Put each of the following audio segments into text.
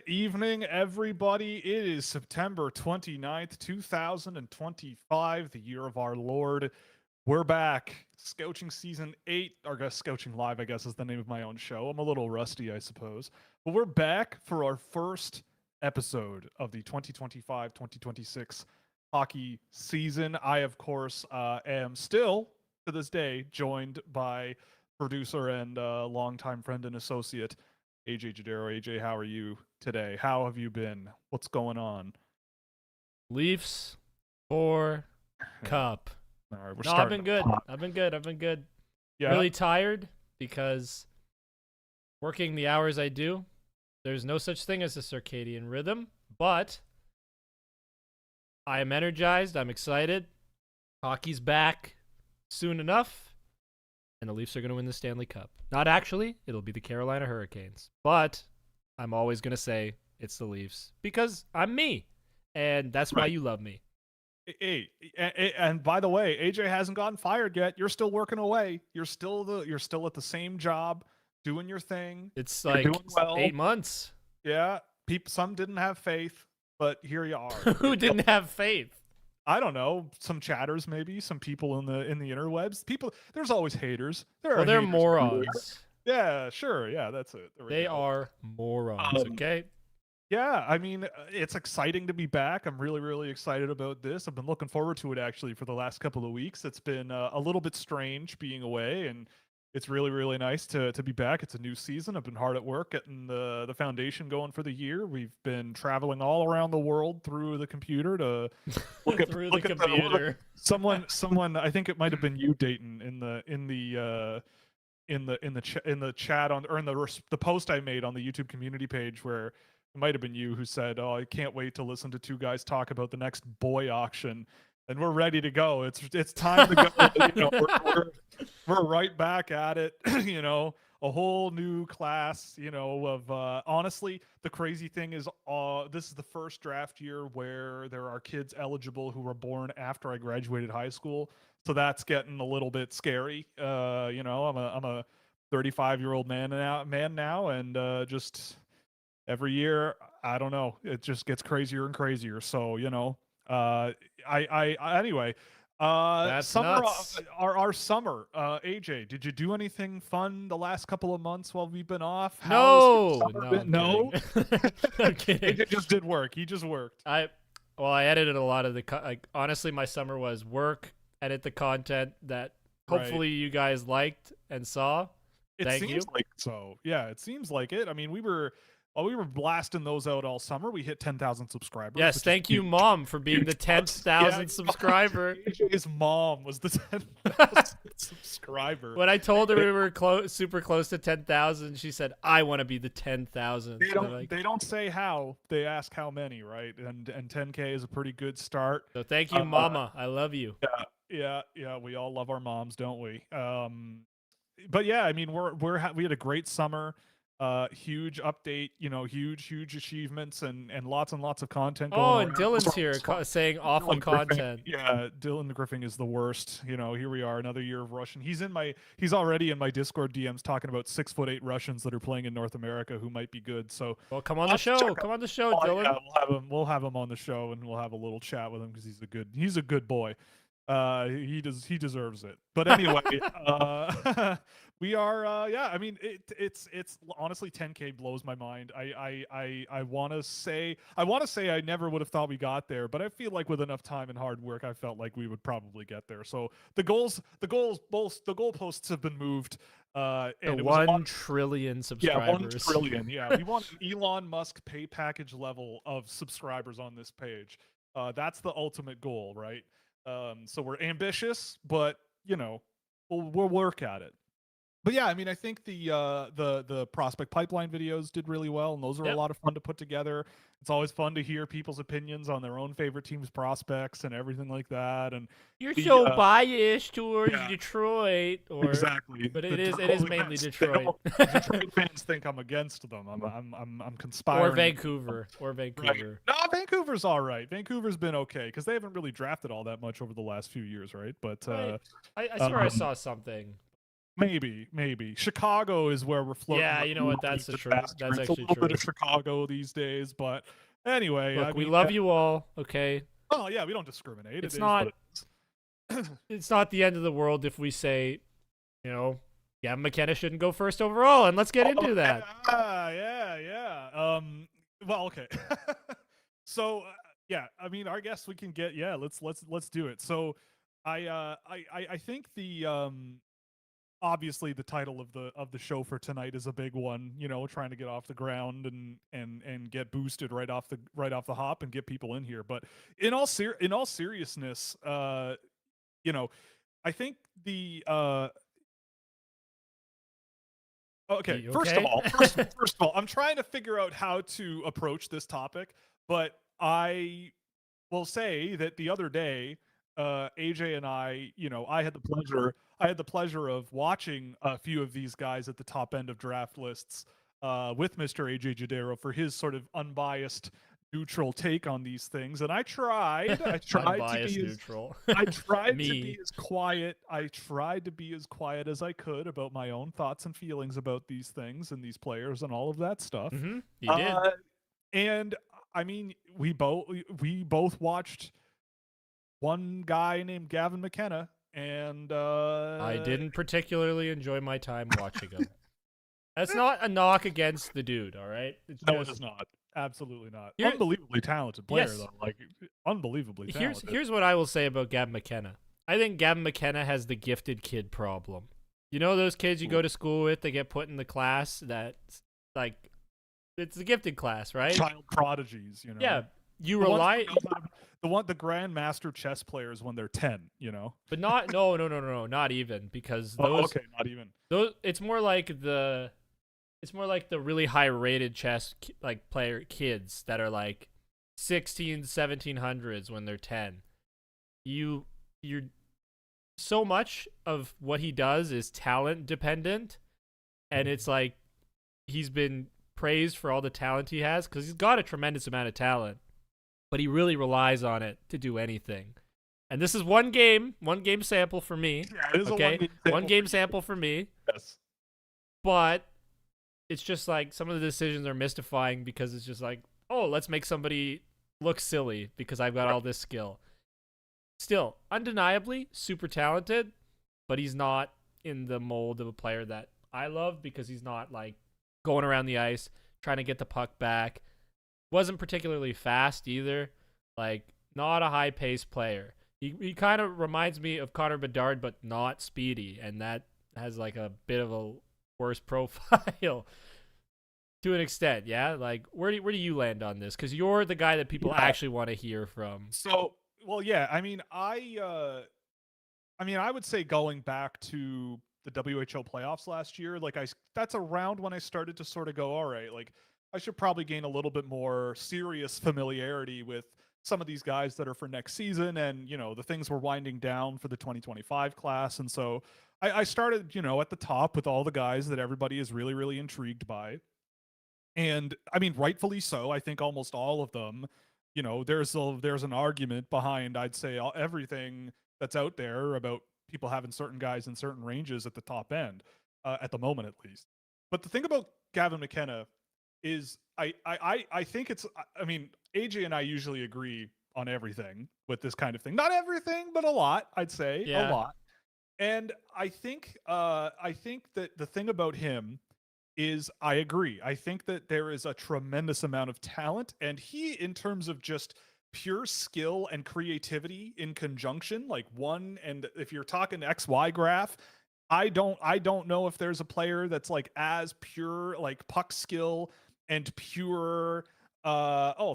evening, everybody. It is September 29th, 2025, the year of our Lord. We're back. Scouching Season 8, or Scouching Live, I guess, is the name of my own show. I'm a little rusty, I suppose. But we're back for our first episode of the 2025-2026 hockey season. I, of course, am still, to this day, joined by producer and longtime friend and associate, AJ Jadero. AJ, how are you today? How have you been? What's going on? Leafs or Cup. All right, we're No, I've starting been good. hot. I've been good. Yeah. Really tired because working the hours I do, there's no such thing as a circadian rhythm, but I am energized. I'm excited. Hockey's back soon enough, and the Leafs are going to win the Stanley Cup. Not actually. It'll be the Carolina Hurricanes, but I'm always going to say it's the Leafs because I'm me, and that's why you love me. Hey, and by the way, AJ hasn't gotten fired yet. You're still working away. You're still at the same job, doing your thing. It's You're like doing well. 8 months. Yeah, some didn't have faith, but here you are. Who didn't have faith? I don't know. Some chatters, maybe some people in the interwebs. People, there's always haters. They're They're haters morons. everywhere. Yeah, sure. Yeah, that's it. There we They go. are morons, okay? Yeah, I mean, it's exciting to be back. I'm really, really excited about this. I've been looking forward to it actually for the last couple of weeks. It's been a little bit strange being away, and it's really, really nice to be back. It's a new season. I've been hard at work getting the foundation going for the year. We've been traveling all around the world through the computer to look at Through the computer. someone. I think it might have been you, Dayton, in the chat on, or in the post I made on the YouTube community page, where it might have been you who said, "Oh, I can't wait to listen to two guys talk about the next boy auction." And we're ready to go. It's time to go. We're right back at it. A whole new class. Of honestly, the crazy thing is, this is the first draft year where there are kids eligible who were born after I graduated high school. So that's getting a little bit scary. I'm a 35-year-old man now, and just every year, I don't know, it just gets crazier and crazier. So anyway, That's summer, nuts. our summer. AJ, did you do anything fun the last couple of months while we've been off? No, No. I'm kidding. AJ just did work. He just worked. I edited a lot of the honestly, my summer was work, edit the content that hopefully you guys liked and saw. Thank you. It seems like so. Yeah, it seems like it. I mean, we were blasting those out all summer. We hit 10,000 subscribers. Yes, thank you, Mom, for being the 10,000th subscriber. AJ's mom was the 10,000th subscriber. When I told her we were super close to 10,000, she said, "I want to be the 10,000th." They don't say how. They ask how many, right? And 10K is a pretty good start. So thank you, Mama. I love you. Yeah. We all love our moms, don't we? But yeah, I mean, we had a great summer. Huge update, huge achievements and lots of content going Oh, and around. Dylan's here saying awful content. Yeah, Dylan Griffin is the worst. Here we are, another year of Russian. He's already in my Discord DMs talking about 6'8" Russians that are playing in North America who might be good. So well, come on the show. Come on the show, Dylan. Yeah, we'll have him on the show, and we'll have a little chat with him because he's a good boy. He deserves it. But anyway, we are I mean, it's honestly, 10K blows my mind. I want to say I never would have thought we got there, but I feel like with enough time and hard work, I felt like we would probably get there. So the goalposts have been moved. And 1 trillion subscribers. Yeah, 1 trillion. Yeah, we want an Elon Musk pay package level of subscribers on this page. That's the ultimate goal, right? So we're ambitious, but we'll work at it. But yeah, I mean, I think the prospect pipeline videos did really well, and those are a lot of fun to put together. It's always fun to hear people's opinions on their own favorite team's prospects and everything like that. And you're so biased towards Detroit, exactly. But it is mainly Detroit. Detroit fans think I'm against them. I'm conspiring. Or Vancouver. Right. No, Vancouver's all right. Vancouver's been okay because they haven't really drafted all that much over the last few years, right? But I swear I saw something. Maybe Chicago is where we're floating. Yeah, you know what? That's the truth. disaster. That's It's actually a little true. bit of Chicago these days, but anyway, Look, I we mean, love you all. Okay, oh yeah, we don't discriminate. it's It is not. what it is. It's not the end of the world if we say, Gavin McKenna shouldn't go first overall, and let's get into that. Yeah. Well, okay. So yeah, I mean, I guess we can get let's do it. So I think the obviously the title of the show for tonight is a big one, trying to get off the ground and get boosted right off the hop and get people in here. But in all seriousness, I think the okay, first of all, I'm trying to figure out how to approach this topic, but I will say that the other day, AJ and I, I had the pleasure of watching a few of these guys at the top end of draft lists with Mr. AJ Jadero for his sort of unbiased, neutral take on these things, and I tried Unbiased to be neutral. I tried to be as quiet. I tried to be as quiet as I could about my own thoughts and feelings about these things and these players and all of that stuff. Mm-hmm. You did. And I mean, we both watched one guy named Gavin McKenna, and I didn't particularly enjoy my time watching him. That's not a knock against the dude, all right? No, it is not. Absolutely not. Unbelievably talented player, though. Like, unbelievably talented. Here's what I will say about Gavin McKenna. I think Gavin McKenna has the gifted kid problem. You know those kids you go to school with, they get put in the class that's like, it's the gifted class, right? Child prodigies, Yeah, you rely... The grandmaster chess players when they're 10, But not, no, not even, because those... okay, not even. Those, it's more like the really high rated chess player kids that are like 16 1700s when they're 10. You're so much of what he does is talent dependent, and it's like he's been praised for all the talent he has because he's got a tremendous amount of talent, but he really relies on it to do anything. And this is one game sample for me. Yeah, it is okay, one game sample for me. Yes. But it's just like some of the decisions are mystifying because it's just like, oh, let's make somebody look silly because I've got all this skill. Still, undeniably super talented, but he's not in the mold of a player that I love because he's not like going around the ice trying to get the puck back. Wasn't particularly fast either. Like, not a high-paced player. He kind of reminds me of Connor Bedard, but not speedy, and that has like a bit of a worse profile to an extent. Yeah, like where do you land on this? Because you're the guy that people actually want to hear from. So, well, yeah, I mean, I would say going back to the WHL playoffs last year, like that's around when I started to sort of go, all right, like I should probably gain a little bit more serious familiarity with some of these guys that are for next season, and the things were winding down for the 2025 class, and so I started at the top with all the guys that everybody is really, really intrigued by, and I mean rightfully so. I think almost all of them, there's an argument behind, I'd say, everything that's out there about people having certain guys in certain ranges at the top end, at the moment at least. But the thing about Gavin McKenna is I think it's, I mean, AJ and I usually agree on everything with this kind of thing. Not everything, but a lot, I'd say. Yeah. A lot. And I think that the thing about him is I agree. I think that there is a tremendous amount of talent, and he, in terms of just pure skill and creativity in conjunction, like and if you're talking XY graph, I don't know if there's a player that's like as pure like puck skill and pure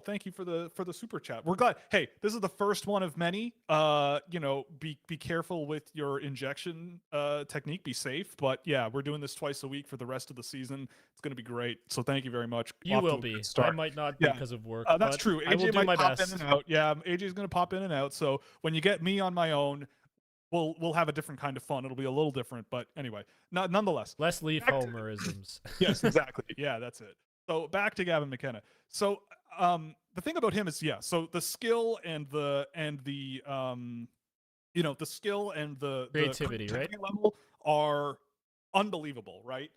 thank you for the super chat. We're glad. Hey, this is the first one of many. Be careful with your injection technique. Be safe. But yeah, we're doing this twice a week for the rest of the season. It's going to be great. So thank you very much. You will be. I might not be because of work. That's true. AJ I will do might my pop best. in and out. Yeah, AJ's going to pop in and out. So when you get me on my own, we'll have a different kind of fun. It'll be a little different, but anyway, nonetheless. Less leaf homerisms. Yes, exactly. Yeah, that's it. So back to Gavin McKenna. So the thing about him is, so the skill and the skill and the creativity, right? level are unbelievable, right?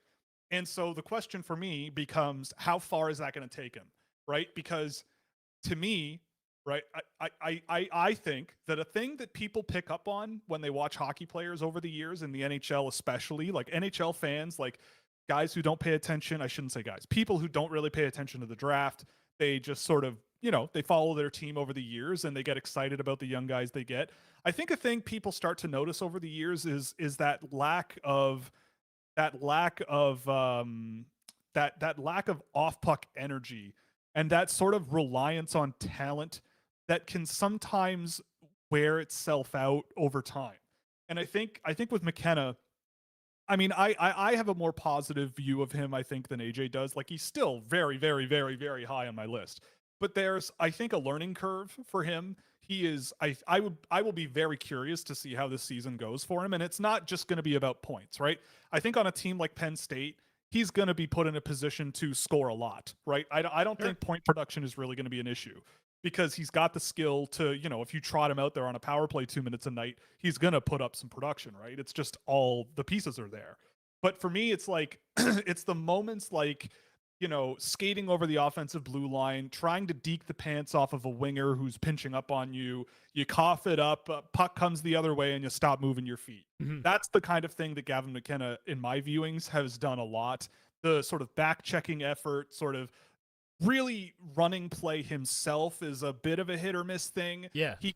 And so the question for me becomes, how far is that going to take him, right? Because to me, right, I think that a thing that people pick up on when they watch hockey players over the years in the NHL, especially like NHL fans, like guys who don't pay attention, I shouldn't say guys, people who don't really pay attention to the draft, they just sort of, they follow their team over the years and they get excited about the young guys they get. I think a thing people start to notice over the years is that lack of that lack of that lack of off puck energy and that sort of reliance on talent that can sometimes wear itself out over time. And I think with McKenna, I mean, I have a more positive view of him, I think, than AJ does. Like he's still very, very, very, very high on my list. But there's, I think, a learning curve for him. He is, I will be very curious to see how this season goes for him. And it's not just going to be about points, right? I think on a team like Penn State, he's going to be put in a position to score a lot, right? I don't think point production is really going to be an issue because he's got the skill to, if you trot him out there on a power play 2 minutes a night, he's going to put up some production, right? It's just all the pieces are there. But for me, it's like, it's the moments like, skating over the offensive blue line, trying to deke the pants off of a winger who's pinching up on you. You cough it up, puck comes the other way, and you stop moving your feet. Mm-hmm. That's the kind of thing that Gavin McKenna, in my viewings, has done a lot. The sort of back-checking effort, sort of really running play himself is a bit of a hit or miss thing. Yeah. He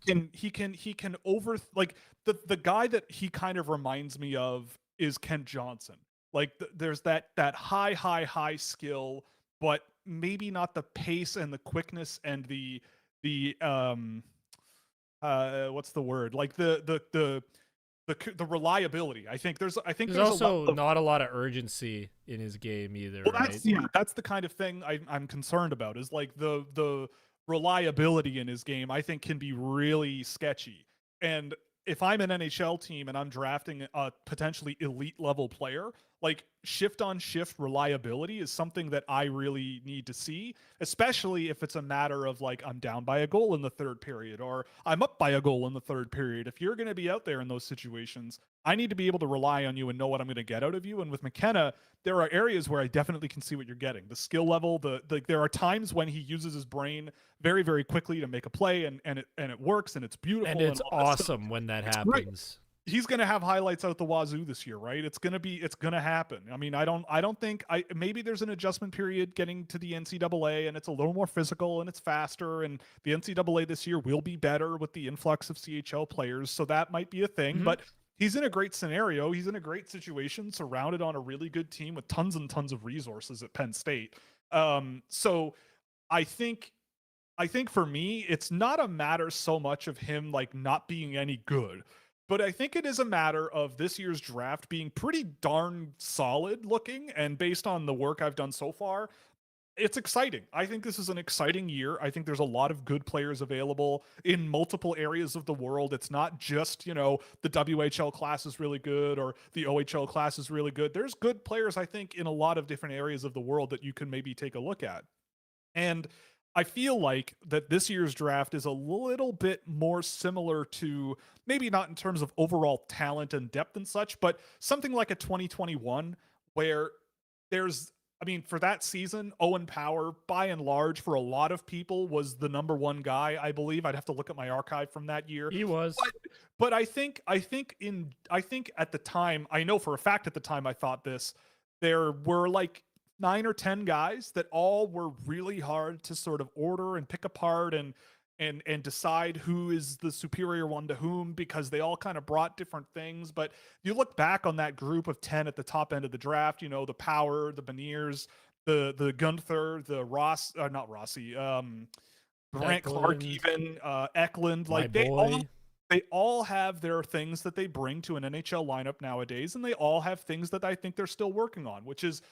can over, like, the guy that he kind of reminds me of is Kent Johnson. Like there's that high skill, but maybe not the pace and the quickness and the what's the word? Like the reliability. I think there's also not a lot of urgency in his game either. Well, right? That's the kind of thing I'm concerned about. Is like the reliability in his game. I think can be really sketchy. And if I'm an NHL team and I'm drafting a potentially elite level player, like shift on shift reliability is something that I really need to see, especially if it's a matter of like I'm down by a goal in the third period or I'm up by a goal in the third period. If you're going to be out there in those situations, I need to be able to rely on you and know what I'm going to get out of you. And with McKenna, there are areas where I definitely can see what you're getting. The skill level, there are times when he uses his brain very, very quickly to make a play and it works and it's beautiful. And it's awesome when that happens. Right. He's going to have highlights out the wazoo this year, right? It's going to happen. I mean, I don't think maybe there's an adjustment period getting to the NCAA and it's a little more physical and it's faster. And the NCAA this year will be better with the influx of CHL players. So that might be a thing, but he's in a great scenario. He's in a great situation, surrounded on a really good team with tons and tons of resources at Penn State. So I think for me, it's not a matter so much of him like not being any good. But I think it is a matter of this year's draft being pretty darn solid looking. And based on the work I've done so far, it's exciting. I think this is an exciting year. I think there's a lot of good players available in multiple areas of the world. It's not just, the WHL class is really good or the OHL class is really good. There's good players, I think, in a lot of different areas of the world that you can maybe take a look at. And I feel like that this year's draft is a little bit more similar to, maybe not in terms of overall talent and depth and such, but something like a 2021 where for that season, Owen Power, by and large, for a lot of people, was the number one guy, I believe. I'd have to look at my archive from that year. He was. But I think at the time, I know for a fact at the time I thought this, there were like 9 or 10 guys that all were really hard to sort of order and pick apart and decide who is the superior one to whom, because they all kind of brought different things. But you look back on that group of 10 at the top end of the draft, the Power, the Beniers, the Gunther, the Ross, not Rossi, Grant Clark, even Eklund, like they all have their things that they bring to an NHL lineup nowadays, and they all have things that I think they're still working on, which is,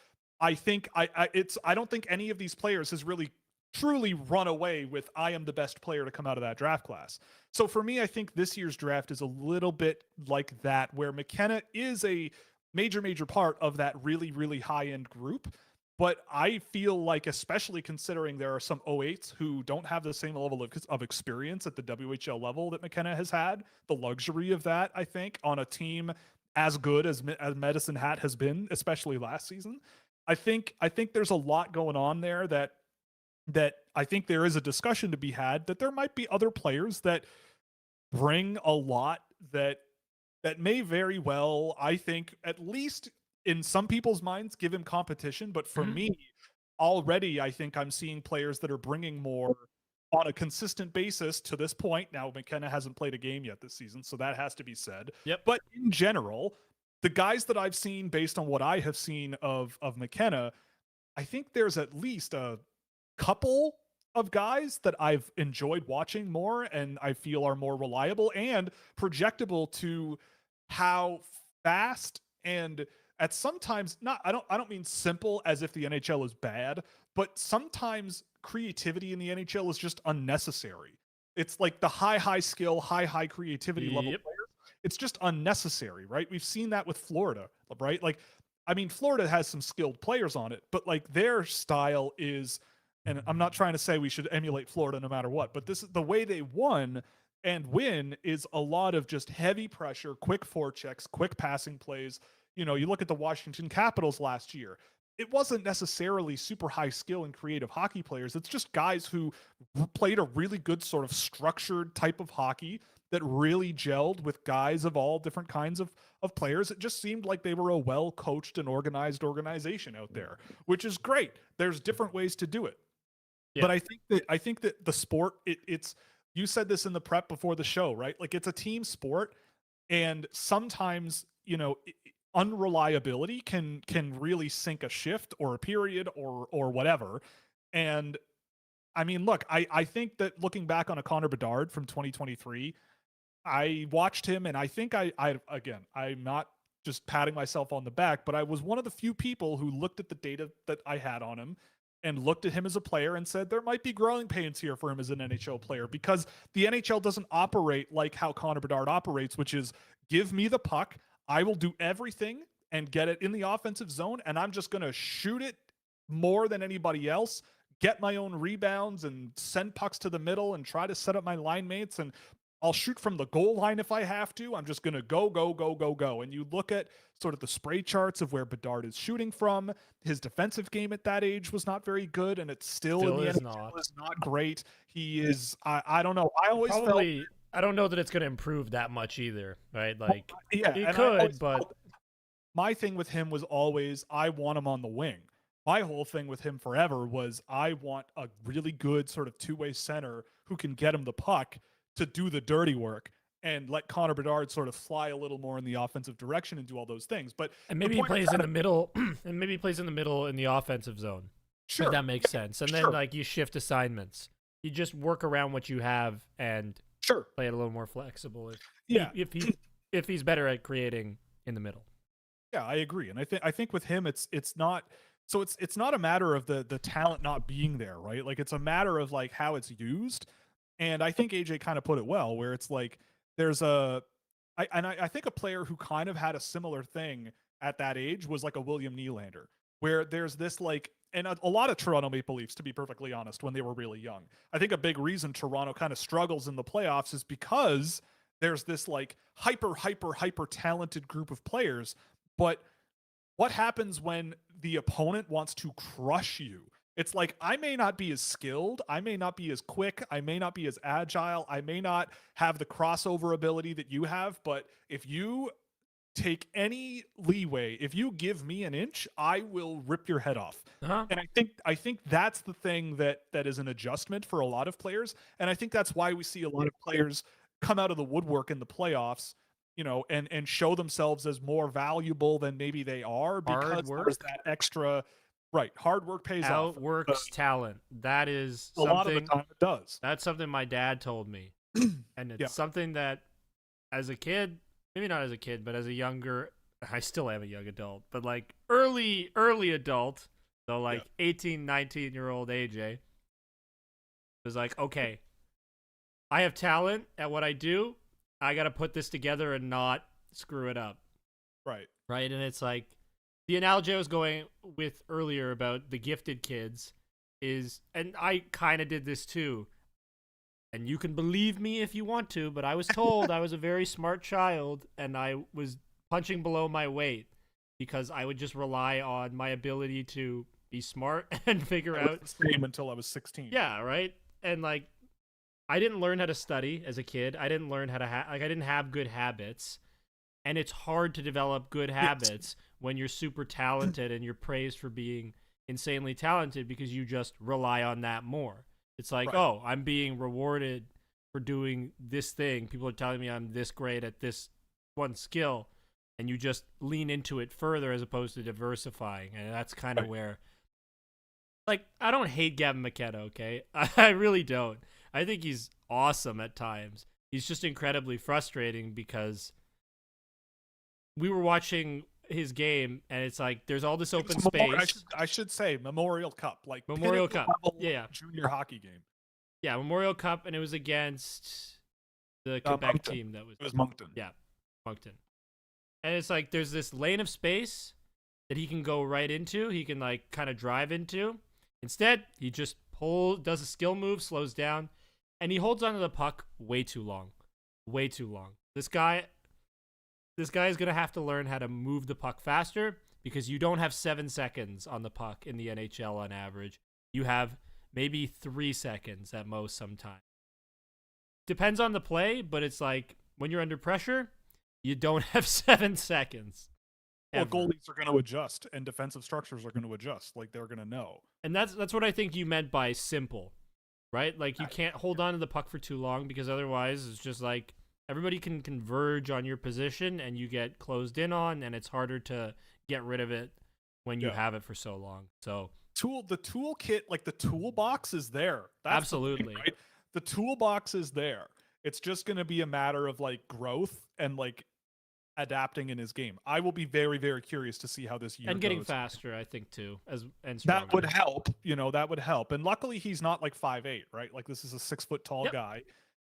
I don't think any of these players has really truly run away with I am the best player to come out of that draft class. So for me, I think this year's draft is a little bit like that, where McKenna is a major part of that really, really high-end group. But I feel like, especially considering there are some 08s who don't have the same level of experience at the WHL level that McKenna has had, the luxury of that, I think, on a team as good as Medicine Hat has been, especially last season. I think there's a lot going on there that I think there is a discussion to be had, that there might be other players that bring a lot that may very well, I think, at least in some people's minds, give him competition. But for me, already, I think I'm seeing players that are bringing more on a consistent basis to this point. Now, McKenna hasn't played a game yet this season, so that has to be said. Yep. But in general, the guys that I've seen, based on what I have seen of McKenna, I think there's at least a couple of guys that I've enjoyed watching more and I feel are more reliable and projectable to how fast and at sometimes not I don't mean simple as if the NHL is bad, but sometimes creativity in the NHL is just unnecessary. It's like the high skill, high creativity level players. It's just unnecessary, right? We've seen that with Florida, right? Like, I mean, Florida has some skilled players on it, but like their style is, and I'm not trying to say we should emulate Florida no matter what, but this is the way they won and win is a lot of just heavy pressure, quick forechecks, quick passing plays. You know, you look at the Washington Capitals last year. It wasn't necessarily super high skill and creative hockey players. It's just guys who played a really good sort of structured type of hockey that really gelled with guys of all different kinds of players. It just seemed like they were a well-coached and organized organization out there, which is great. There's different ways to do it. Yeah. But I think that the sport, it's, you said this in the prep before the show, right? Like, it's a team sport, and sometimes, you know, unreliability can really sink a shift or a period or whatever. And I mean, look, I think that looking back on a Connor Bedard from 2023, I watched him and I think I again, I'm not just patting myself on the back, but I was one of the few people who looked at the data that I had on him and looked at him as a player and said there might be growing pains here for him as an NHL player, because the NHL doesn't operate like how Connor Bedard operates, which is give me the puck, I will do everything and get it in the offensive zone, and I'm just going to shoot it more than anybody else, get my own rebounds and send pucks to the middle and try to set up my line mates, and I'll shoot from the goal line if I have to. I'm just going to go. And you look at sort of the spray charts of where Bedard is shooting from. His defensive game at that age was not very good, and it's still in the NHL is not great. He is, I don't know. I always felt, I don't know that it's going to improve that much either, right? Like, yeah, it could, but my thing with him was always, I want him on the wing. My whole thing with him forever was I want a really good sort of two-way center who can get him the puck to do the dirty work and let Connor Bedard sort of fly a little more in the offensive direction and do all those things. But and maybe he plays in the middle, and maybe he plays in the middle in the offensive zone. Sure, if that makes sense. And then like you shift assignments, you just work around what you have and play it a little more flexible. If he's better at creating in the middle. Yeah, I agree, and I think with him, it's not. So it's not a matter of the talent not being there, right? Like, it's a matter of like how it's used. And I think AJ kind of put it well, where it's like there's I think a player who kind of had a similar thing at that age was like a William Nylander, where there's this like, and a lot of Toronto Maple Leafs, to be perfectly honest, when they were really young, I think a big reason Toronto kind of struggles in the playoffs is because there's this like hyper talented group of players. But what happens when the opponent wants to crush you? It's like, I may not be as skilled, I may not be as quick, I may not be as agile, I may not have the crossover ability that you have, but if you take any leeway, if you give me an inch, I will rip your head off. And I think that's the thing that is an adjustment for a lot of players, and I think that's why we see a lot of players come out of the woodwork in the playoffs, you know, and show themselves as more valuable than maybe they are, because there's that extra. Right, hard work pays off. Outworks talent. That is something, a lot of the time it does. That's something my dad told me, and it's something that, as a kid, maybe not as a kid, but as a younger, I still am a young adult, but like early adult, so like 18, 19-year-old AJ was like, okay, I have talent at what I do. I got to put this together and not screw it up. Right, and it's like, the analogy I was going with earlier about the gifted kids is, and I kind of did this too, and you can believe me if you want to, but I was told I was a very smart child, and I was punching below my weight because I would just rely on my ability to be smart and figure out. The same until I was 16. Yeah, right. And like, I didn't learn how to study as a kid. I didn't learn how to I didn't have good habits, and it's hard to develop good habits when you're super talented and you're praised for being insanely talented because you just rely on that more. It's like, oh, I'm being rewarded for doing this thing. People are telling me I'm this great at this one skill, and you just lean into it further as opposed to diversifying. And that's kind of where, like, I don't hate Gavin McKenna, okay? I really don't. I think he's awesome at times. He's just incredibly frustrating because we were watching his game, and it's like there's all this open space. I should say Memorial Cup, like Memorial Cup, junior hockey game. Yeah, Memorial Cup, and it was against the Quebec Moncton. team that was. It was Moncton. Yeah, Moncton. And it's like there's this lane of space that he can go right into. He can like kind of drive into. Instead, he just does a skill move, slows down, and he holds onto the puck way too long. Way too long. This guy is going to have to learn how to move the puck faster because you don't have 7 seconds on the puck in the NHL on average. You have maybe 3 seconds at most sometimes. Depends on the play, but it's like when you're under pressure, you don't have 7 seconds. Well, goalies are going to adjust, and defensive structures are going to adjust. Like, they're going to know. And that's what I think you meant by simple, right? Like, you can't hold on to the puck for too long because otherwise it's just like everybody can converge on your position and you get closed in on, and it's harder to get rid of it when you have it for so long. So the toolkit, like the toolbox is there. That's absolutely. The thing, right? The toolbox is there. It's just going to be a matter of like growth and like adapting in his game. I will be very, very curious to see how this year and getting goes. faster, I think too, and stronger. That would help. That would help. And luckily, he's not like 5'8", right? Like this is a 6 foot tall guy,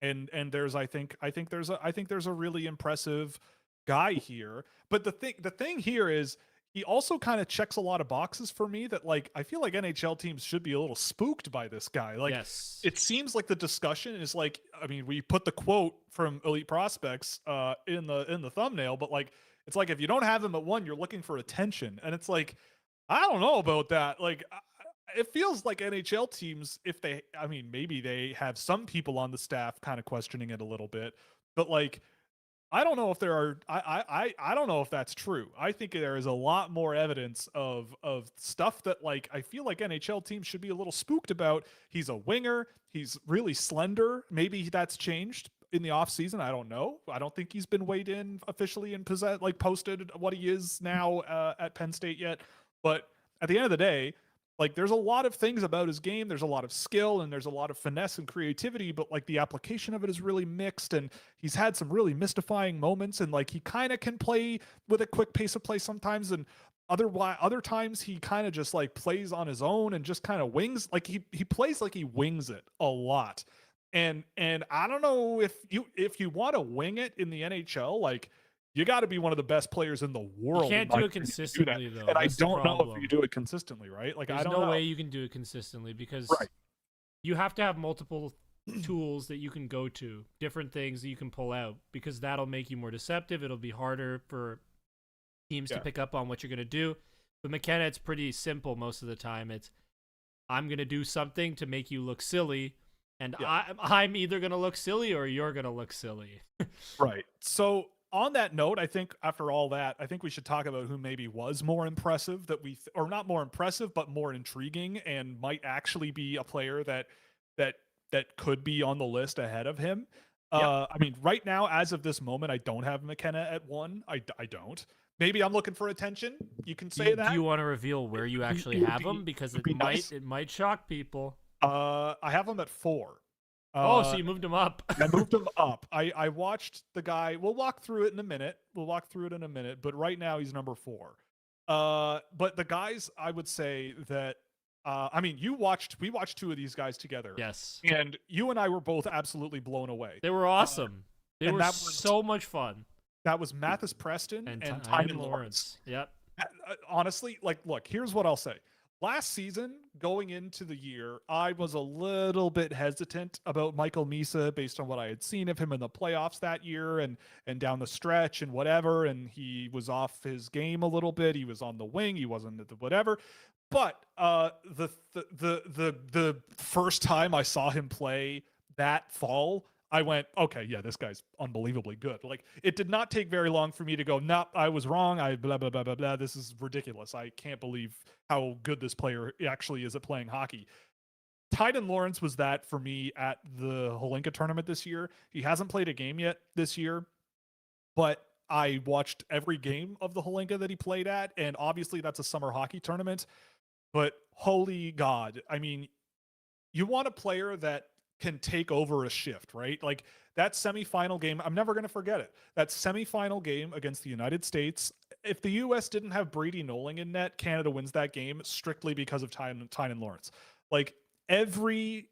and there's I think there's a really impressive guy here. But the thing here is he also kind of checks a lot of boxes for me that like I feel like NHL teams should be a little spooked by this guy. Like it seems like the discussion is like, I mean, we put the quote from Elite Prospects in the thumbnail, but like it's like if you don't have him at 1, you're looking for attention, and it's like I don't know about that. Like it feels like NHL teams, maybe they have some people on the staff kind of questioning it a little bit, but like I don't know if there are. I don't know if that's true. I think there is a lot more evidence of stuff that like I feel like NHL teams should be a little spooked about. He's a winger. He's really slender. Maybe that's changed in the off season. I don't know. I don't think he's been weighed in officially and posted what he is now at Penn State yet. But at the end of the day, like there's a lot of things about his game. There's a lot of skill and there's a lot of finesse and creativity, but like the application of it is really mixed, and he's had some really mystifying moments, and like he kind of can play with a quick pace of play sometimes, and other times he kind of just like plays on his own and just kind of wings, like he plays like he wings it a lot. And I don't know if you want to wing it in the NHL, like you got to be one of the best players in the world. You can't do it consistently, though. And I don't know if you do it consistently, right? Like, there's no way you can do it consistently because you have to have multiple tools that you can go to, different things that you can pull out, because that'll make you more deceptive. It'll be harder for teams to pick up on what you're going to do. But McKenna, it's pretty simple most of the time. It's, I'm going to do something to make you look silly, and I'm either going to look silly or you're going to look silly. Right. So on that note, I think after all that, I think we should talk about who maybe was more impressive or not more impressive, but more intriguing and might actually be a player that could be on the list ahead of him. I mean, right now, as of this moment, I don't have McKenna at 1. I don't. Maybe I'm looking for attention. You can say that. Do you want to reveal where you actually have him? Because it might shock people. I have him at 4. So you moved him up. I moved him up. I watched the guy. We'll walk through it in a minute. But right now he's number 4. But the guys, I would say that, we watched 2 of these guys together. Yes. And you and I were both absolutely blown away. They were awesome. They were so much fun. That was Mathis Preston and Preston and Lawrence. Yep. Honestly, like, look, here's what I'll say. last season, going into the year, I was a little bit hesitant about Michael Misa based on what I had seen of him in the playoffs that year and down the stretch and whatever. And he was off his game a little bit. He was on the wing. He wasn't at the whatever. But the first time I saw him play that fall, I went, okay, yeah, this guy's unbelievably good. Like, it did not take very long for me to go, nope, I was wrong. I blah blah blah blah blah. This is ridiculous. I can't believe how good this player actually is at playing hockey. Tyden Lawrence was that for me at the Holinka tournament this year. He hasn't played a game yet this year, but I watched every game of the Holinka that he played at, and obviously that's a summer hockey tournament. But holy God, I mean, you want a player that can take over a shift, right? Like that semifinal game, I'm never going to forget it. That semifinal game against the United States, if the US didn't have Brady Noling in net, Canada wins that game strictly because of Tynan Lawrence. Like every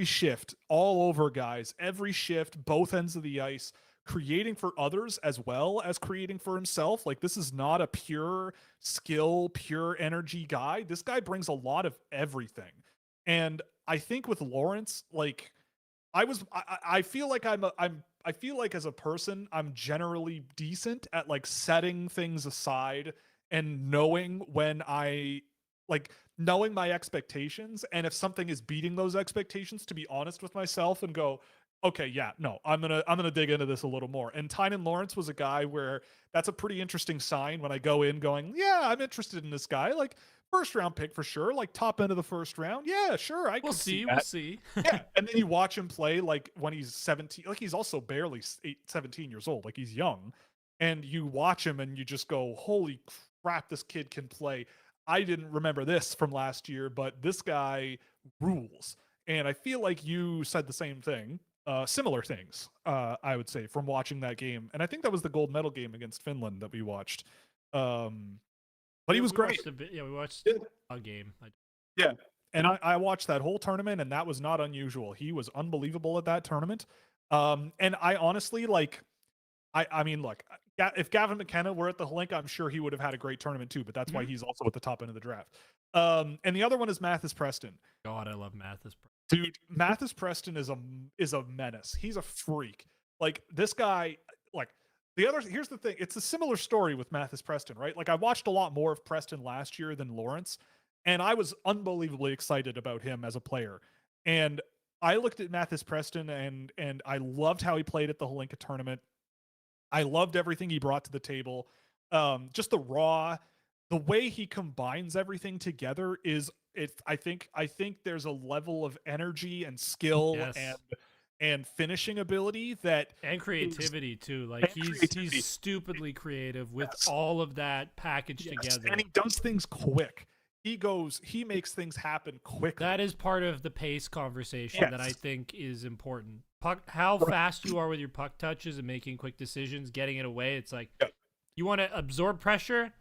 shift, all over guys, every shift, both ends of the ice, creating for others as well as creating for himself. Like this is not a pure skill, pure energy guy. This guy brings a lot of everything. And I think with Lawrence, like I feel like I feel like as a person, I'm generally decent at like setting things aside and knowing when knowing my expectations. And if something is beating those expectations, to be honest with myself and go, okay, yeah, no, I'm gonna dig into this a little more. And Tynan Lawrence was a guy where that's a pretty interesting sign when I go in going, yeah, I'm interested in this guy. Like first round pick for sure, like top end of the first round. Yeah, sure, I We'll could see We'll that. see. Yeah, and then you watch him play like when he's 17, like he's also barely 17 years old, like he's young, and you watch him and you just go, holy crap, this kid can play. I didn't remember this from last year, but this guy rules. And I feel like you said the same thing, similar things, I would say, from watching that game. And I think that was the gold medal game against Finland that we watched. But he was great. We watched a game. Yeah. And I watched that whole tournament, and that was not unusual. He was unbelievable at that tournament. And I honestly I mean, look, if Gavin McKenna were at the Holinka, I'm sure he would have had a great tournament too, but that's why he's also at the top end of the draft. And the other one is Mathis Preston. God, I love Mathis. Dude, Mathis Preston is a menace. He's a freak. Like this guy, like here's the thing. It's a similar story with Mathis Preston, right? Like I watched a lot more of Preston last year than Lawrence, and I was unbelievably excited about him as a player. And I looked at Mathis Preston and I loved how he played at the Holinka tournament. I loved everything he brought to the table. Just the way he combines everything together is I think there's a level of energy and skill and finishing ability and creativity too. Like he's stupidly creative with all of that packaged together. And he does things quick. He makes things happen quickly. That is part of the pace conversation that I think is important. How fast you are with your puck touches and making quick decisions, getting it away. It's like you want to absorb pressure,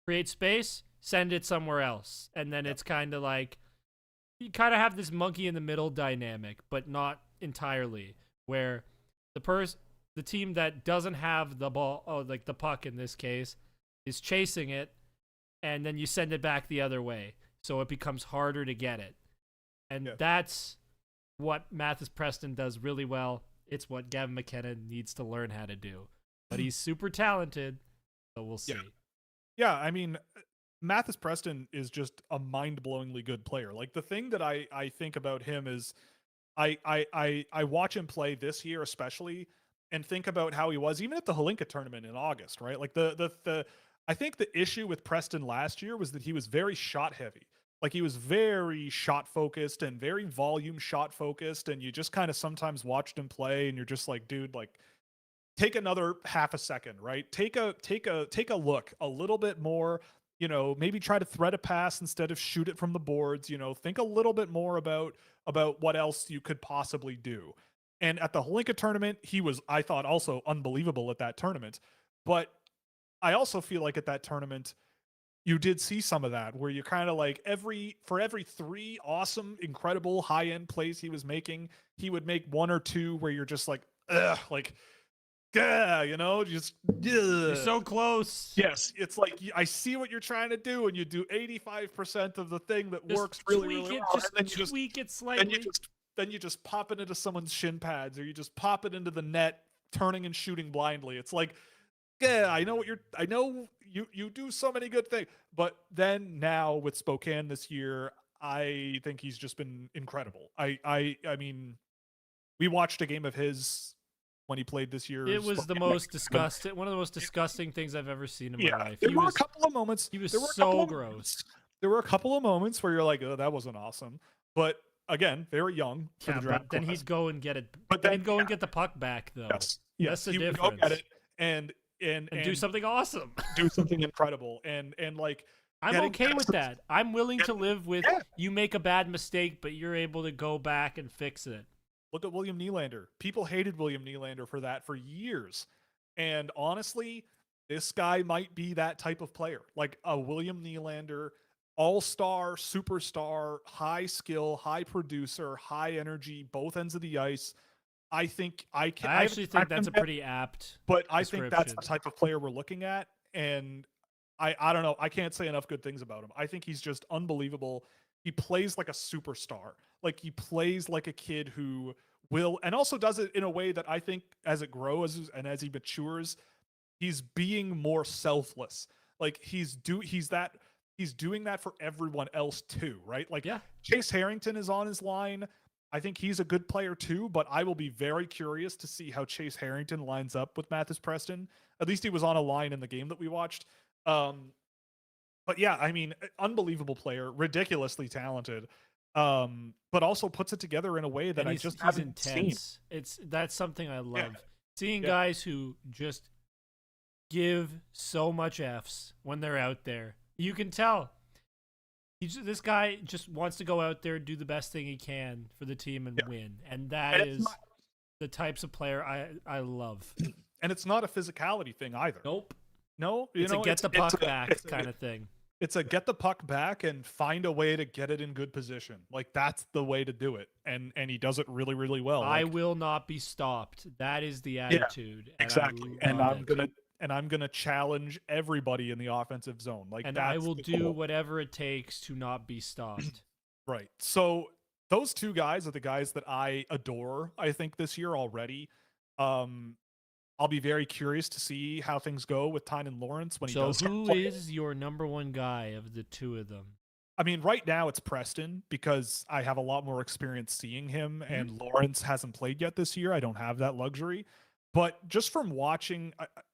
create space, send it somewhere else. And then it's kind of like you kind of have this monkey in the middle dynamic, but not entirely, where the team that doesn't have the ball, like the puck in this case, is chasing it, and then you send it back the other way. So it becomes harder to get it. And that's what Mathis Preston does really well. It's what Gavin McKenna needs to learn how to do. But he's super talented, so we'll see. Yeah, I mean, Mathis Preston is just a mind-blowingly good player. Like the thing that I think about him is I watch him play this year especially and think about how he was even at the Holinka tournament in August, right? Like the I think the issue with Preston last year was that he was very shot heavy. Like he was very shot focused and very volume shot focused, and you just kind of sometimes watched him play and you're just like, dude, like take another half a second, right? Take a look a little bit more, maybe try to thread a pass instead of shoot it from the boards, think a little bit more about what else you could possibly do. And at the Holinka tournament, he was, I thought, also unbelievable at that tournament. But I also feel like at that tournament, you did see some of that where you kind of like for every 3 awesome, incredible high-end plays he was making, he would make 1 or 2 where you're just like, ugh, like just You're so close. Yes, it's like I see what you're trying to do, and you do 85% of the thing that Just works really, tweak really it, well, and then you tweak it slightly. then you just pop it into someone's shin pads, or you just pop it into the net, turning and shooting blindly. It's like, I know you do so many good things, but then now with Spokane this year, I think he's just been incredible. I mean, we watched a game of his when he played this year. It was the most disgusting, one of the most disgusting things I've ever seen in my life. There were a couple of moments. He was so gross. There were a couple of moments where you're like, oh, that wasn't awesome. But again, very young for the draft. But then he'd go and get it. But then he'd go and get the puck back, though. Yes, that's the difference. Would go get it and do something awesome. Do something incredible. And like, I'm okay with that. I'm willing to live with you make a bad mistake, but you're able to go back and fix it. Look at William Nylander. People hated William Nylander for that for years. And honestly, this guy might be that type of player. Like a William Nylander, all-star, superstar, high skill, high producer, high energy, both ends of the ice. I actually think that's a pretty apt But I think that's the type of player we're looking at. And I don't know. I can't say enough good things about him. I think he's just unbelievable. He plays like a superstar. Like he plays like a kid who will, and also does it in a way that I think as it grows and as he matures, he's being more selfless. Like he's doing that for everyone else too, right? Like Chase Harrington is on his line. I think he's a good player too, but I will be very curious to see how Chase Harrington lines up with Mathis Preston. At least he was on a line in the game that we watched. But yeah, I mean, unbelievable player, ridiculously talented, but also puts it together in a way that he's intense. Seen. That's something I love. Seeing guys who just give so much Fs when they're out there. You can tell. This guy just wants to go out there, do the best thing he can for the team and win. And that is the types of player I love. And it's not a physicality thing either. Nope. No, it's a get the puck back kind of thing. It's a get the puck back and find a way to get it in good position. Like that's the way to do it. And he does it really, really well. I will not be stopped. That is the attitude. Yeah, exactly. And I'm gonna challenge everybody in the offensive zone. Like and I will do whatever it takes to not be stopped. Right. So those two guys are the guys that I adore, I think, this year already. I'll be very curious to see how things go with Preston and Lawrence when he does. So who is your number one guy of the two of them? I mean, right now it's Preston because I have a lot more experience seeing him, and Lawrence hasn't played yet this year. I don't have that luxury. But just from watching,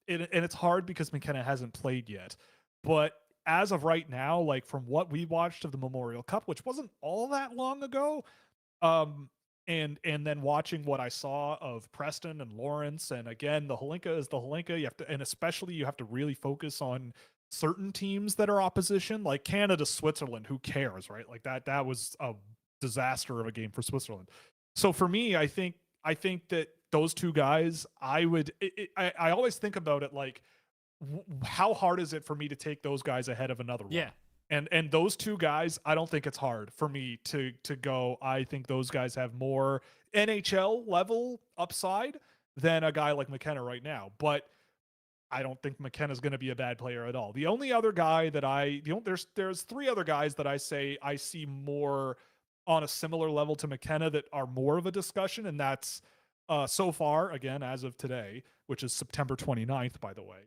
and it's hard because McKenna hasn't played yet, but as of right now, like from what we watched of the Memorial Cup, which wasn't all that long ago, and then watching what I saw of Preston and Lawrence, and again, the Holinka is the Holinka. You have to, and especially you have to really focus on certain teams that are opposition, like Canada, Switzerland. Who cares, right? Like that was a disaster of a game for Switzerland. So for me, I think that those two guys, I always think about it like, how hard is it for me to take those guys ahead of another one? Yeah. And those two guys, I don't think it's hard for me to go. I think those guys have more NHL level upside than a guy like McKenna right now. But I don't think McKenna's going to be a bad player at all. The only other guy that there's three other guys that I say I see more on a similar level to McKenna that are more of a discussion, and that's so far, again, as of today, which is September 29th, by the way.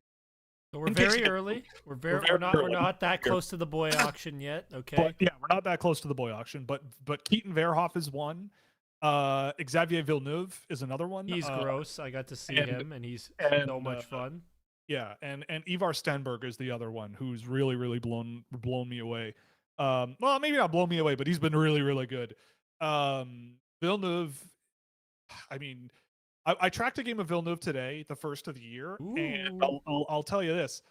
So we're very early. We're not that close to the boy auction yet. Okay. But yeah, we're not that close to the boy auction. But Keaton Verhoff is one. Xavier Villeneuve is another one. He's gross. I got to see him, and he's so much fun. Yeah, and Ivar Stenberg is the other one who's really, really blown me away. Well, maybe not blown me away, but he's been really, really good. Villeneuve, I mean, I tracked a game of Villeneuve today, the first of the year, and I'll tell you this.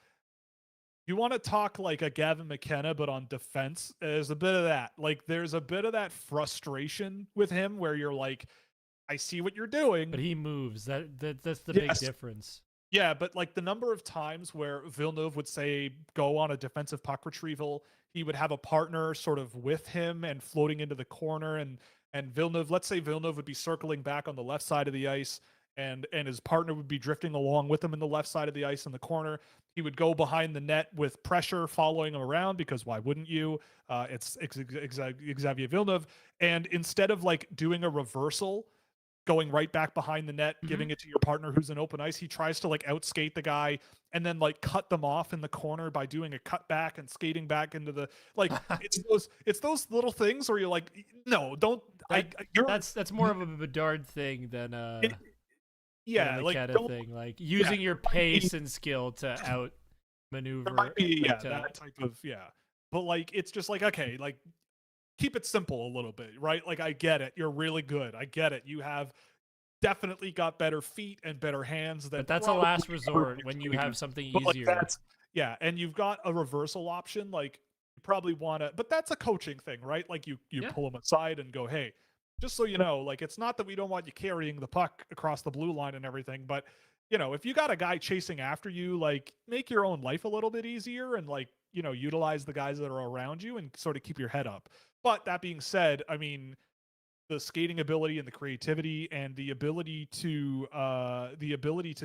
You want to talk like a Gavin McKenna, but on defense, there's a bit of that. Like, there's a bit of that frustration with him where you're like, I see what you're doing. But he moves. That's the big difference. Yeah, but like the number of times where Villeneuve would say, go on a defensive puck retrieval, he would have a partner sort of with him and floating into the corner, and Villeneuve, let's say Villeneuve would be circling back on the left side of the ice, and his partner would be drifting along with him in the left side of the ice in the corner. He would go behind the net with pressure following him around, because why wouldn't you? It's Xavier Villeneuve. And instead of like doing a reversal, going right back behind the net, giving it to your partner who's in open ice, he tries to like outskate the guy and then like cut them off in the corner by doing a cutback and skating back into the like. It's those little things where you're like, no, don't. That's more of a Bedard thing than yeah, the like McKenna thing, like using your pace and skill to out maneuver. There might be that type of but like it's just like, okay, like keep it simple a little bit, right? Like I get it, you're really good. I get it. You have definitely got better feet and better hands than. But that's a last resort when you have something easier. Like and you've got a reversal option. Like you probably want to, but that's a coaching thing, right? Like you pull them aside and go, hey, just so you know, like it's not that we don't want you carrying the puck across the blue line and everything, but if you got a guy chasing after you, like make your own life a little bit easier and like, utilize the guys that are around you and sort of keep your head up. But that being said, I mean, the skating ability and the creativity and the ability to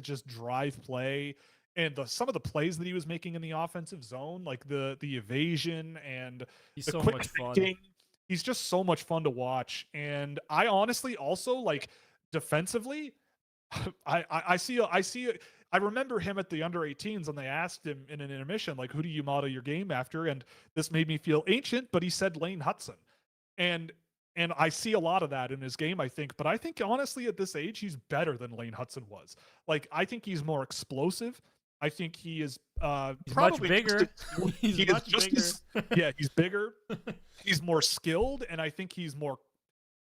just drive play and some of the plays that he was making in the offensive zone, like the evasion and he's the so quick much thinking. fun. He's just so much fun to watch. And I honestly also like defensively, I remember him at the under 18s and they asked him in an intermission, like, who do you model your game after? And this made me feel ancient, but he said Lane Hudson. And I see a lot of that in his game, I think. But I think honestly at this age, he's better than Lane Hudson was. Like, I think he's more explosive. I think he is he's probably much bigger. He's bigger. He's more skilled, and I think he's more,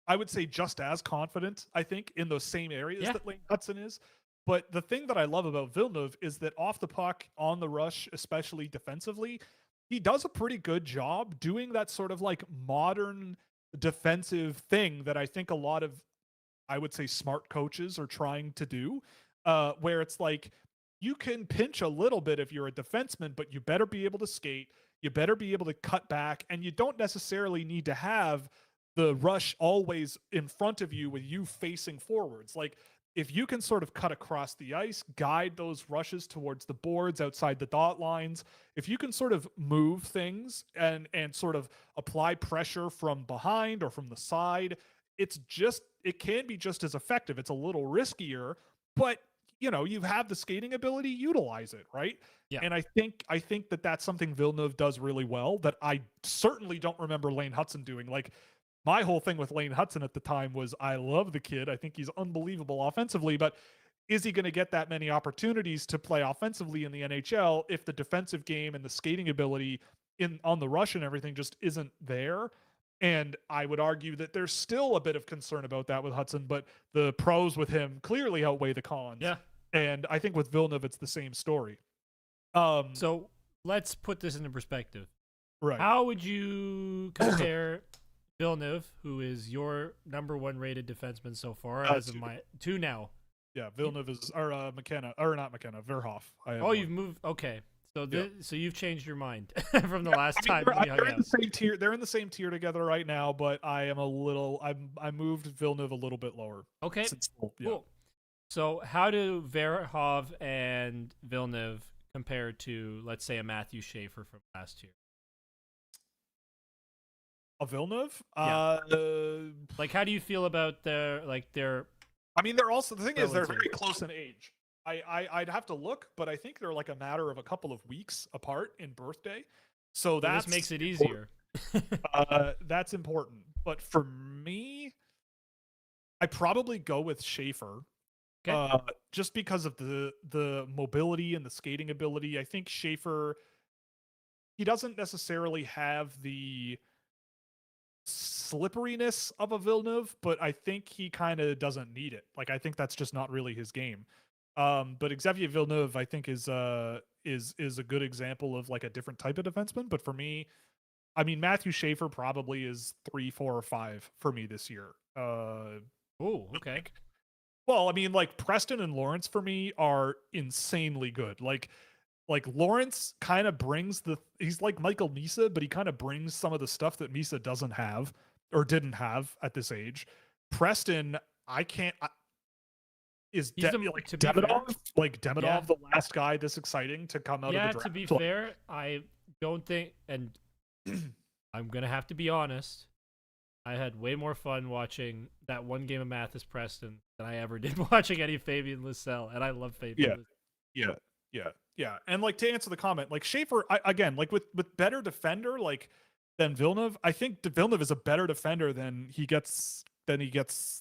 I would say, just as confident, I think, in those same areas that Lane Hudson is. But the thing that I love about Villeneuve is that off the puck, on the rush, especially defensively, he does a pretty good job doing that sort of like modern defensive thing that I think a lot of, I would say, smart coaches are trying to do, where it's like, you can pinch a little bit if you're a defenseman, but you better be able to skate. You better be able to cut back, and you don't necessarily need to have the rush always in front of you with you facing forwards. Like, if you can sort of cut across the ice, guide those rushes towards the boards outside the dot lines, if you can sort of move things and sort of apply pressure from behind or from the side, it can be just as effective. It's a little riskier, but you have the skating ability, utilize it, right? Yeah. And I think that that's something Villeneuve does really well that I certainly don't remember Lane Hudson doing. Like, my whole thing with Lane Hudson at the time was, I love the kid. I think he's unbelievable offensively, but is he going to get that many opportunities to play offensively in the NHL if the defensive game and the skating ability on the rush and everything just isn't there? And I would argue that there's still a bit of concern about that with Hudson, but the pros with him clearly outweigh the cons. Yeah. And I think with Villeneuve, it's the same story. So let's put this into perspective. Right. How would you compare Villeneuve, who is your number one rated defenseman so far, as of my two now? Yeah, Villeneuve is, or McKenna, or not McKenna, Verhoff. You've moved. Okay. So so you've changed your mind from the last time. They're in the same tier. They're in the same tier together right now, but I moved Villeneuve a little bit lower. Okay. Cool. So how do Verhoff and Villeneuve compare to, let's say, a Matthew Schaefer from last year? A Villeneuve? Yeah. Like, how do you feel about their? I mean, they're also, the thing is, they're very close in age. I'd have to look, but I think they're like a matter of a couple of weeks apart in birthday. So that makes it easier. That's important. But for me, I probably go with Schaefer. Okay. Just because of the mobility and the skating ability. I think Schaefer, he doesn't necessarily have the slipperiness of a Villeneuve, but I think he kind of doesn't need it. Like, I think that's just not really his game. But Xavier Villeneuve, I think, is a good example of like a different type of defenseman. But for me, I mean, Matthew Schaefer probably is 3, 4, or 5 for me this year. Oh, okay. Well, I mean, like Preston and Lawrence for me are insanely good. Like Lawrence kind of brings he's like Michael Misa, but he kind of brings some of the stuff that Misa doesn't have or didn't have at this age. Preston, is He's like to be fair, Demidov yeah. the last guy this exciting to come out of the draft? To be Like, fair, I don't think, and I'm gonna have to be honest. I had way more fun watching that one game of Mathis Preston than I ever did watching any Fabian Lysell, and I love Fabian. Yeah. And like to answer the comment, like Schaefer, again, like with better defender, like than Villeneuve, I think Villeneuve is a better defender than he gets.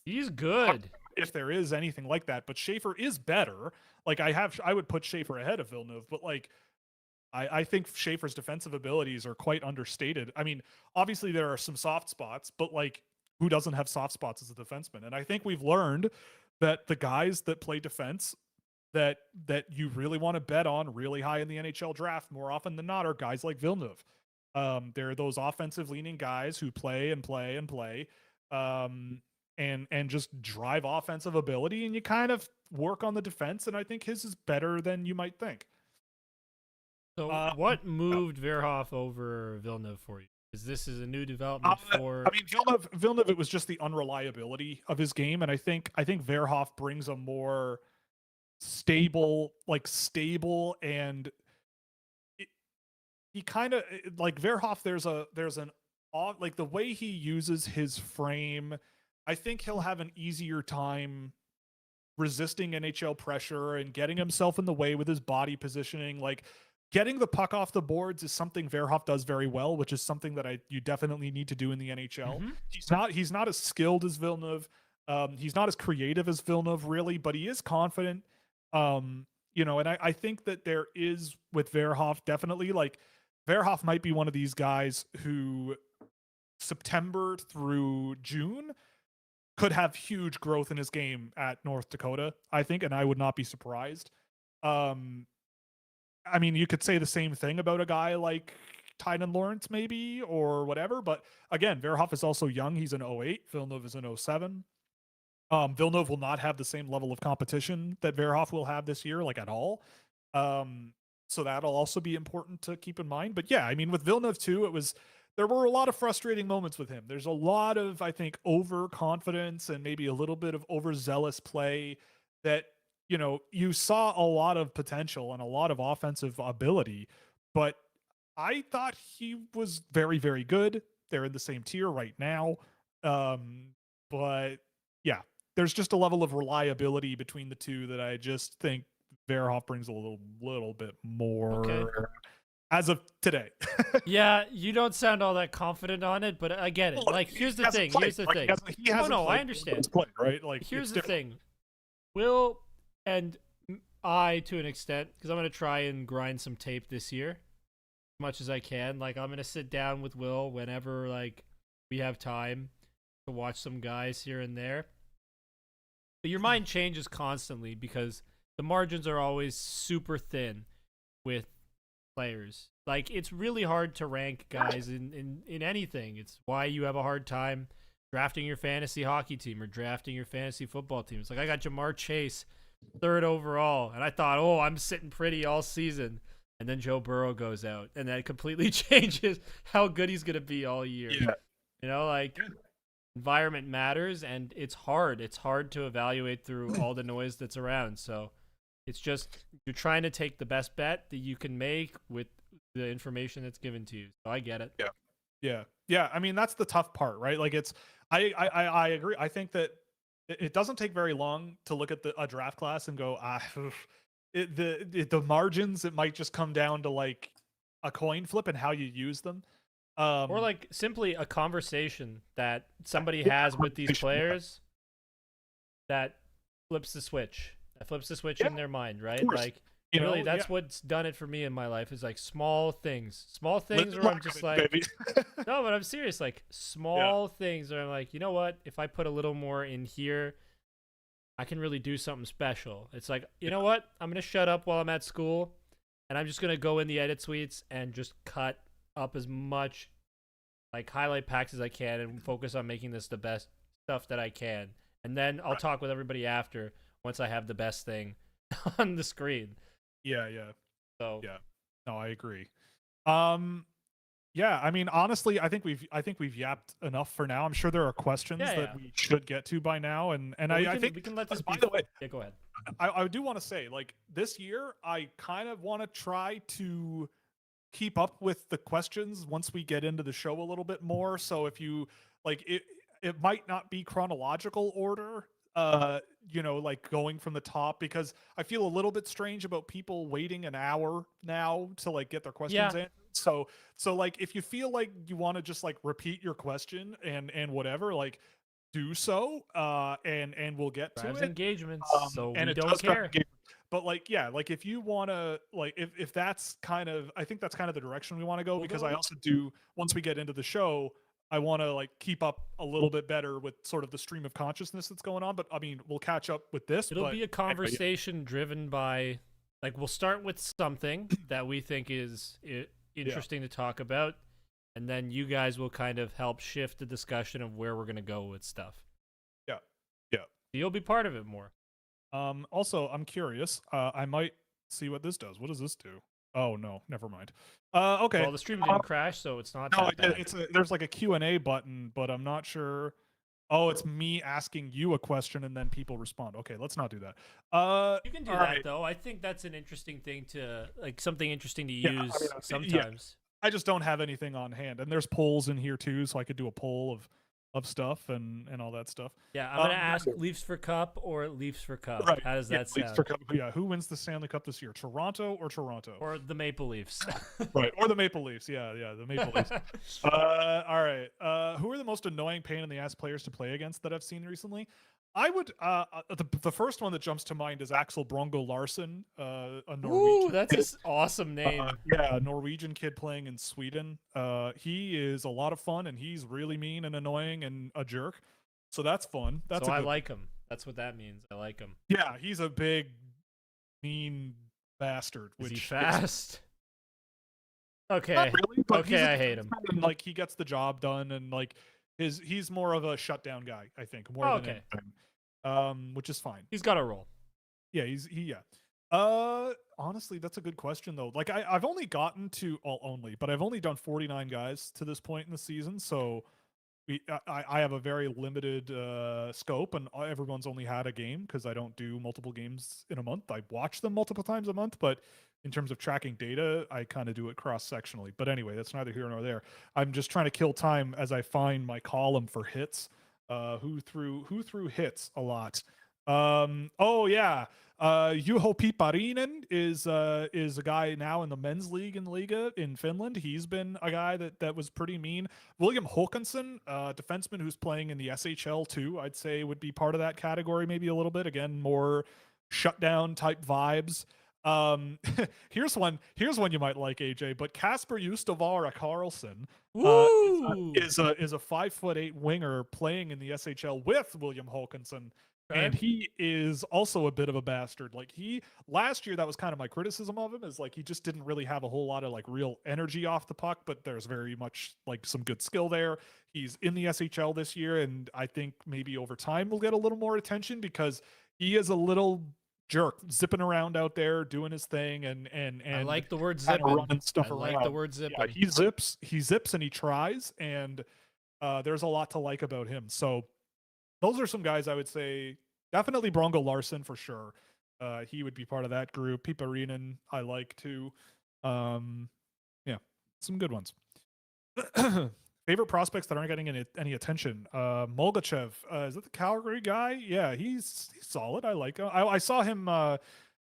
He's good. If there is anything like that, but Schaefer is better. Like I would put Schaefer ahead of Villeneuve, but like I think Schaefer's defensive abilities are quite understated. I mean, obviously there are some soft spots, but like who doesn't have soft spots as a defenseman? And I think we've learned that the guys that play defense that you really want to bet on really high in the NHL draft more often than not are guys like Villeneuve. They're those offensive leaning guys who play and play and play. And just drive offensive ability, and you kind of work on the defense, and I think his is better than you might think. So what moved Verhoff over Villeneuve for you? Because this is a new development for. I mean, Villeneuve, it was just the unreliability of his game, and I think Verhoff brings a more stable, and he kind of like Verhoff. There's an like the way he uses his frame. I think he'll have an easier time resisting NHL pressure and getting himself in the way with his body positioning. Like getting the puck off the boards is something Verhoff does very well, which is something that you definitely need to do in the NHL. Mm-hmm. He's not as skilled as Villeneuve. He's not as creative as Villeneuve really, but he is confident. And I think that there is with Verhoff definitely like Verhoff might be one of these guys who September through June could have huge growth in his game at North Dakota, I think, and I would not be surprised. I mean, you could say the same thing about a guy like Tynan Lawrence, maybe, or whatever, but again, Verhoff is also young. He's an 08. Villeneuve is an 07. Villeneuve will not have the same level of competition that Verhoff will have this year, like at all. So that'll also be important to keep in mind. But yeah, I mean, with Villeneuve too, there were a lot of frustrating moments with him. There's a lot of, I think, overconfidence and maybe a little bit of overzealous play that, you saw a lot of potential and a lot of offensive ability, but I thought he was very, very good. They're in the same tier right now. But yeah, there's just a level of reliability between the two that I just think Verhoff brings a little bit more. Okay. As of today. Yeah, you don't sound all that confident on it, but I get it. Like, here's the thing. Here's the thing. I understand. Played, right? Like, here's the thing. Will and I, to an extent, because I'm going to try and grind some tape this year as much as I can. Like, I'm going to sit down with Will whenever, like, we have time to watch some guys here and there. But your mind changes constantly because the margins are always super thin with players. Like, it's really hard to rank guys in anything. It's why you have a hard time drafting your fantasy hockey team or drafting your fantasy football team. It's like I got Jamar Chase 3rd overall, and I thought, oh, I'm sitting pretty all season. And then Joe Burrow goes out, and that completely changes how good he's going to be all year. Yeah. Environment matters, and it's hard. It's hard to evaluate through all the noise that's around. So it's just you're trying to take the best bet that you can make with the information that's given to you. So I get it. Yeah. I mean, that's the tough part, right? Like I agree. I think that it doesn't take very long to look at a draft class and go, the margins, it might just come down to like a coin flip and how you use them. Or like simply a conversation that somebody has with these players that flips the switch. In their mind, right? Like, really, that's what's done it for me in my life is like small things where I'm just like, no, but I'm serious. Like small things where I'm like, you know what? If I put a little more in here, I can really do something special. It's like, you know what? I'm going to shut up while I'm at school and I'm just going to go in the edit suites and just cut up as much like highlight packs as I can and focus on making this the best stuff that I can. And then I'll talk with everybody after once I have the best thing on the screen. Yeah. So yeah. No, I agree. Yeah, I mean, honestly, I think we've yapped enough for now. I'm sure there are questions Yeah, that yeah. we should get to by now, and Well, I think we can let this by be. the way, Yeah, go ahead. I do want to say, like, this year, I kind of want to try to keep up with the questions once we get into the show a little bit more. So if you like it might not be chronological order, like going from the top, because I feel a little bit strange about people waiting an hour now to like get their questions Yeah, answered. So like if you feel like you want to just like repeat your question and whatever, like do so, and we'll get to drives it. engagements, so And we it don't does drive care. engagement. But like, yeah, like if you want to, like, if that's kind of, I think that's kind of the direction we want to go, We'll because I go. also do, once we get into the show, I want to like keep up a little bit better with sort of the stream of consciousness that's going on. But I mean, we'll catch up with this. It'll But be a anyway, yeah. conversation driven by, like, we'll start with something that we think is interesting to talk about, and then you guys will kind of help shift the discussion of where we're gonna go with stuff. Yeah, yeah. You'll be part of it more. Also, I'm curious. I might see what this does. What does this do? Oh no, never mind. Okay. Well, the stream didn't crash, so it's not No, that bad. there's like a Q&A button, but I'm not sure. Oh, it's me asking you a question and then people respond. Okay, let's not do that. You can do all that right. though. I think that's an interesting thing to, like, something interesting to Yeah, use I mean, yeah. sometimes. I just don't have anything on hand, and there's polls in here too, so I could do a poll of stuff and all that stuff. Yeah, I'm gonna ask Leafs for Cup or Leafs for Cup. Right. How does Yeah, that Leafs sound? for Cup. Yeah, who wins the Stanley Cup this year? Toronto or Toronto? Or the Maple Leafs. Right, or the Maple Leafs. Yeah, the Maple Leafs. All right. Who are the most annoying pain in the ass players to play against that I've seen recently? I would the first one that jumps to mind is Axel Brongo Larson, a Norwegian. Ooh, that's an awesome name. Yeah, a Norwegian kid playing in Sweden. He is a lot of fun, and he's really mean and annoying and a jerk. So that's fun. That's So a I good. like him. That's what that means. I like him. Yeah, he's a big, mean bastard. Is he Which fast? Okay. not really, but Okay, I hate him. and, like, he gets the job done, and like he's more of a shutdown guy, I think, more than Okay. anything. Which is fine. He's got a role. Yeah, yeah. Honestly, that's a good question though. Like I've only gotten to but I've only done 49 guys to this point in the season, so I have a very limited scope, and everyone's only had a game because I don't do multiple games in a month. I watch them multiple times a month, but in terms of tracking data, I kind of do it cross sectionally. But anyway, that's neither here nor there. I'm just trying to kill time as I find my column for hits. Who threw hits a lot? Oh yeah. Juho Piparinen is a guy now in the men's league in Liga in Finland. He's been a guy that was pretty mean. William Håkansson, defenseman who's playing in the SHL too, I'd say would be part of that category, maybe a little bit. Again, more shutdown type vibes. Here's one you might like, AJ, but Kasper Justavara Carlson is a 5'8" winger playing in the SHL with William Håkansson. Okay. And he is also a bit of a bastard. Like last year, that was kind of my criticism of him, is like he just didn't really have a whole lot of like real energy off the puck, but there's very much like some good skill there. He's in the SHL this year, and I think maybe over time we'll get a little more attention because he is a little jerk zipping around out there doing his thing and I like the word zipping. running stuff I around. like the word zipping. Yeah, he zips and he tries, and there's a lot to like about him. So those are some guys I would say. Definitely Brongo Larson for sure. He would be part of that group. Piparinen I like too. Yeah, some good ones. Favorite prospects that aren't getting any attention. Molgachev, is that the Calgary guy? Yeah, he's solid. I like him. I saw him at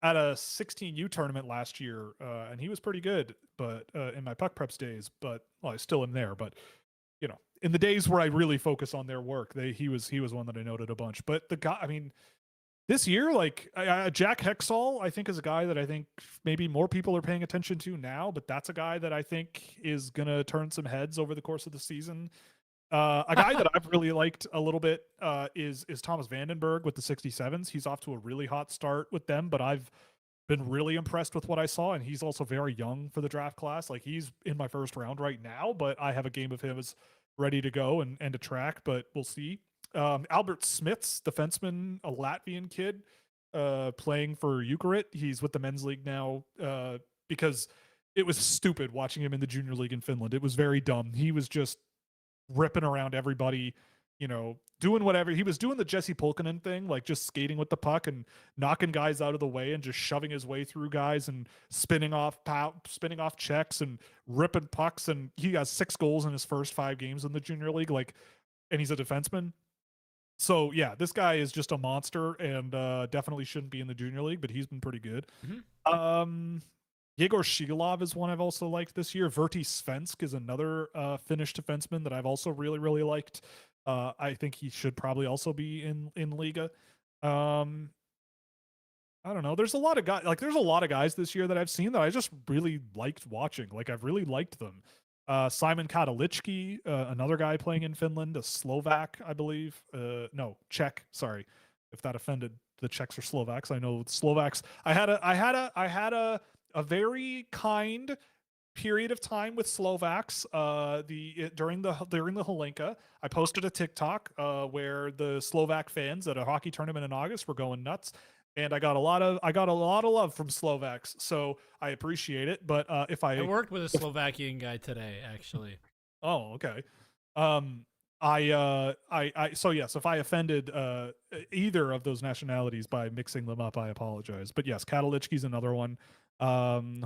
a 16U tournament last year, and he was pretty good. But in my puck preps days, but well, I still am there. But you know, in the days where I really focus on their work, he was one that I noted a bunch. But the guy, I mean, this year, like Jack Hexall, I think is a guy that I think maybe more people are paying attention to now. But that's a guy that I think is gonna turn some heads over the course of the season. A guy that I've really liked a little bit is Thomas Vandenberg with the 67s. He's off to a really hot start with them, but I've been really impressed with what I saw, and he's also very young for the draft class. Like he's in my first round right now, but I have a game of him as ready to go and to track, but we'll see. Albert Smits, defenseman, a Latvian kid, playing for Ukarit. He's with the men's league now because it was stupid watching him in the junior league in Finland. It was very dumb. He was just ripping around everybody, doing whatever. He was doing the Jesse Pulkkinen thing, like just skating with the puck and knocking guys out of the way and just shoving his way through guys and spinning off checks and ripping pucks. And he got 6 goals in his first 5 games in the junior league. And he's a defenseman. So yeah, this guy is just a monster and definitely shouldn't be in the junior league, but he's been pretty good. Mm-hmm. Yegor Shilov is one I've also liked this year. Verti Svensk is another Finnish defenseman that I've also really, really liked. I think he should probably also be in Liga. I don't know. There's a lot of guys this year that I've seen that I just really liked watching. Like I've really liked them. Simon Katalicki, another guy playing in Finland, a Slovak, I believe. No, Czech. Sorry, if that offended the Czechs or Slovaks. I know Slovaks. I had a very kind period of time with Slovaks. During the Holinka, I posted a TikTok where the Slovak fans at a hockey tournament in August were going nuts. And I got a lot of love from Slovaks, so I appreciate it. But if I worked with a Slovakian guy today, actually. Oh, okay. So yes, if I offended either of those nationalities by mixing them up, I apologize. But yes, Katalicki's another one. An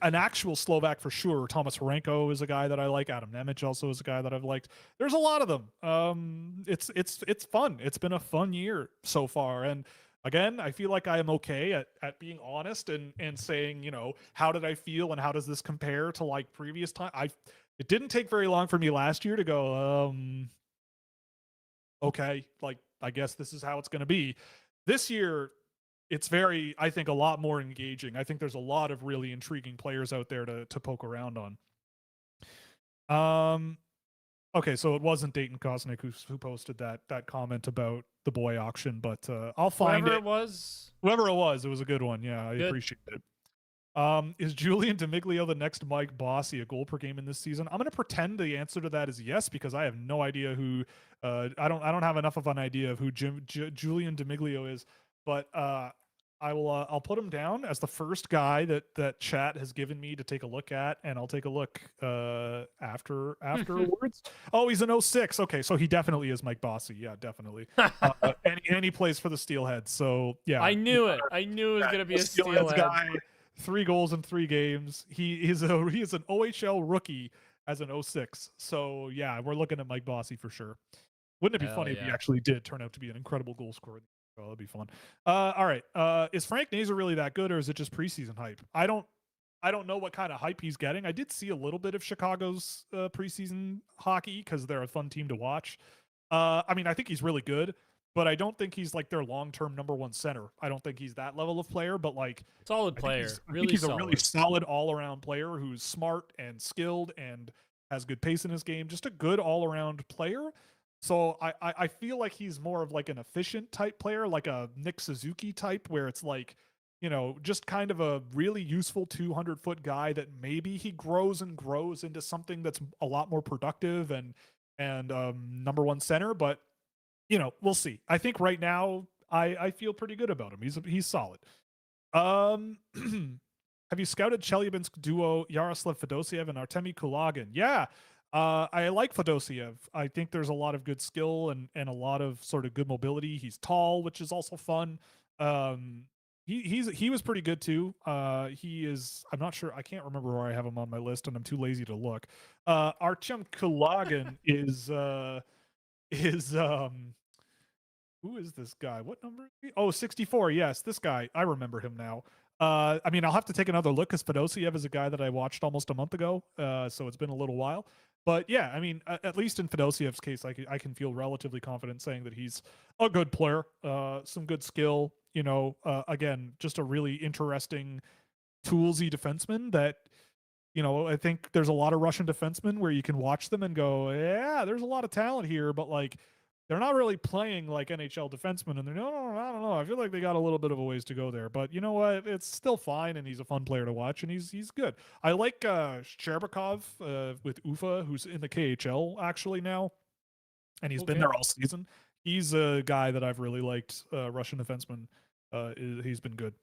actual Slovak for sure. Thomas Horenko is a guy that I like. Adam Nemec also is a guy that I've liked. There's a lot of them. It's fun. It's been a fun year so far, and again, I feel like I am okay at being honest and saying, how did I feel and how does this compare to like previous time? It didn't take very long for me last year to go, okay, like I guess this is how it's going to be. This year, it's I think a lot more engaging. I think there's a lot of really intriguing players out there to poke around on. Okay, so it wasn't Dayton Kosnick who posted that comment about the boy auction, but I'll find Whoever it was. Whoever it was a good one. Yeah, I appreciate it. Is Julian D'Amiglio the next Mike Bossy, a goal per game in this season? I'm going to pretend the answer to that is yes, because I have no idea who. I don't have enough of an idea of who Julian D'Amiglio is, but I'll put him down as the first guy that chat has given me to take a look at, and I'll take a look afterwards. Oh, he's an 06. Okay, so he definitely is Mike Bossy. Yeah, definitely. And he plays for the Steelheads. So yeah, I knew it. I knew it was gonna be a Steelheads guy. 3 goals in 3 games. He is an OHL rookie as an 06. So yeah, we're looking at Mike Bossy for sure. Wouldn't it be funny if he actually did turn out to be an incredible goal scorer? Oh, that'd be fun. All right. Is Frank Nazar really that good, or is it just preseason hype? I don't know what kind of hype he's getting. I did see a little bit of Chicago's preseason hockey because they're a fun team to watch. I mean, I think he's really good, but I don't think he's like their long-term number 1 center. I don't think he's that level of player, but like solid player. I think he's a really solid all-around player who's smart and skilled and has good pace in his game. Just a good all-around player. So I feel like he's more of like an efficient type player, like a Nick Suzuki type, where it's like, just kind of a really useful 200-foot guy that maybe he grows into something that's a lot more productive and number 1 center. But, we'll see. I think right now I feel pretty good about him. He's solid. Have you scouted Chelyabinsk duo Yaroslav Fedosiev and Artemi Kulagin? Yeah. I like Fedosiev. I think there's a lot of good skill and a lot of sort of good mobility. He's tall, which is also fun. He was pretty good too. He is. I'm not sure. I can't remember where I have him on my list, and I'm too lazy to look. Artem Kulagin is who is this guy? What number is he? Oh, 64. Yes, this guy. I remember him now. I mean, I'll have to take another look because Fedosiev is a guy that I watched almost a month ago. So it's been a little while. But yeah, I mean, at least in Fedosiev's case, I can feel relatively confident saying that he's a good player, some good skill. Again, just a really interesting, toolsy defenseman that, I think there's a lot of Russian defensemen where you can watch them and go, yeah, there's a lot of talent here, but like they're not really playing like NHL defensemen, and they're no, I don't know. I feel like they got a little bit of a ways to go there, but you know what? It's still fine, and he's a fun player to watch, and he's good. I like Sherbakov with Ufa, who's in the KHL actually now, and he's been there all season. He's a guy that I've really liked, Russian defenseman. He's been good.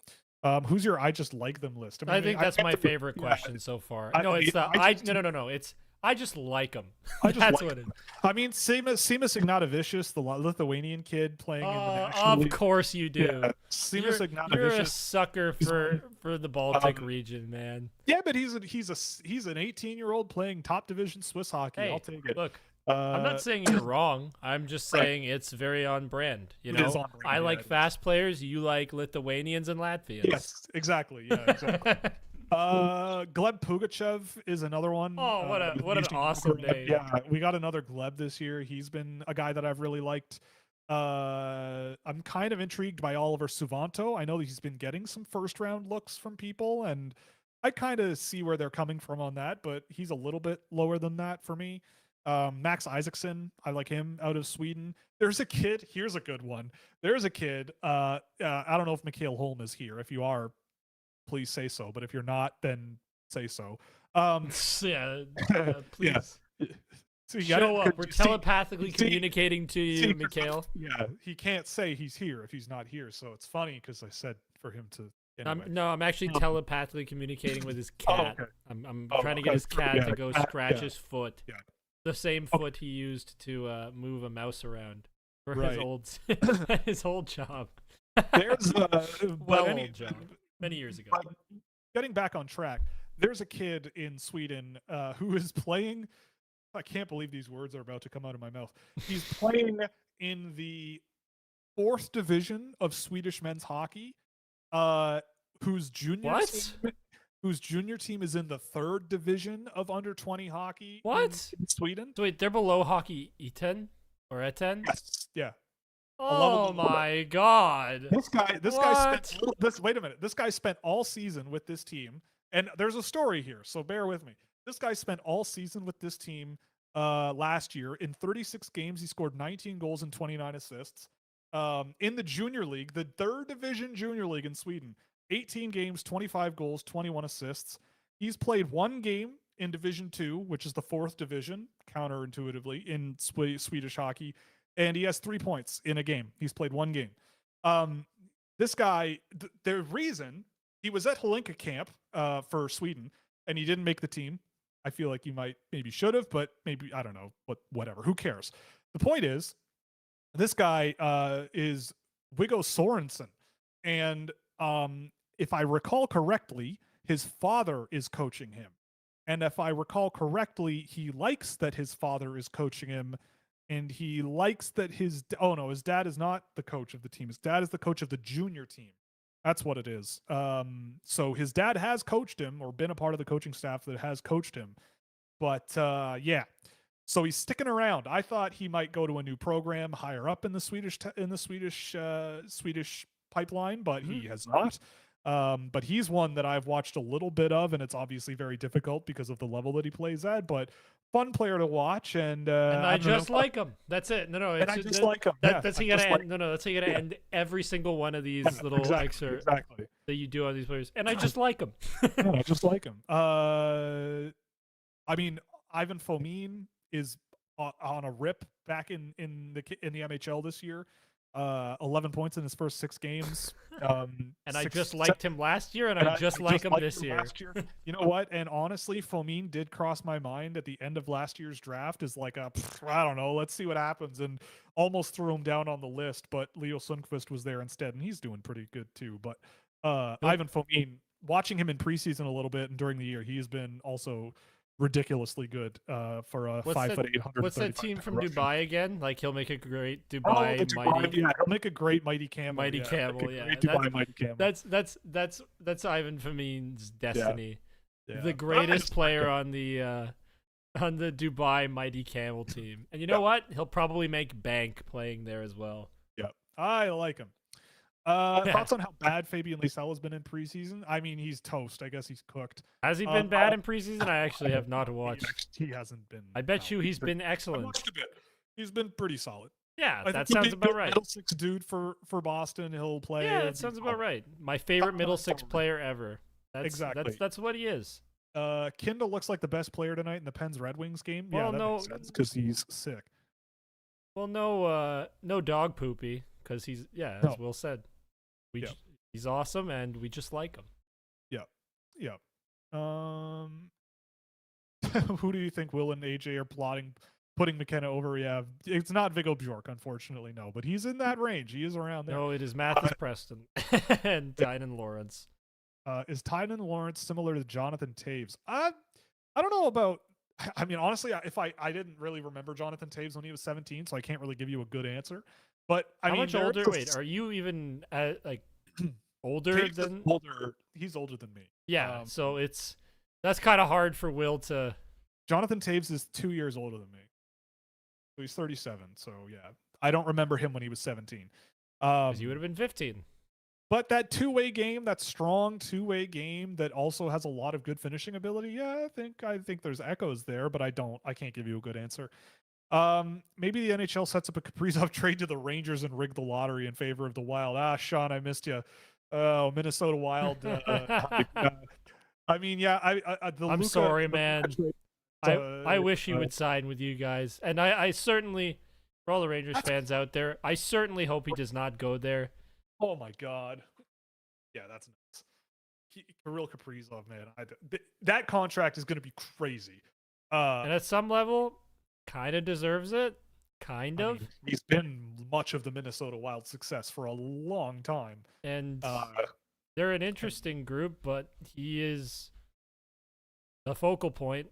Who's your I just like them list? I think that's my favorite question so far. No, it's the no. It's I just like them. That's what it is. I mean, Seamus Ignatavicius, the Lithuanian kid playing in the National League. Of course you do. Yeah, Seamus Ignatavicius. You're a sucker for the Baltic region, man. Yeah, but he's an 18-year-old playing top division Swiss hockey. Hey, I'll take it. Look, I'm not saying you're wrong. I'm just saying it's very on brand. You know, I like fast players. You like Lithuanians and Latvians. Yes, exactly. Yeah, exactly. Gleb Pugachev is another one. Oh, what an awesome name. Yeah, we got another Gleb this year. He's been a guy that I've really liked. I'm kind of intrigued by Oliver Suvanto. I know that he's been getting some first round looks from people, and I kind of see where they're coming from on that, but he's a little bit lower than that for me. Max Isaacson, I like him out of Sweden. There's a kid. Here's a good one. There's a kid. I don't know if Mikhail Holm is here. If you are, please say so. But if you're not, then say so. Please. Yeah. So show up. We're telepathically communicating to you, Mikhail. Yeah, he can't say he's here if he's not here. So it's funny because I said for him to. Anyway. I'm actually telepathically communicating with his cat. Okay. I'm trying to get his cat to go scratch his foot. Yeah. The same foot he used to move a mouse around for his old job. There's old job many years ago. Getting back on track, there's a kid in Sweden who is playing. I can't believe these words are about to come out of my mouth. He's playing in the 4th division of Swedish men's hockey. Whose junior team is in the 3rd division of under 20 hockey in Sweden. So wait, they're below hockey Eten or Eten? Yes. Yeah. Oh my god. This guy wait a minute. This guy spent all season with this team, and there's a story here, so bear with me. This guy spent all season with this team last year. In 36 games, he scored 19 goals and 29 assists. In the junior league, the 3rd division junior league in Sweden, 18 games, 25 goals, 21 assists. He's played 1 game in Division 2, which is the 4th division, counterintuitively, in Swedish hockey, and he has 3 points in a game. He's played 1 game. This guy, the reason he was at Helinka camp for Sweden, and he didn't make the team. I feel like he maybe should have, but maybe, I don't know, whatever. Who cares? The point is, this guy is Viggo Sorensen, and if I recall correctly, his father is coaching him. And if I recall correctly, he likes that his father is coaching him, and he likes that his dad is not the coach of the team. His dad is the coach of the junior team. That's what it is. So his dad has coached him, or been a part of the coaching staff that has coached him. But yeah. So he's sticking around. I thought he might go to a new program higher up in the Swedish pipeline, but he has not. But he's one that I've watched a little bit of, and it's obviously very difficult because of the level that he plays at. But fun player to watch, and I just like him. That's it. No, I just like him. That's how you gotta end. No, that's how you gotta end every single one of these little excerpts that you do on these players. And I just like him. I just like him. I mean, Ivan Fomin is on a rip back in the NHL this year. 11 points in his first 6 games. And I just liked him last year, and I just like him this year. You know what? And honestly, Fomin did cross my mind at the end of last year's draft as like I don't know, let's see what happens, and almost threw him down on the list, but Leo Sundqvist was there instead, and he's doing pretty good too. But Ivan Fomin, watching him in preseason a little bit and during the year, he has been also ridiculously good for a 5'8", 135. What's that team from Dubai again? Like, he'll make a great Dubai Mighty. Yeah, he'll make a great Mighty Camel. Mighty Camel. Dubai Mighty Camel. That's Ivan Fomin's destiny. Yeah. The greatest player on the Dubai Mighty Camel team. And you know what? He'll probably make bank playing there as well. Yeah, I like him. Thoughts on how bad Fabian Lysell has been in preseason? I mean, he's toast. I guess he's cooked. Has he been bad in preseason? I actually have not watched. He hasn't been. I bet you he's been excellent. I watched a bit. He's been pretty solid. Yeah, that sounds about right. Middle 6 dude for Boston. He'll play. Yeah, that sounds about right. My favorite middle 6 player ever. Exactly. That's what he is. Kindle looks like the best player tonight in the Pens Red Wings game. Well, yeah, that makes sense because he's sick. Well, no dog poopy because he's as Will said. He's awesome, and we just like him. Yeah. Who do you think Will and AJ are plotting putting McKenna over? Yeah, it's not Viggo Bjork, unfortunately, no, but he's in that range. He is around there. No, it is Mathis Preston and Tynan Lawrence. Is Tynan Lawrence similar to Jonathan Taves? I don't know about. I mean, honestly, if I didn't really remember Jonathan Taves when he was 17, so I can't really give you a good answer. But I How mean, much older? Wait, are you even like older Taves than? is older. He's older than me. Yeah, so that's kind of hard for Will to. Jonathan Taves is 2 years older than me. So he's 37. So yeah, I don't remember him when he was 17. Because you would have been 15. But that two-way game, that strong two-way game that also has a lot of good finishing ability, yeah, I think there's echoes there, but I can't give you a good answer. Maybe the NHL sets up a Kaprizov trade to the Rangers and rig the lottery in favor of the Wild. Sean, I missed you. Oh, Minnesota Wild. I mean, yeah, I'm sorry, man. I wish he would sign with you guys, and I certainly, for all the Rangers fans out there, I certainly hope he does not go there. Oh my God. Yeah, that's nuts. Kirill Kaprizov, man. That contract is going to be crazy. And at some level, kind of deserves it. Kind of. Mean, he's been much of the Minnesota Wild success for a long time. And they're an interesting group, but he is the focal point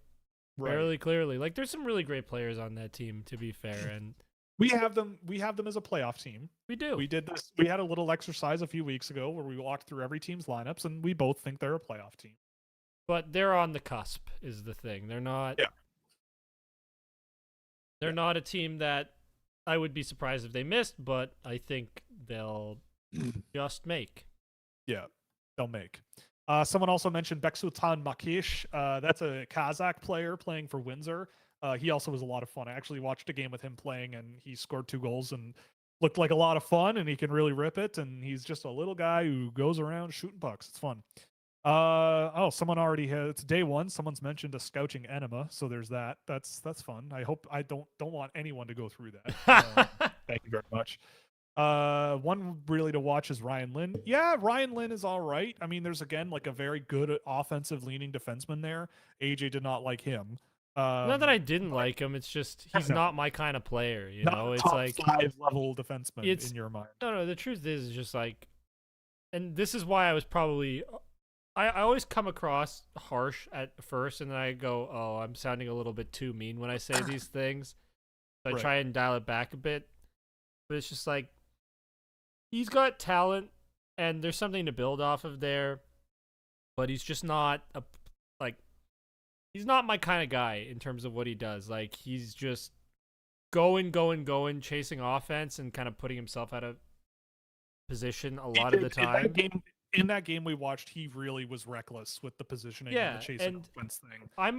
fairly clearly. Like, there's some really great players on that team, to be fair, and we have them as a playoff team. We do. We did this. We had a little exercise a few weeks ago where we walked through every team's lineups, and we both think they're a playoff team. But they're on the cusp, is the thing. They're not. Yeah. They're not a team that I would be surprised if they missed, but I think they'll just make. Yeah, they'll make. Someone also mentioned Beksultan Makish. That's a Kazakh player playing for Windsor. He also was a lot of fun. I actually watched a game with him playing, and he scored 2 goals and looked like a lot of fun, and he can really rip it. And he's just a little guy who goes around shooting pucks. It's fun. Someone already has. It's day 1. Someone's mentioned a Scouching enema, so there's that. That's fun. I hope I don't want anyone to go through that. Thank you very much. One really to watch is Ryan Lynn. Yeah, Ryan Lynn is all right. I mean, there's again like a very good offensive leaning defenseman there. AJ did not like him. Not that I didn't like him. It's just he's not my kind of player. You know, it's like 5 level defenseman in your mind. No. The truth is just like, and this is why I was probably. I always come across harsh at first, and then I go, "Oh, I'm sounding a little bit too mean when I say these things." So I try and dial it back a bit, but it's just like he's got talent, and there's something to build off of there, but he's just not he's not my kind of guy in terms of what he does. Like, he's just going, chasing offense and kind of putting himself out of position a lot of the time. In that game we watched, he really was reckless with the positioning and the chasing offense thing. I'll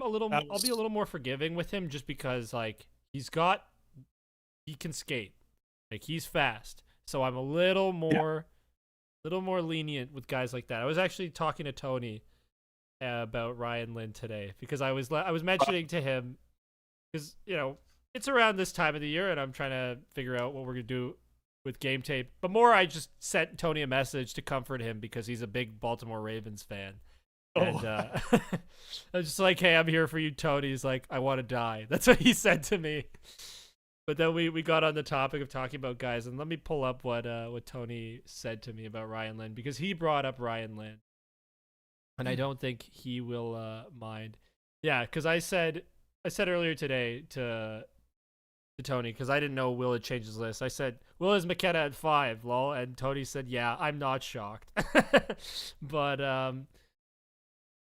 be a little more forgiving with him just because, like, he can skate. Like, he's fast. So I'm a little more lenient with guys like that. I was actually talking to Tony about Ryan Lynn today because I was mentioning to him because, you know, it's around this time of the year and I'm trying to figure out what we're gonna do with game tape. But more, I just sent Tony a message to comfort him because he's a big Baltimore Ravens fan. And I was just like, "Hey, I'm here for you, Tony." He's like, "I want to die." That's what he said to me. But then we got on the topic of talking about guys, and let me pull up what Tony said to me about Ryan Lynn because he brought up Ryan Lynn. And I don't think he will mind. Yeah, because I said earlier today to Tony, because I didn't know Will had changed his list. I said, Will is McKenna at 5, lol. And Tony said, yeah, I'm not shocked. But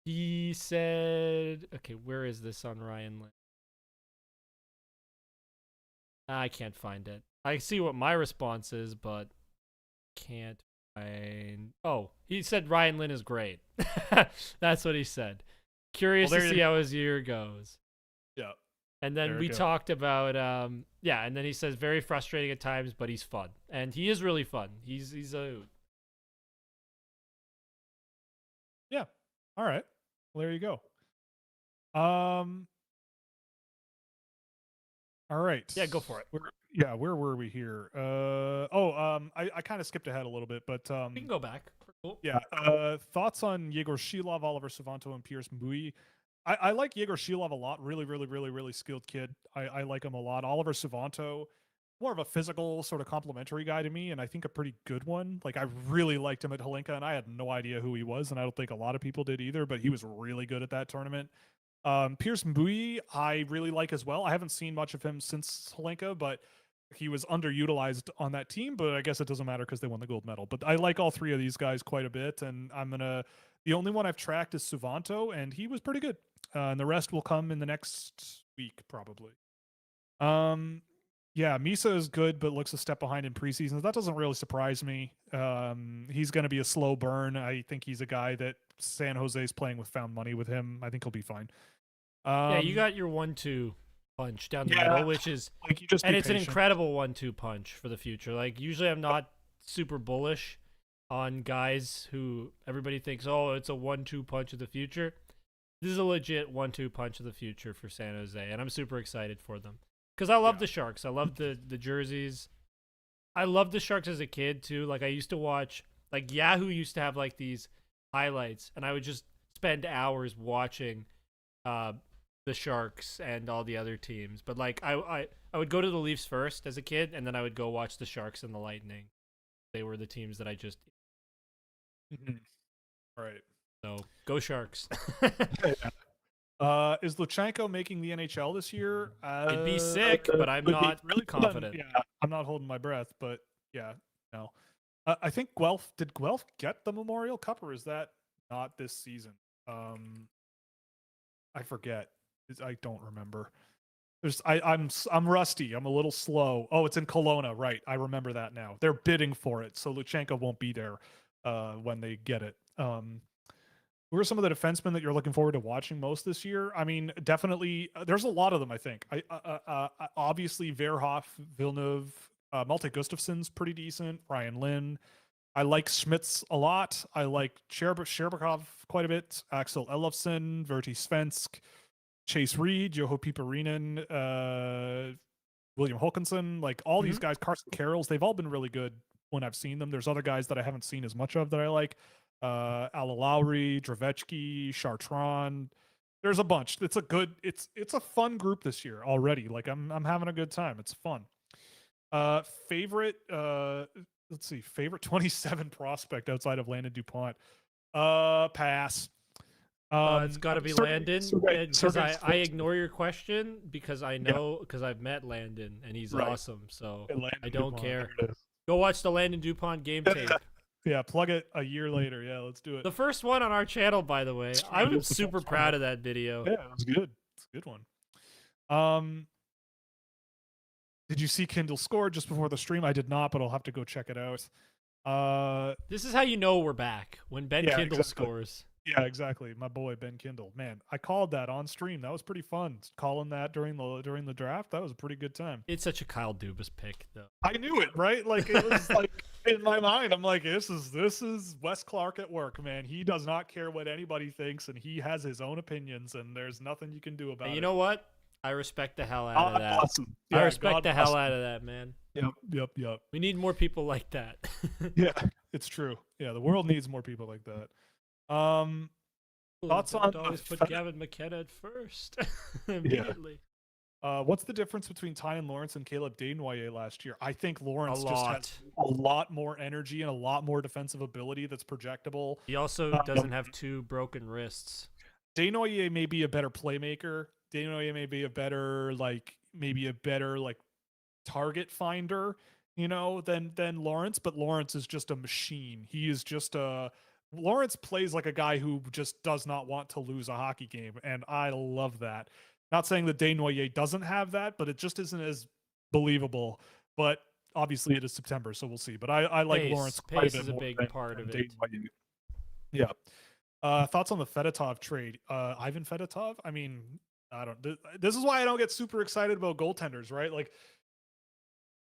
he said, okay, where is this on Ryan Lynn? I can't find it. I see what my response is, but can't find. Oh, he said Ryan Lynn is great. That's what he said. Curious to see how his year goes. Yeah. And then we talked about and then he says very frustrating at times, but he's fun. And he is really fun. He's a Yeah. All right. Well, there you go. All right. Yeah, go for it. Where were we here? I kind of skipped ahead a little bit, but we can go back. Cool. Yeah. Thoughts on Yegor Shilov, Oliver Savanto, and Pierce Mui? I like Yegor Shilov a lot. Really, really, really, really skilled kid. I like him a lot. Oliver Savanto, more of a physical sort of complimentary guy to me, and I think a pretty good one. Like I really liked him at Holinka, and I had no idea who he was, and I don't think a lot of people did either. But he was really good at that tournament. Pierce Mui, I really like as well. I haven't seen much of him since Holinka, but he was underutilized on that team. But I guess it doesn't matter because they won the gold medal. But I like all three of these guys quite a bit, and the only one I've tracked is Suvanto, and he was pretty good. And the rest will come in the next week probably. Yeah, Misa is good, but looks a step behind in preseason. That doesn't really surprise me. He's going to be a slow burn. I think he's a guy that San Jose's playing with found money with him. I think he'll be fine. Yeah, you got your 1-2 punch down the yeah, middle, which is, like you just and be it's an patient. incredible 1-2 punch for the future. Like usually, I'm not super bullish on guys who everybody thinks, oh, it's a 1-2 punch of the future. This is a legit 1-2 punch of the future for San Jose, and I'm super excited for them because I love the Sharks. I love the jerseys. I loved the Sharks as a kid too. Like I used to watch, like Yahoo used to have like these highlights, and I would just spend hours watching the Sharks and all the other teams. But like I would go to the Leafs first as a kid, and then I would go watch the Sharks and the Lightning. They were the teams that I just Right. So go Sharks. Is Luchenko making the NHL this year? It'd be sick, but I'm not really confident. Yeah, I'm not holding my breath, but yeah, no. I think did Guelph get the Memorial Cup, or is that not this season? I forget. I don't remember. I'm rusty. I'm a little slow. Oh, it's in Kelowna, right? I remember that now. They're bidding for it, so Luchenko won't be there when they get it. Who are some of the defensemen that you're looking forward to watching most this year? I mean, definitely, there's a lot of them. I think. Obviously Verhoff, Villeneuve, Malte Gustafsson's pretty decent. Ryan Lynn. I like Schmitz a lot. I like Sherbakov quite a bit. Axel Elofsson, Verti Svensk, Chase Reed, Joho Piparinen, William Hulkinson. Like all these guys, Carson Carrolls, they've all been really good when I've seen them. There's other guys that I haven't seen as much of that I like. Ala Lowry, Dravechki, Chartron. There's a bunch. It's a fun group this year already. Like I'm having a good time. It's fun. Favorite let's see, favorite 27 prospect outside of Landon DuPont. Pass. It's got to be Landon. Because I ignore your question because I know because I've met Landon and he's awesome. So I don't care. Go watch the Landon DuPont game tape. Yeah, plug it a year later. Yeah, let's do it. The first one on our channel, by the way. I'm super proud of that video. Yeah, it was good. It's a good one. Did you see Kindle score just before the stream? I did not, but I'll have to go check it out. This is how you know we're back when Ben Kindle scores. Yeah, exactly. My boy Ben Kindle. Man, I called that on stream. That was pretty fun. Calling that during the draft. That was a pretty good time. It's such a Kyle Dubas pick, though. I knew it, right? Like it was like in my mind, I'm like, this is Wes Clark at work, man. He does not care what anybody thinks, and he has his own opinions, and there's nothing you can do about it. You know what? I respect the hell out of that. Awesome. Yeah, I respect the hell out of that, man. Yep. We need more people like that. Yeah, it's true. Yeah, the world needs more people like that. Thoughts on always put Gavin McKenna at first immediately. What's the difference between Tynan Lawrence and Caleb Desnoyers last year? I think Lawrence just has a lot more energy and a lot more defensive ability that's projectable. He also doesn't have 2 broken wrists. Desnoyers may be a better playmaker. Desnoyers may be a better target finder, than Lawrence, but Lawrence is just a machine. He is just Lawrence plays like a guy who just does not want to lose a hockey game, and I love that. Not saying that Desnoyers doesn't have that, but it just isn't as believable. But obviously it is September, so we'll see. But I like Lawrence quite a bit is a big part of it. Yeah. Thoughts on the Fedotov trade? Ivan Fedotov? I mean, this is why I don't get super excited about goaltenders, right? Like,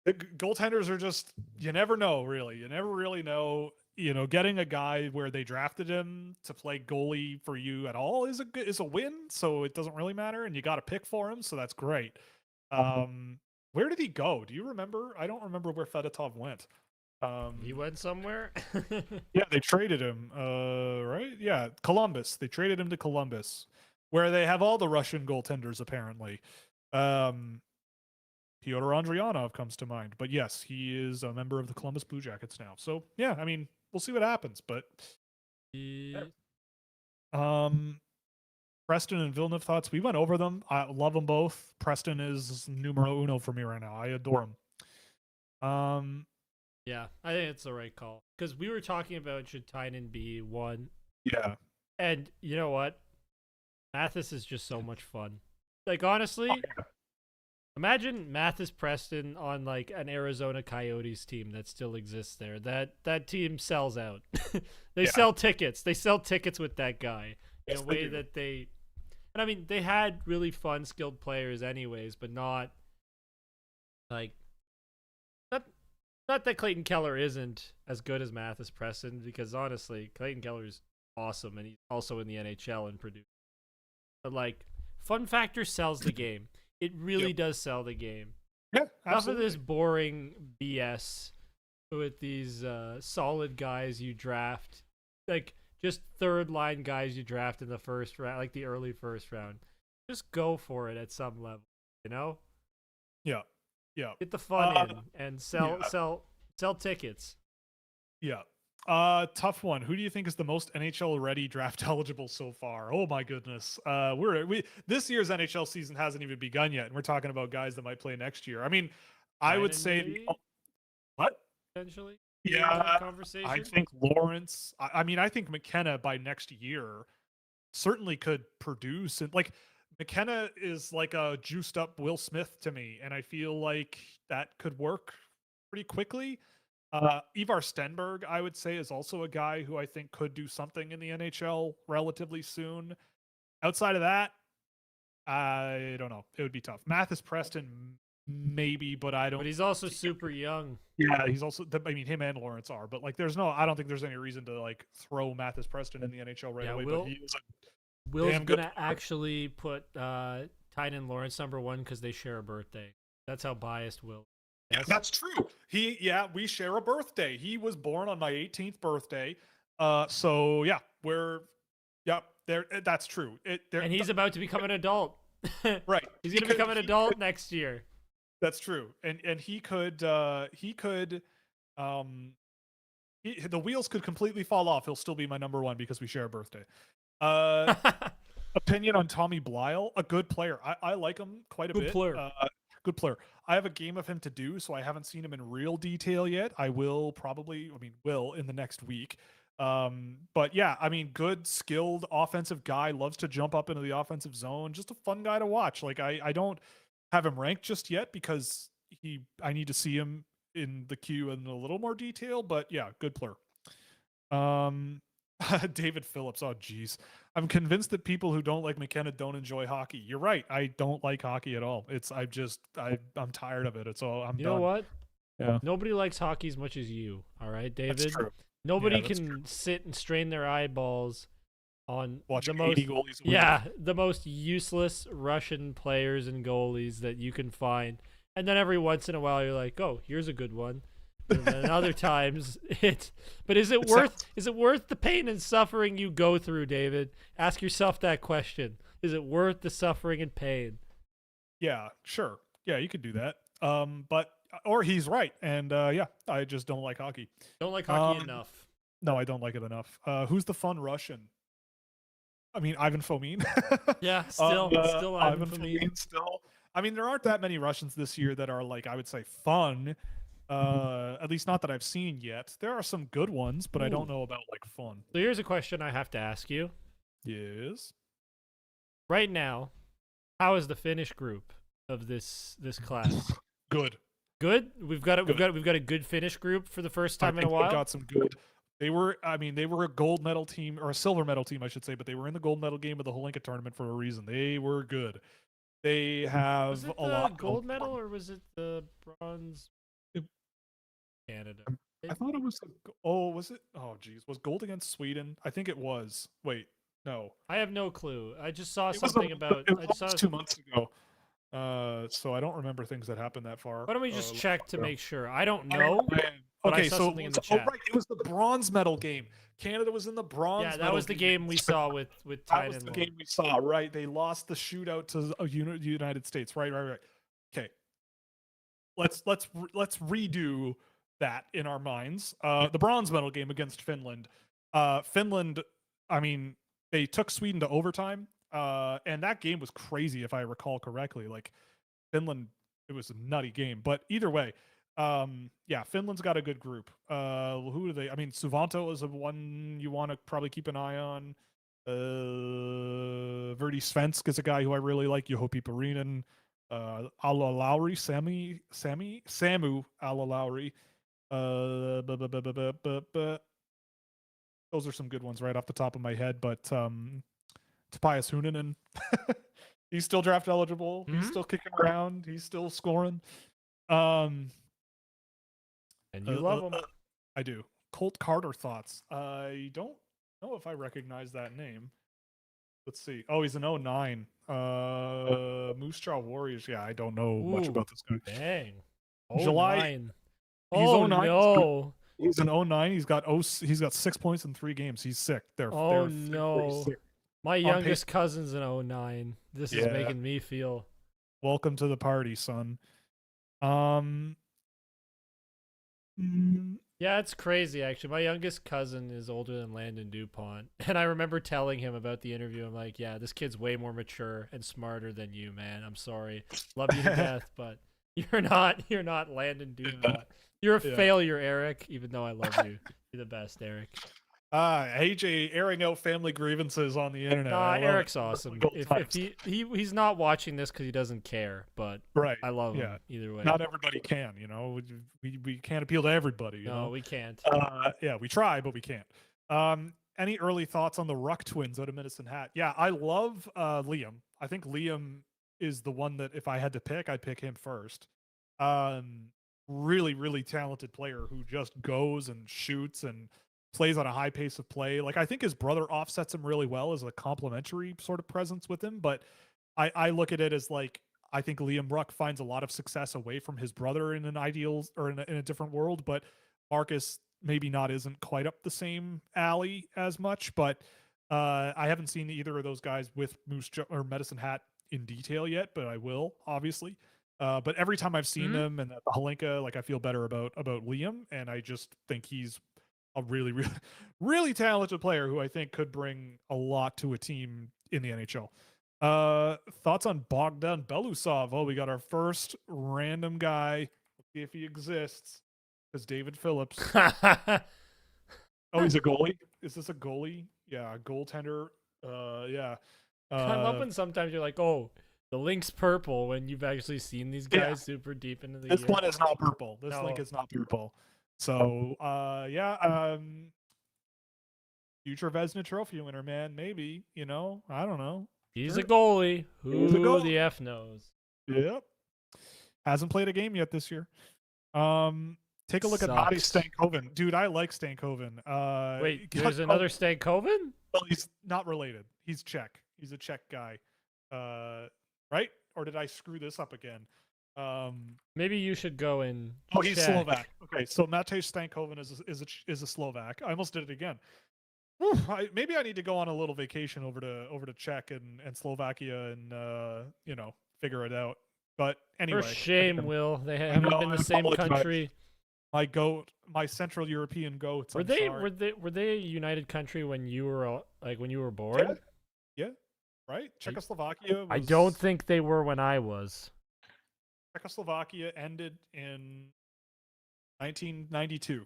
the goaltenders are just, you never know, really. You never really know. Getting a guy where they drafted him to play goalie for you at all is a win. So it doesn't really matter, and you got to pick for him. So that's great. Where did he go? Do you remember? I don't remember where Fedotov went. He went somewhere. Yeah, they traded him. Right? Yeah, Columbus. They traded him to Columbus, where they have all the Russian goaltenders apparently. Um, Pyotr Andrianov comes to mind, but yes, he is a member of the Columbus Blue Jackets now. So yeah, I mean, we'll see what happens. But Yeah. um, Preston and Villeneuve thoughts. We went over them. I love them both. Preston is numero uno for me right now. I adore him. Yeah, I think it's the right call because we were talking about should Tynan be one, Yeah. and you know what, Mathis is just so much fun. Like honestly, imagine Mathis Preston on like an Arizona Coyotes team that still exists there. That team sells out. They sell tickets. They sell tickets with that guy in a way that they. And I mean, they had really fun, skilled players, anyways, but not like. Not that Clayton Keller isn't as good as Mathis Preston, because honestly, Clayton Keller's awesome, and he's also in the NHL and Purdue. But like, fun factor sells the game. It really does sell the game. Yeah, absolutely. Enough of this boring BS with these solid guys you draft, like just third line guys you draft in the first round, like the early first round. Just go for it at some level, you know? Yeah. Yeah. Get the fun in and sell tickets. Yeah. Tough one. Who do you think is the most NHL ready draft eligible so far? Oh my goodness. This year's NHL season hasn't even begun yet, and we're talking about guys that might play next year. I mean, I would say what? Potentially? Yeah. Conversation? I think Lawrence. I mean, I think McKenna by next year certainly could produce, and like McKenna is like a juiced up Will Smith to me, and I feel like that could work pretty quickly. Ivar Stenberg, I would say, is also a guy who I think could do something in the NHL relatively soon. Outside of that, I don't know. It would be tough. Mathis Preston, maybe, but I don't. But he's also super young. Yeah, he's also. I mean, him and Lawrence are, but like, I don't think there's any reason to like throw Mathis Preston in the NHL right away. But he is Will's gonna actually put Tynan Lawrence #1 because they share a birthday. That's how biased Will. Yes. That's true. We share a birthday. He was born on my 18th birthday. So yeah, that's true. And he's about to become an adult. Right. He's gonna become an adult next year. That's true. And the wheels could completely fall off. He'll still be my #1 because we share a birthday. Opinion on Tommy Blyle, a good player. I like him quite a bit. Good player. I have a game of him to do, so I haven't seen him in real detail yet. I will in the next week. But yeah, I mean, good, skilled offensive guy, loves to jump up into the offensive zone. Just a fun guy to watch. Like I don't have him ranked just yet because I need to see him in the queue in a little more detail. But yeah, good player. David Phillips. Oh, geez. I'm convinced that people who don't like McKenna don't enjoy hockey. You're right. I don't like hockey at all. I'm tired of it. It's all I'm done. You know what? Yeah. Nobody likes hockey as much as you. All right, David. That's true. Nobody can sit and strain their eyeballs on watching the most 80 goalies. The most useless Russian players and goalies that you can find. And then every once in a while you're like, "Oh, here's a good one." And then other times but is it worth the pain and suffering you go through, David? Ask yourself that question. Is it worth the suffering and pain? Yeah, sure. Yeah, you could do that. Or he's right. And I just don't like hockey. Don't like hockey enough. No, I don't like it enough. Who's the fun Russian? I mean, Ivan Fomin. Yeah, still Ivan Fomin. Still. I mean, there aren't that many Russians this year that are like, I would say, fun. At least not that I've seen yet. There are some good ones, but I don't know about like fun. So here's a question I have to ask you. Yes. Right now, how is the Finnish group of this class? Good. Good? We've got a good Finnish group for the first time in a while. They got some good. They were a gold medal team, or a silver medal team, I should say, but they were in the gold medal game of the Holinka tournament for a reason. They were good. They have was it a lot. Gold medal, or was it the bronze? Canada. I thought it was. Was it? Oh, geez. Was gold against Sweden? I think it was. Wait, no. I have no clue. I just saw something about. It was 2 months ago. So I don't remember things that happened that far. Why don't we just check to make sure? I don't know. But I Okay, saw so something in the chat. right, it was the bronze medal game. Canada was in the bronze. Yeah, that medal was the game we saw with That Tyne was and the Long. game we saw. Right, they lost the shootout to United States. Right. Okay, let's redo that in our minds. The bronze medal game against Finland. Finland, I mean, they took Sweden to overtime, and that game was crazy if I recall correctly. Like Finland, it was a nutty game. But either way, yeah, Finland's got a good group. Who do they? I mean, Suvanto is a one you want to probably keep an eye on. Verdi Svensk is a guy who I really like. Juho Piparinen, Alalaurie, Samu Alalaurie. Those are some good ones right off the top of my head. But Topias Huninen, he's still draft eligible. He's still kicking around. He's still scoring. And you love him. I do. Colt Carter thoughts. I don't know if I recognize that name. Let's see. Oh, he's an 09. Moose Jaw Warriors. Yeah, I don't know much about this guy. Dang. July. He's 09. No. He's an 09. He's got 6 points in 3 games. He's sick. They're no. Sick. My youngest cousin's an 09. This is making me feel. Welcome to the party, son. Yeah, it's crazy, actually. My youngest cousin is older than Landon DuPont. And I remember telling him about the interview. I'm like, yeah, this kid's way more mature and smarter than you, man. I'm sorry. Love you to death, but you're not Landon DuPont. You're a failure, Eric, even though I love you. You're the best, Eric. AJ airing out family grievances on the internet. Eric's awesome. If he's not watching this because he doesn't care, but I love him either way. Not everybody can, you know. We can't appeal to everybody. You know? We can't. Yeah, we try, but we can't. Any early thoughts on the Ruck twins out of Medicine Hat? Yeah, I love Liam. I think Liam is the one that if I had to pick, I'd pick him first. Really, really talented player who just goes and shoots and plays on a high pace of play. Like I think his brother offsets him really well as a complementary sort of presence with him. But I look at it as like I think Liam Ruck finds a lot of success away from his brother in an ideal or in a different world. But Marcus maybe isn't quite up the same alley as much. But I haven't seen either of those guys with or Medicine Hat in detail yet. But I will obviously. But every time I've seen them and the Halenka, like I feel better about Liam, and I just think he's a really, really, really talented player who I think could bring a lot to a team in the NHL. Thoughts on Bogdan Belousov? Oh, we got our first random guy. Let's see if he exists. Is David Phillips? Oh, he's a goalie. Is this a goalie? Yeah, a goaltender. Yeah. I love when sometimes you're like, oh, the link's purple when you've actually seen these guys super deep into the This year. one is not purple. This link is not purple. So, future Vezina Trophy winner, man. Maybe, you know, I don't know. He's a goalie. Who the F knows? Yep. Hasn't played a game yet this year. Take a look at Matti Stankoven. Dude, I like Stankoven. Wait, there's another Stankoven? Well, he's not related. He's Czech. He's a Czech guy. Right? Or did I screw this up again? Maybe you should go and. Oh, he's Slovak. Okay, so Matej Stankoven is a Slovak. I almost did it again. Maybe I need to go on a little vacation over to Czech and Slovakia and figure it out. But anyway, for shame, Will, they haven't been the same country. My Central European goats. Were they a united country when you were born? Yeah. Right? Czechoslovakia. I don't think they were when I was. Czechoslovakia ended in 1992.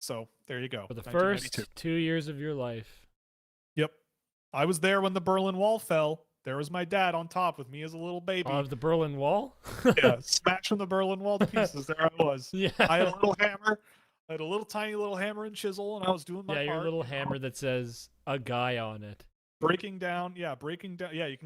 So there you go. For the first 2 years of your life. Yep. I was there when the Berlin Wall fell. There was my dad on top with me as a little baby. Of the Berlin Wall? Yeah, smashing the Berlin Wall to pieces. There I was. Yeah. I had a little hammer. I had a little tiny little hammer and chisel, and I was doing my part. Yeah, your little hammer that says a guy on it. Breaking down. Yeah, you can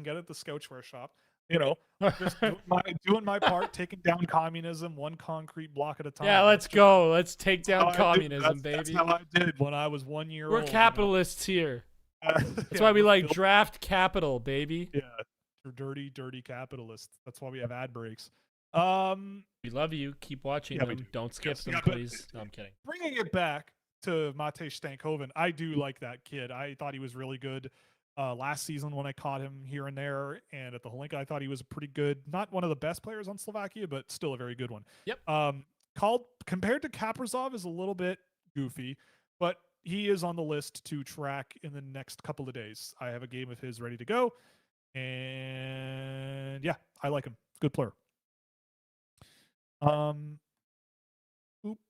get it at the Scouchware shop. You know, just doing my part, taking down communism one concrete block at a time. Yeah, let's go. Let's take down communism, baby. That's how I did when I was 1 year old. We're capitalists here. That's why we like draft capital, baby. Yeah, we're dirty capitalists. That's why we have ad breaks. We love you. Keep watching Yeah, we them. do. Don't skip Yes, them, yeah, but please. No, I'm kidding. bringing it back to Matej Stankoven, I do like that kid. I thought he was really good last season when I caught him here and there, and at the Holinka, I thought he was pretty good. Not one of the best players on Slovakia, but still a very good one. Yep. Called compared to Kaprizov is a little bit goofy, but he is on the list to track in the next couple of days. I have a game of his ready to go, and yeah, I like him. Good player. Boop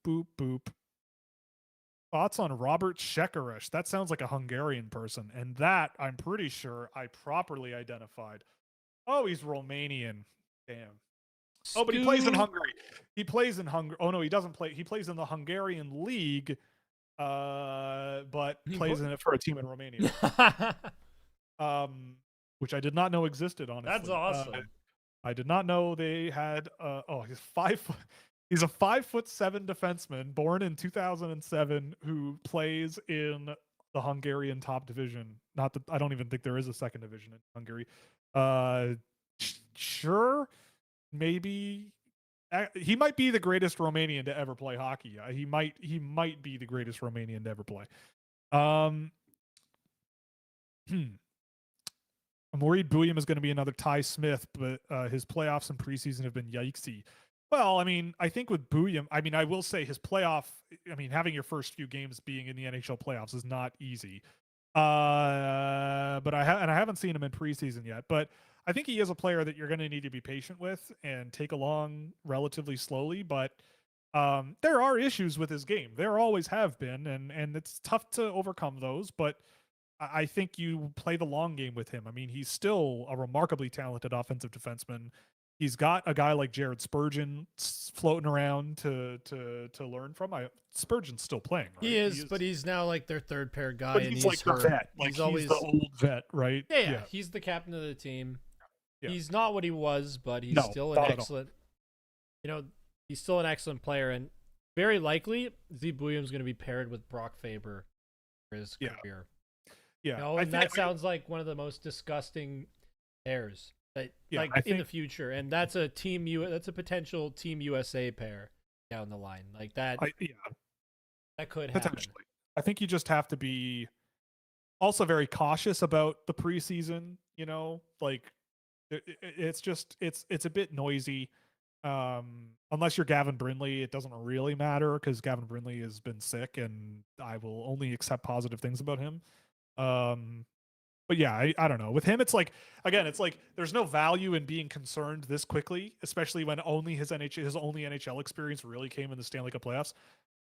boop boop. Thoughts on Robert Shekarish? That sounds like a Hungarian person, and that I'm pretty sure I properly identified. Oh, he's Romanian. Damn. Oh, but he plays in Hungary. He plays in Hungary. Oh no, he doesn't play. He plays in the Hungarian league, but plays in it for a team in Romania. Which I did not know existed. Honestly, That's awesome. I did not know they had. He's 5 foot. He's a 5'7" defenseman born in 2007 who plays in the Hungarian top division. Not that I don't even think there is a second division in Hungary. Sure, maybe he might be the greatest Romanian to ever play hockey. He might be the greatest Romanian to ever play. I'm worried Buium is going to be another Ty Smith, but his playoffs and preseason have been yikesy. Well, I mean, I think with Buium, I mean, I will say his playoff, I mean, having your first few games being in the NHL playoffs is not easy. But I haven't seen him in preseason yet, but I think he is a player that you're going to need to be patient with and take along relatively slowly. But there are issues with his game. There always have been, and it's tough to overcome those. But I think you play the long game with him. I mean, he's still a remarkably talented offensive defenseman. He's got a guy like Jared Spurgeon floating around to learn from. Spurgeon's still playing, right? He is, but he's now like their third pair guy, but and he's he's like the hurt. vet. Like he's always the old vet, right? Yeah, he's the captain of the team. Yeah. He's not what he was, but he's still an excellent. He's still an excellent player, and very likely Z Buium's going to be paired with Brock Faber for his career. Yeah, and that sounds like one of the most disgusting pairs in the future, and that's a that's a potential Team USA pair down the line, like that. That could happen. Potentially. I think you just have to be also very cautious about the preseason. Like it's a bit noisy. Unless you're Gavin Brindley, it doesn't really matter because Gavin Brindley has been sick, and I will only accept positive things about him. But yeah, I don't know. With him, it's like, again, it's like there's no value in being concerned this quickly, especially when only his only NHL experience really came in the Stanley Cup playoffs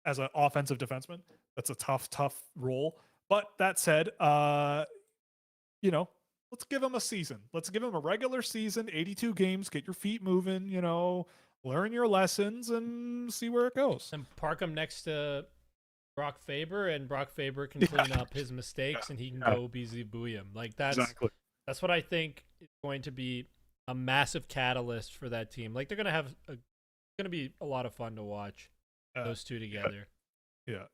as an offensive defenseman. That's a tough role. But that said, let's give him a season. Let's give him a regular season, 82 games, get your feet moving, learn your lessons and see where it goes. And park him next to Brock Faber, and Brock Faber can clean up his mistakes, and he can go be Z Buium. Like that's what I think is going to be a massive catalyst for that team. Like they're gonna be a lot of fun to watch those two together. Yeah.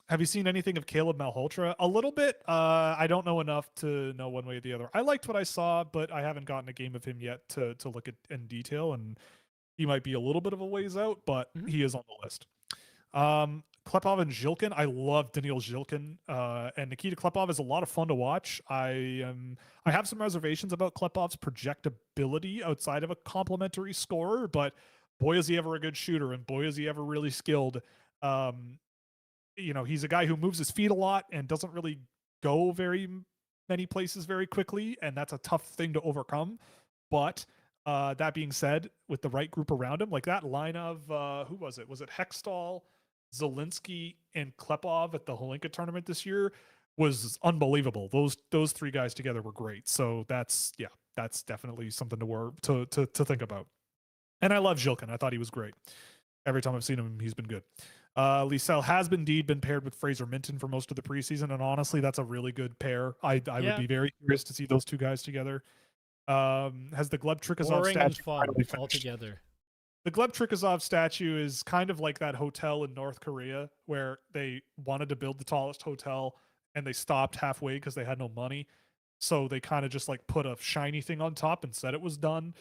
Have you seen anything of Caleb Malhotra? A little bit. I don't know enough to know one way or the other. I liked what I saw, but I haven't gotten a game of him yet to look at in detail, and he might be a little bit of a ways out, but he is on the list. Klepov and Zhilkin. I love Daniil Zhilkin. And Nikita Klepov is a lot of fun to watch. I have some reservations about Klepov's projectability outside of a complimentary scorer, but boy is he ever a good shooter, and boy is he ever really skilled. He's a guy who moves his feet a lot and doesn't really go very many places very quickly, and that's a tough thing to overcome. But that being said, with the right group around him, like that line of who was it? Was it Hextall, Zelensky, and Klepov at the Holinka tournament this year was unbelievable. Those three guys together were great. So that's definitely something to think about. And I love Zhilkin. I thought he was great. Every time I've seen him, he's been good. Liesel has indeed been paired with Fraser Minton for most of the preseason, and honestly, that's a really good pair. I would be very curious to see those two guys together. Has the Gleb Trikozov statue finally altogether? The Gleb Trikozov statue is kind of like that hotel in North Korea where they wanted to build the tallest hotel and they stopped halfway because they had no money. So they kind of just like put a shiny thing on top and said it was done.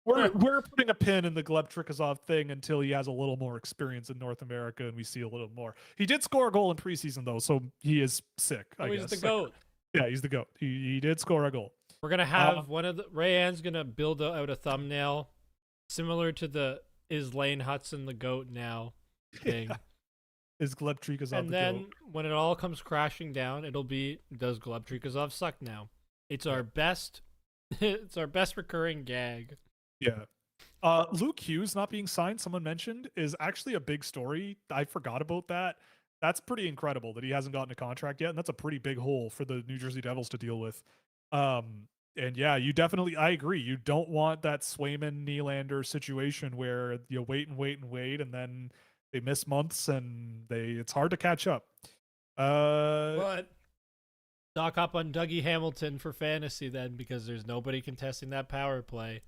we're putting a pin in the Gleb Trikazov thing until he has a little more experience in North America and we see a little more. He did score a goal in preseason though, so he is sick. I He's guess. the GOAT. Yeah, he's the GOAT. He did score a goal. We're gonna have one of the Rayanne's gonna build out a thumbnail similar to the "Is Lane Hudson the GOAT now" thing. Yeah. Is Gleb Trikazov And the then GOAT? when it all comes crashing down, it'll be, does Gleb Trikazov suck now? It's our best. It's our best recurring gag. Yeah. Luke Hughes not being signed, someone mentioned, is actually a big story. I forgot about that. That's pretty incredible that he hasn't gotten a contract yet, and that's a pretty big hole for the New Jersey Devils to deal with. And yeah, you definitely, I agree. You don't want that Swayman Nylander situation where you wait and wait and wait, and then they miss months and it's hard to catch up. But stock up on Dougie Hamilton for fantasy then, because there's nobody contesting that power play.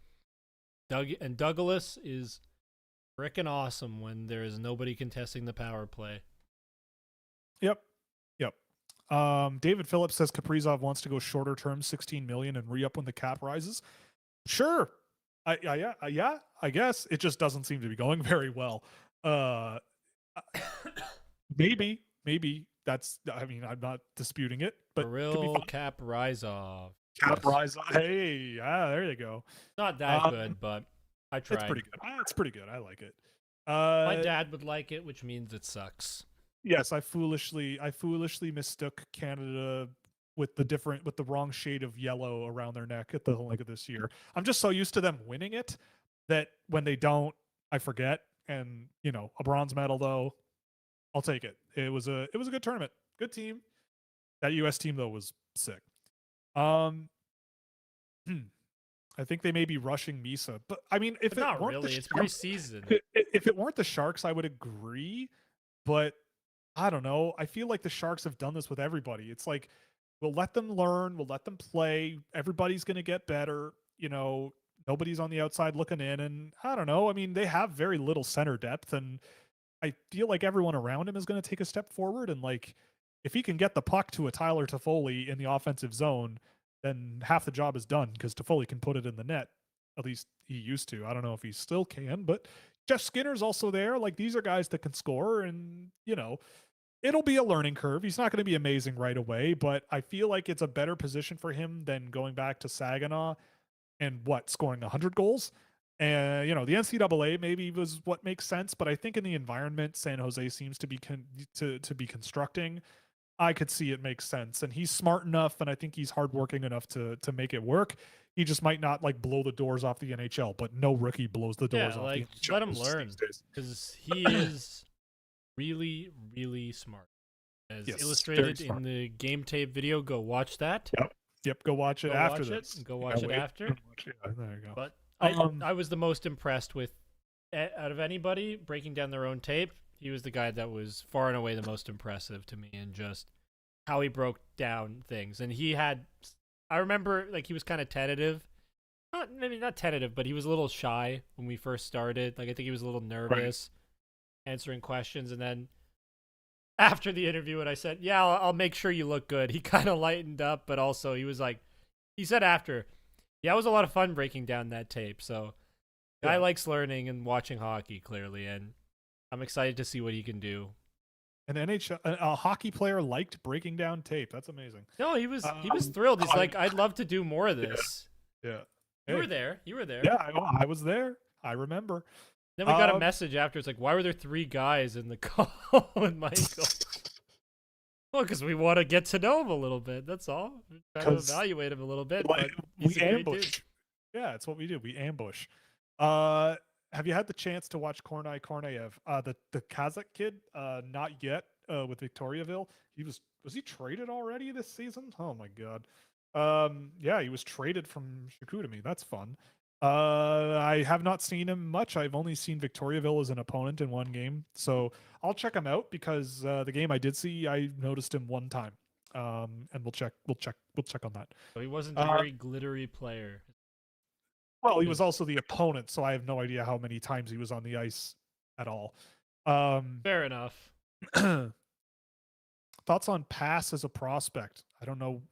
Douglas is frickin' awesome when there is nobody contesting the power play. Yep. David Phillips says Kaprizov wants to go shorter term, 16 million, and re-up when the cap rises. Sure. Yeah, I guess it just doesn't seem to be going very well. Maybe that's, I mean, I'm not disputing it, but Kirill Kaprizov. Cap rise. Hey, there you go. Not that good, but I tried. It's pretty good. It's pretty good. I like it. My dad would like it, which means it sucks. Yes, I foolishly mistook Canada with the wrong shade of yellow around their neck at the Olympic of this year. I'm just so used to them winning it that when they don't, I forget. And a bronze medal though, I'll take it. It was a good tournament, good team. That U.S. team though was sick. I think they may be rushing Misa, but I mean, if but it not weren't really, it's preseason. If it weren't the Sharks, I would agree. But I don't know. I feel like the Sharks have done this with everybody. It's like we'll let them learn, we'll let them play. Everybody's going to get better. Nobody's on the outside looking in, and I don't know. I mean, they have very little center depth, and I feel like everyone around him is going to take a step forward. And like, if he can get the puck to a Tyler Toffoli in the offensive zone, then half the job is done because Toffoli can put it in the net. At least he used to. I don't know if he still can, but Jeff Skinner's also there. Like, these are guys that can score, and it'll be a learning curve. He's not going to be amazing right away, but I feel like it's a better position for him than going back to Saginaw and scoring 100 goals. And the NCAA maybe was what makes sense, but I think in the environment San Jose seems to be to be constructing, I could see it makes sense. And he's smart enough, and I think he's hardworking enough to make it work. He just might not blow the doors off the NHL, but no rookie blows the doors off the NHL. Let him learn, because he is really, really smart. As illustrated in the game tape video, go watch that. Yep. Go watch it after this. Go watch it after. Yeah, there you go. But I was the most impressed with, out of anybody breaking down their own tape, he was the guy that was far and away the most impressive to me, and just how he broke down things. And I remember he was kind of tentative. Maybe not tentative, but he was a little shy when we first started. I think he was a little nervous answering questions. And then after the interview, and I said, yeah, I'll make sure you look good, he kind of lightened up, but also he said after, yeah, it was a lot of fun breaking down that tape. So guy likes learning and watching hockey, clearly, and I'm excited to see what he can do. An NHL, a hockey player liked breaking down tape. That's amazing. No, he was thrilled. He's like, I'd love to do more of this. Yeah. You were there. Yeah, I was there. I remember. Then we got a message after. It's like, why were there 3 guys in the call with Michael? Well, because we want to get to know him a little bit. That's all. We're trying to evaluate him a little bit. But we ambush. Yeah, it's what we do. We ambush. Have you had the chance to watch Kornei Korneyev, the Kazakh kid? Not yet. With Victoriaville, was he traded already this season? Oh my god. Yeah, he was traded from Chicoutimi. That's fun. I have not seen him much. I've only seen Victoriaville as an opponent in one game, so I'll check him out because the game I did see, I noticed him one time. And we'll check on that. So he wasn't a very glittery player. Well, he was also the opponent, so I have no idea how many times he was on the ice at all. Fair enough. Thoughts on Pass as a prospect? I don't know.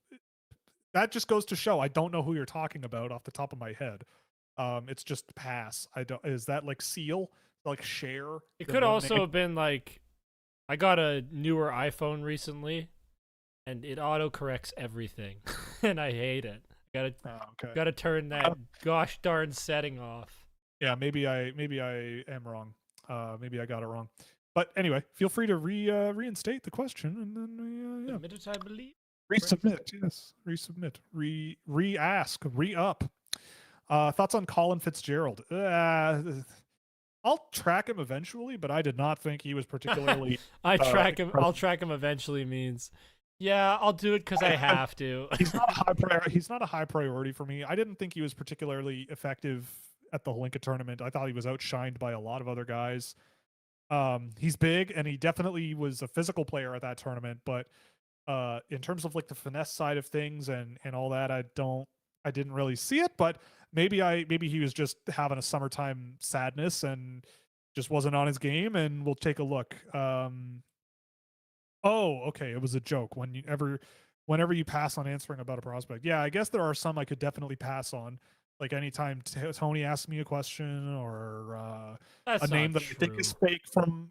That just goes to show I don't know who you're talking about off the top of my head. It's just pass. I don't. Is that like seal? Like share? It the could one also name? have been like, I got a newer iPhone recently, and it auto corrects everything, and I hate it. Oh, okay. Gotta turn that gosh darn setting off. Yeah, maybe I am wrong. Maybe I got it wrong. But anyway, feel free to reinstate the question, and then we, yeah, Admit it, I believe. resubmit. Yes, resubmit. Re-ask. Re-up. Thoughts on Colin Fitzgerald? I'll track him eventually, but I did not think he was particularly. I track him. I'll impressive. track him eventually means, yeah, I'll do it because I have to. He's not a he's not a high priority for me. I didn't think he was particularly effective at the Holinka tournament. I thought he was outshined by a lot of other guys. He's big and he definitely was a physical player at that tournament, but in terms of like the finesse side of things and all that, I didn't really see it, but maybe he was just having a summertime sadness and just wasn't on his game, and we'll take a look. Oh, okay, it was a joke. Whenever you pass on answering about a prospect. Yeah, I guess there are some I could definitely pass on. Like anytime Tony asks me a question or That's a name not that I think is true. fake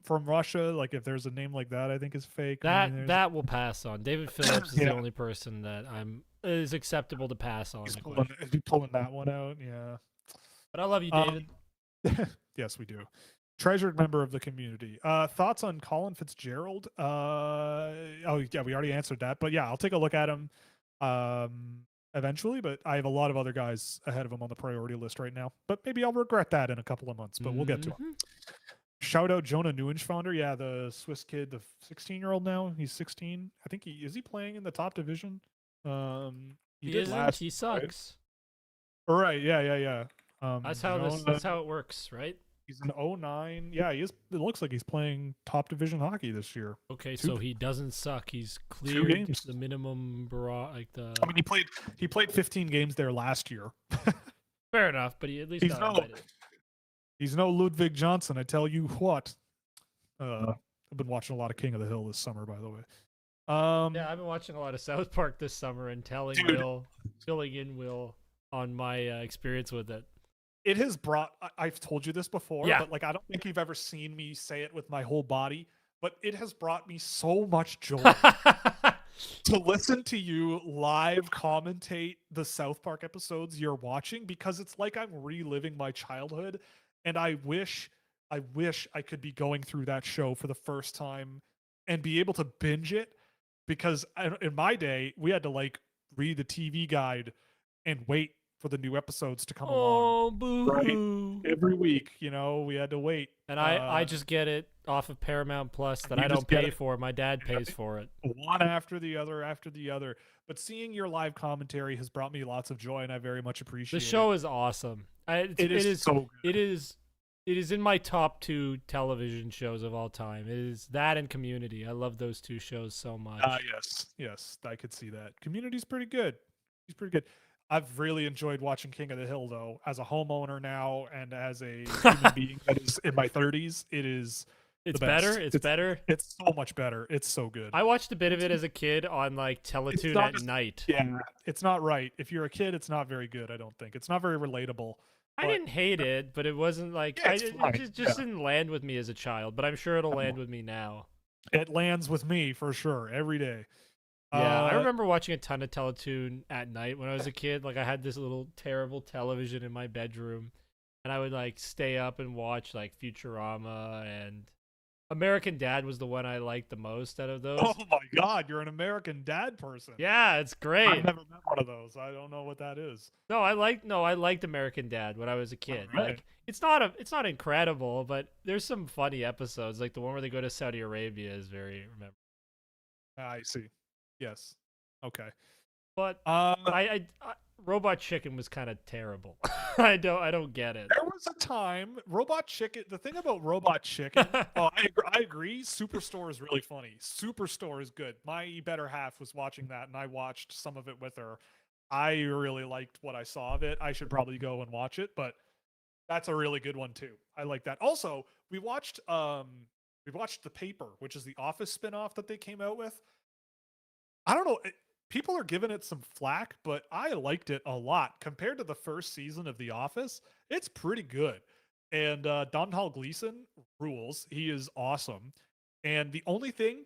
from Russia, like if there's a name like that I think is fake, I mean, That will pass on. David Phillips is the yeah, only person that is acceptable to pass on he's the pulling question. he's pulling that one out. Yeah. But I love you, Um, David. yes, we do. Treasured member of the community. Thoughts on Colin Fitzgerald? Oh yeah, we already answered that, but yeah, I'll take a look at him eventually. But I have a lot of other guys ahead of him on the priority list right now. But maybe I'll regret that in a couple of months. But we'll get to him. Mhm. Shout out Jonah Neuenschwander. Yeah, the Swiss kid, the 16-year-old now. He's 16. I think he playing in the top division. He He did isn't. last. He Right? sucks. Right. Yeah. Jonah, That's how it works, right? he's an 09. Yeah, he is. It looks like he's playing top division hockey this year. Okay, Two so he doesn't suck. He's two cleared games. the minimum like the. I mean, he played 15 games there last year. Fair enough, but he at least he's got no invited. he's no Ludwig Johnson. I tell you what. I've been watching a lot of King of the Hill this summer, by the way. Yeah, I've been watching a lot of South Park this summer and Dude, filling in Will on my experience with it. it has brought. I've told you this before, Yeah. but like I don't think you've ever seen me say it with my whole body. But it has brought me so much joy to listen to you live commentate the South Park episodes you're watching, because it's like I'm reliving my childhood, and I wish I could be going through that show for the first time and be able to binge it, because in my day we had to like read the TV guide and wait for the new episodes to come along, Oh, boo right? hoo. Every week, we had to wait. And I just get it off of Paramount Plus that You I just don't get pay it. for. My dad pays for it. One after the other. But seeing your live commentary has brought me lots of joy, and I very much The appreciate show is awesome. it is so good. It is in my top 2 television shows of all time. It is that and Community. I love those 2 shows so much. Yes, I could see that. Community's pretty good. He's pretty good. I've really enjoyed watching King of the Hill, though. As a homeowner now and as a human being that is in my 30s, it is It's the best. better. It's better. It's so much better. It's so good. I watched a bit of it as a kid on like Teletoon not at just- night. Yeah, it's not right. If you're a kid, it's not very good, I don't think. It's not very relatable. I didn't hate it, but it wasn't like Yeah, it's it fine. just Yeah. didn't land with me as a child. But I'm sure it'll land with me now. It lands with me for sure every day. Yeah, I remember watching a ton of Teletoon at night when I was a kid. Like I had this little terrible television in my bedroom, and I would like stay up and watch like Futurama, and American Dad was the one I liked the most out of those. Oh my God, you're an American Dad person. Yeah, it's great. I've never met one of those. I don't know what that is. No, I liked American Dad when I was a kid. Right. Like it's not incredible, but there's some funny episodes. Like the one where they go to Saudi Arabia is very rememberable. I see. Yes. Okay. But Uh, I Robot Chicken was kind of terrible. I don't get it. there was a time Robot Chicken. The thing about Robot Chicken, oh, I agree. Superstore is really funny. Superstore is good. My better half was watching that, and I watched some of it with her. I really liked what I saw of it. I should probably go and watch it, but that's a really good one too. I like that. Also, we watched The Paper, which is the Office spinoff that they came out with. I don't know. people are giving it some flack, but I liked it a lot compared to the first season of The Office. It's pretty good. And Domhnall Gleeson rules. He is awesome. And the only thing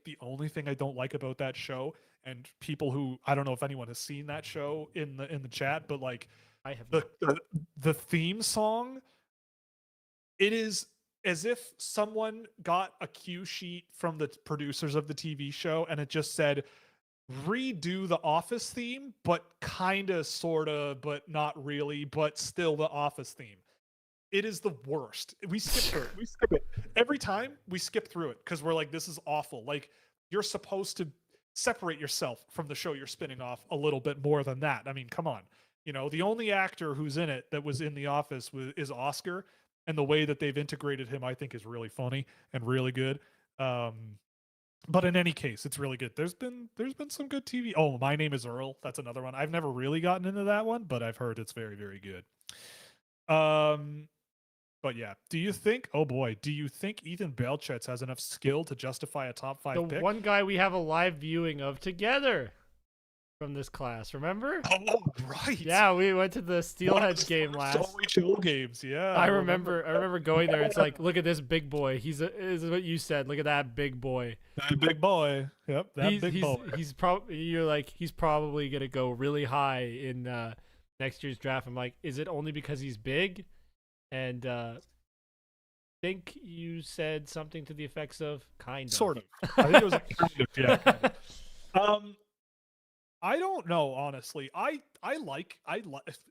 I don't like about that show, and people who I don't know if anyone has seen that show in the chat, but like I have the the theme song, it is as if someone got a cue sheet from the producers of the TV show and it just said redo the Office theme, but kind of, sort of, but not really, but still the Office theme. It is the worst. We skip through it. We skip it every time. We skip through it because we're like, this is awful. Like, you're supposed to separate yourself from the show you're spinning off a little bit more than that. I mean, come on. You know, the only actor who's in it that was in The Office is Oscar, and the way that they've integrated him, I think, is really funny and really good. But in any case, it's really good. There's been some good TV. Oh, My Name Is Earl. That's another one. I've never really gotten into that one, but I've heard it's very, very good. But yeah, do you think Ethan Belchetz has enough skill to justify a top 5 the pick? one guy we have a live viewing of together from this class, remember? Oh, right. Yeah, we went to the Steelheads game last. OHL games, yeah. I remember going there. It's like, look at this big boy. Is what you said. Look at that big boy. That big boy. Yep, big boy. He's probably gonna go really high in next year's draft. I'm like, is it only because he's big? And think you said something to the effects of kind of. Sort of. I think it was like kind of, yeah. Kind of. I don't know, honestly. I like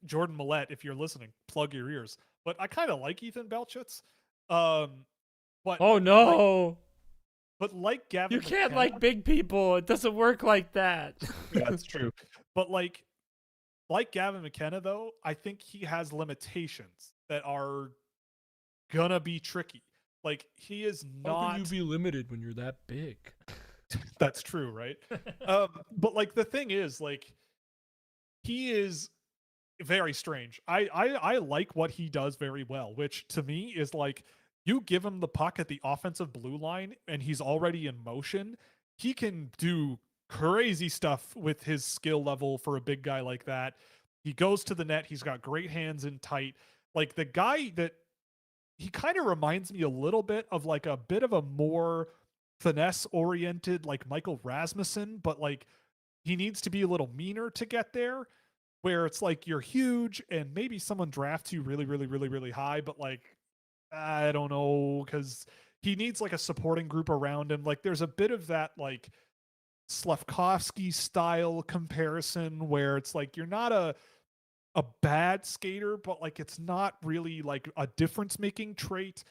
Jordan Millette. If you're listening, plug your ears. But I kind of like Ethan Belchetz. But oh no! Like Gavin, you can't McKenna, like big people. It doesn't work like that. Yeah, that's true. But like Gavin McKenna, though, I think he has limitations that are gonna be tricky. Like, he is not. How can you be limited when you're that big? That's true, right? But like, the thing is, like, he is very strange. I like what he does very well, which to me is like, you give him the puck at the offensive blue line and he's already in motion. He can do crazy stuff with his skill level for a big guy like that. He goes to the net. He's got great hands in tight. Like, the guy that he kind of reminds me a little bit of, like, a bit of a more finesse oriented, like Michael Rasmussen, but like, he needs to be a little meaner to get there, where it's like, you're huge and maybe someone drafts you really, really, really, really high, but like, I don't know, because he needs like a supporting group around him. Like, there's a bit of that like Slavkovsky style comparison where it's like, you're not a bad skater, but like, it's not really like a difference making trait.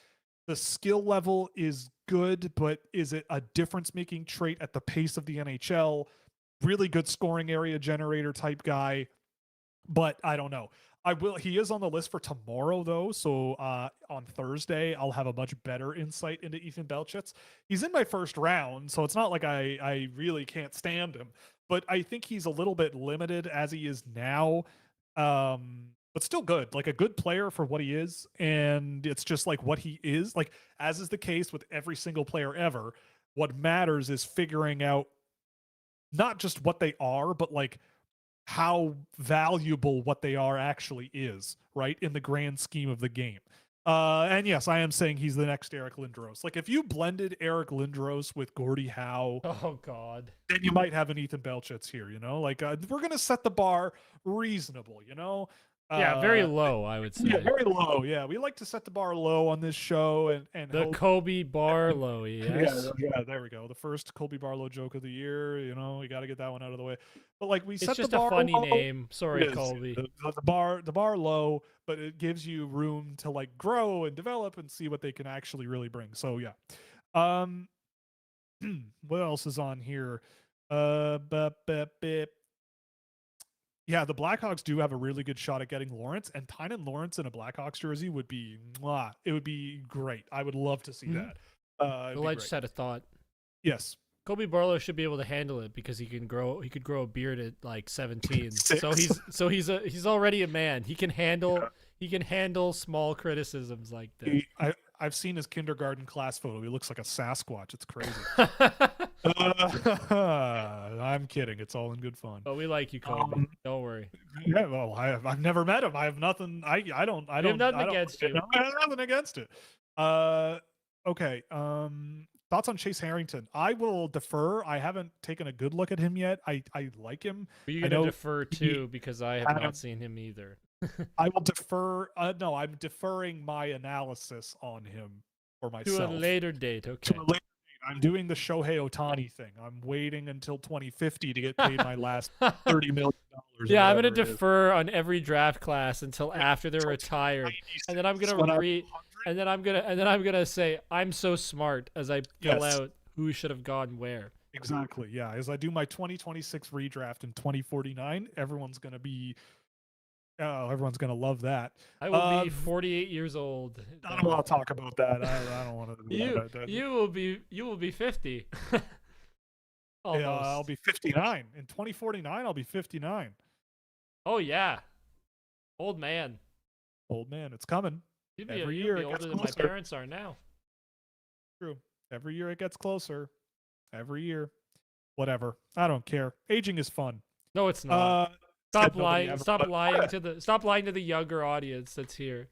The skill level is good, but is it a difference making trait at the pace of the NHL? Really good scoring area generator type guy, but I don't know. He is on the list for tomorrow, though. So on Thursday, I'll have a much better insight into Ethan Belchetz. He's in my first round, so it's not like I really can't stand him. But I think he's a little bit limited as he is now. But still good, like a good player for what he is. And it's just like what he is, like, as is the case with every single player ever. What matters is figuring out not just what they are, but like how valuable what they are actually is, right, in the grand scheme of the game. And yes, I am saying he's the next Eric Lindros. Like, if you blended Eric Lindros with Gordie Howe, oh god, then you might have an Ethan Belchetz here, you know? Like, we're gonna set the bar reasonable, you know? Yeah, very low, I would say. Yeah, very low. Yeah, we like to set the bar low on this show, and the Colby Barlow, yes. Yeah, there we go. The first Colby Barlow joke of the year. You know, we got to get that one out of the way. But like, we set the bar. It's just a funny name. Sorry, Colby. The bar low, but it gives you room to like grow and develop and see what they can actually really bring. So yeah. What else is on here? Yeah, the Blackhawks do have a really good shot at getting Lawrence, and Tynan Lawrence in a Blackhawks jersey would be mwah. It would be great. I would love to see that. I just had a thought. Yes. Colby Barlow should be able to handle it because he could grow a beard at like 17. So he's already a man. He can handle small criticisms like this. I I've seen his kindergarten class photo. He looks like a Sasquatch. It's crazy. I'm kidding. It's all in good fun. But we like you, Kobe. Don't worry. Yeah, well, I've never met him. I have nothing. I don't. We have nothing against you. I have nothing against it. Okay. Thoughts on Chase Harrington? I will defer. I haven't taken a good look at him yet. I like him. But you're gonna defer too because I have not seen him either. I will defer. No, I'm deferring my analysis on him for myself. To a later date, okay. To a later date. I'm doing the Shohei Ohtani thing. I'm waiting until 2050 to get paid my last $30 million. Yeah, I'm gonna defer on every draft class until after they're retired, and then I'm gonna and then I'm gonna say I'm so smart as I fill out who should have gone where. Exactly. Yeah, as I do my 2026 redraft in 2049, everyone's gonna love that. I will be 48 years old. I don't want to talk about that. I don't want to. You will be 50. Yeah, I'll be 59 in 2049. I'll be 59. Oh yeah, old man. Old man, it's coming. Every year it gets older than my parents are now. True. Every year it gets closer. Every year. Whatever. I don't care. Aging is fun. No, it's not. Stop lying. Stop lying to the younger audience that's here.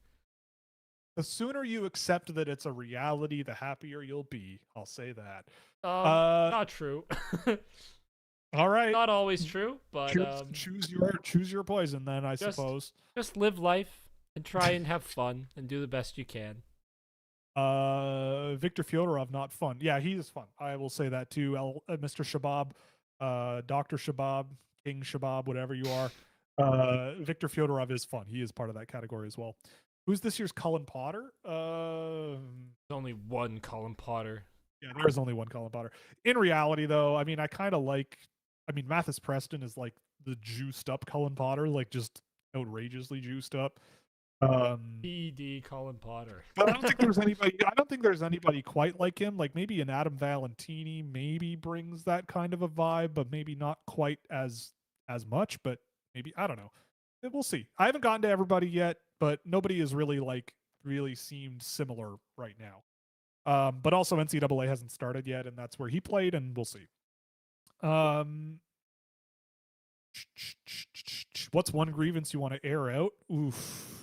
The sooner you accept that it's a reality, the happier you'll be. I'll say that. Not true. All right. Not always true, but choose your poison then, I suppose. Just live life and try and have fun and do the best you can. Victor Fyodorov, not fun. Yeah, he is fun. I will say that too. Mr. Shabab, Dr. Shabab, King Shabab, whatever you are. Victor Fyodorov is fun. He is part of that category as well. Who's this year's Cullen Potter? There's only one Cullen Potter. Yeah, there is only one Cullen Potter. In reality, though, I mean, Mathis Preston is like the juiced up Cullen Potter, like just outrageously juiced up. PD Cullen Potter. But I don't think there's anybody quite like him. Like maybe an Adam Valentini maybe brings that kind of a vibe, but maybe not quite as much. But maybe, I don't know. We'll see. I haven't gotten to everybody yet, but nobody is really seemed similar right now. But also NCAA hasn't started yet, and that's where he played, and we'll see. What's one grievance you want to air out? Oof.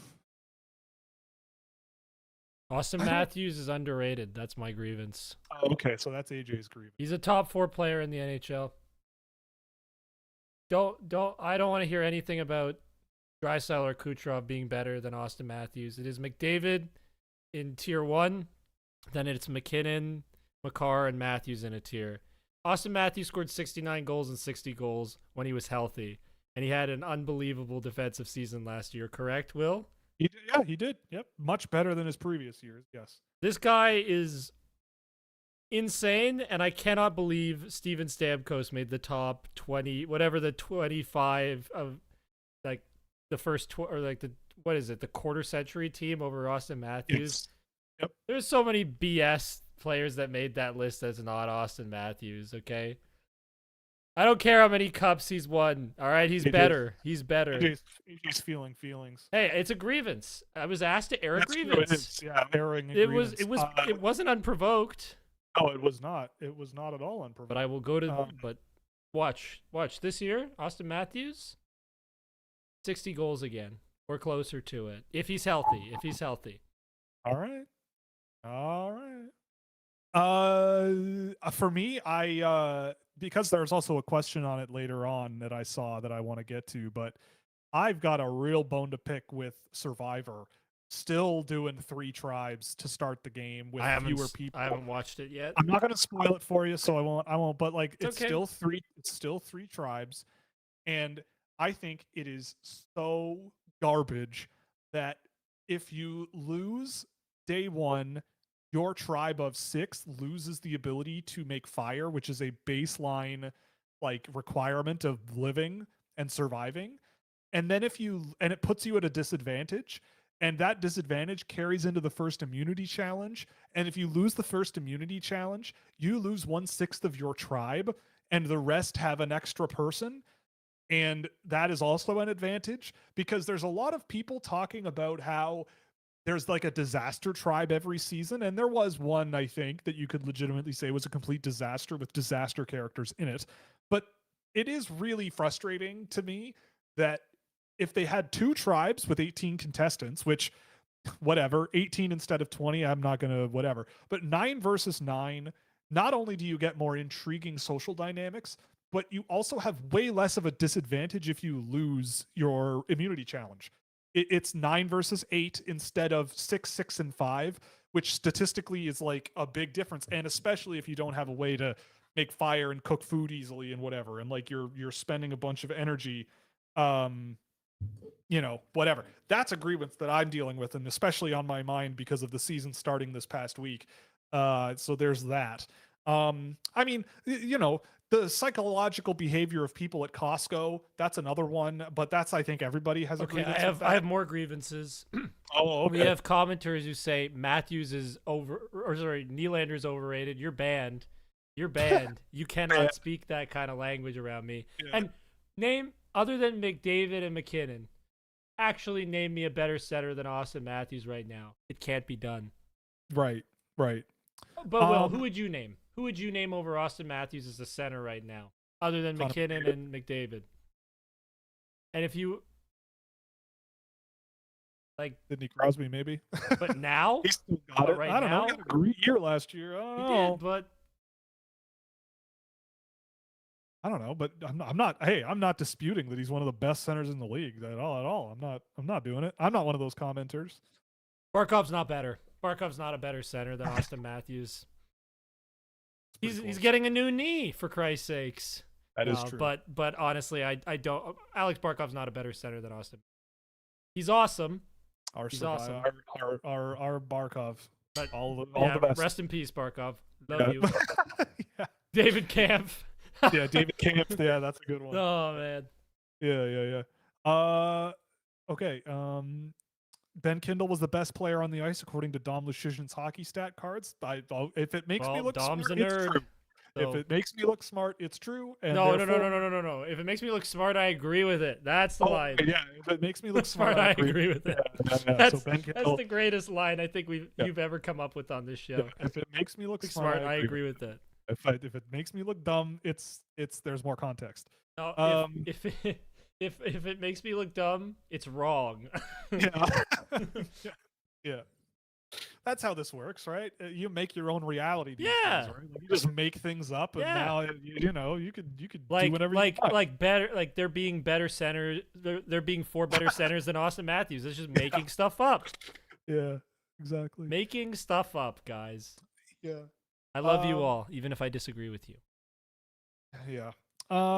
Austin Matthews is underrated. That's my grievance. Okay, so that's AJ's grievance. He's a top 4 player in the NHL. I don't want to hear anything about Draisaitl or Kucherov being better than Austin Matthews. It is McDavid in tier 1, then it's McKinnon, Makar, and Matthews in a tier. Austin Matthews scored 69 goals and 60 goals when he was healthy, and he had an unbelievable defensive season last year, correct, Will? He did. Yep. Much better than his previous years. Yes. This guy is insane, and I cannot believe Steven Stamkos made the top 20, whatever the 25 of like the first the quarter century team over Austin Matthews. Yep. There's so many BS players that made that list that's not Austin Matthews, okay? I don't care how many cups he's won. All right, he's better. He's better. He's feeling feelings. Hey, it's a grievance. I was asked to air a grievance. Yeah, airing a grievance. It wasn't unprovoked. No, it was not. It was not at all unprovoked. But I will go to but watch this year, Austin Matthews 60 goals again or closer to it if he's healthy. All right. For me, I because there's also a question on it later on that I saw that I want to get to, but I've got a real bone to pick with Survivor. Still doing 3 tribes to start the game with fewer people. I haven't watched it yet. I'm not going to spoil it for you, so I won't. But like, it's okay. still three tribes, and I think it is so garbage that if you lose day 1, your tribe of 6 loses the ability to make fire, which is a baseline like requirement of living and surviving. And then it puts you at a disadvantage, and that disadvantage carries into the first immunity challenge. And if you lose the first immunity challenge, you lose 1/6 of your tribe, and the rest have an extra person. And that is also an advantage, because there's a lot of people talking about how there's like a disaster tribe every season, and there was one, I think, that you could legitimately say was a complete disaster with disaster characters in it. But it is really frustrating to me that if they had 2 tribes with 18 contestants, which whatever, 18 instead of 20, I'm not gonna whatever, but 9 versus 9, not only do you get more intriguing social dynamics, but you also have way less of a disadvantage if you lose your immunity challenge. It's 9 versus 8 instead of 6, 6, and 5, which statistically is like a big difference, and especially if you don't have a way to make fire and cook food easily and whatever, and like you're spending a bunch of energy, whatever. That's a grievance that I'm dealing with, and especially on my mind because of the season starting this past week. So there's that. I mean, the psychological behavior of people at Costco, that's another one, but that's, I think everybody has a grievance. I have more grievances. Oh, okay. We have commenters who say Matthews is Nylander's overrated. You're banned. You're banned. You cannot speak that kind of language around me. Yeah. And name, other than McDavid and McKinnon, actually name me a better center than Austin Matthews right now. It can't be done. Right. But Will, who would you name? Who would you name over Austin Matthews as the center right now, other than McKinnon and McDavid? And if you like Sidney Crosby, maybe. But now he still got it. Right, I don't know. He had a great year last year. He did, but I don't know. But I'm not. Hey, I'm not disputing that he's one of the best centers in the league at all. I'm not doing it. I'm not one of those commenters. Barkov's not better. Barkov's not a better center than Austin Matthews. He's getting a new knee, for Christ's sakes. That is true. But honestly, I don't. Alex Barkov's not a better center than Austin. He's awesome. He's awesome. Our Barkov. But all the best. Rest in peace, Barkov. Love you. Yeah. David Camp. Yeah, David Camp. Yeah, that's a good one. Oh man. Yeah. Okay. Ben Kindle was the best player on the ice according to Dom Luszczyszyn's hockey stat cards. If it makes me look Dom's smart, a nerd. It's true. So. If it makes me look smart, it's true. And no. If it makes me look smart, I agree with it. That's the line. Yeah, if it makes me look smart, I agree with it. Yeah. That's, so Ben Kindle, that's the greatest line I think you've ever come up with on this show. Yeah, if it makes me look smart, I agree with it. If it makes me look dumb, it's there's more context. No, if it makes me look dumb, it's wrong. Yeah. That's how this works, right? You make your own reality these days, right? Like you just make things up, and now you could do whatever you want. Like better, like they're being better centers. They're being 4 better centers than Austin Matthews. It's just making stuff up. Yeah, exactly. Making stuff up, guys. Yeah. I love you all, even if I disagree with you. Yeah.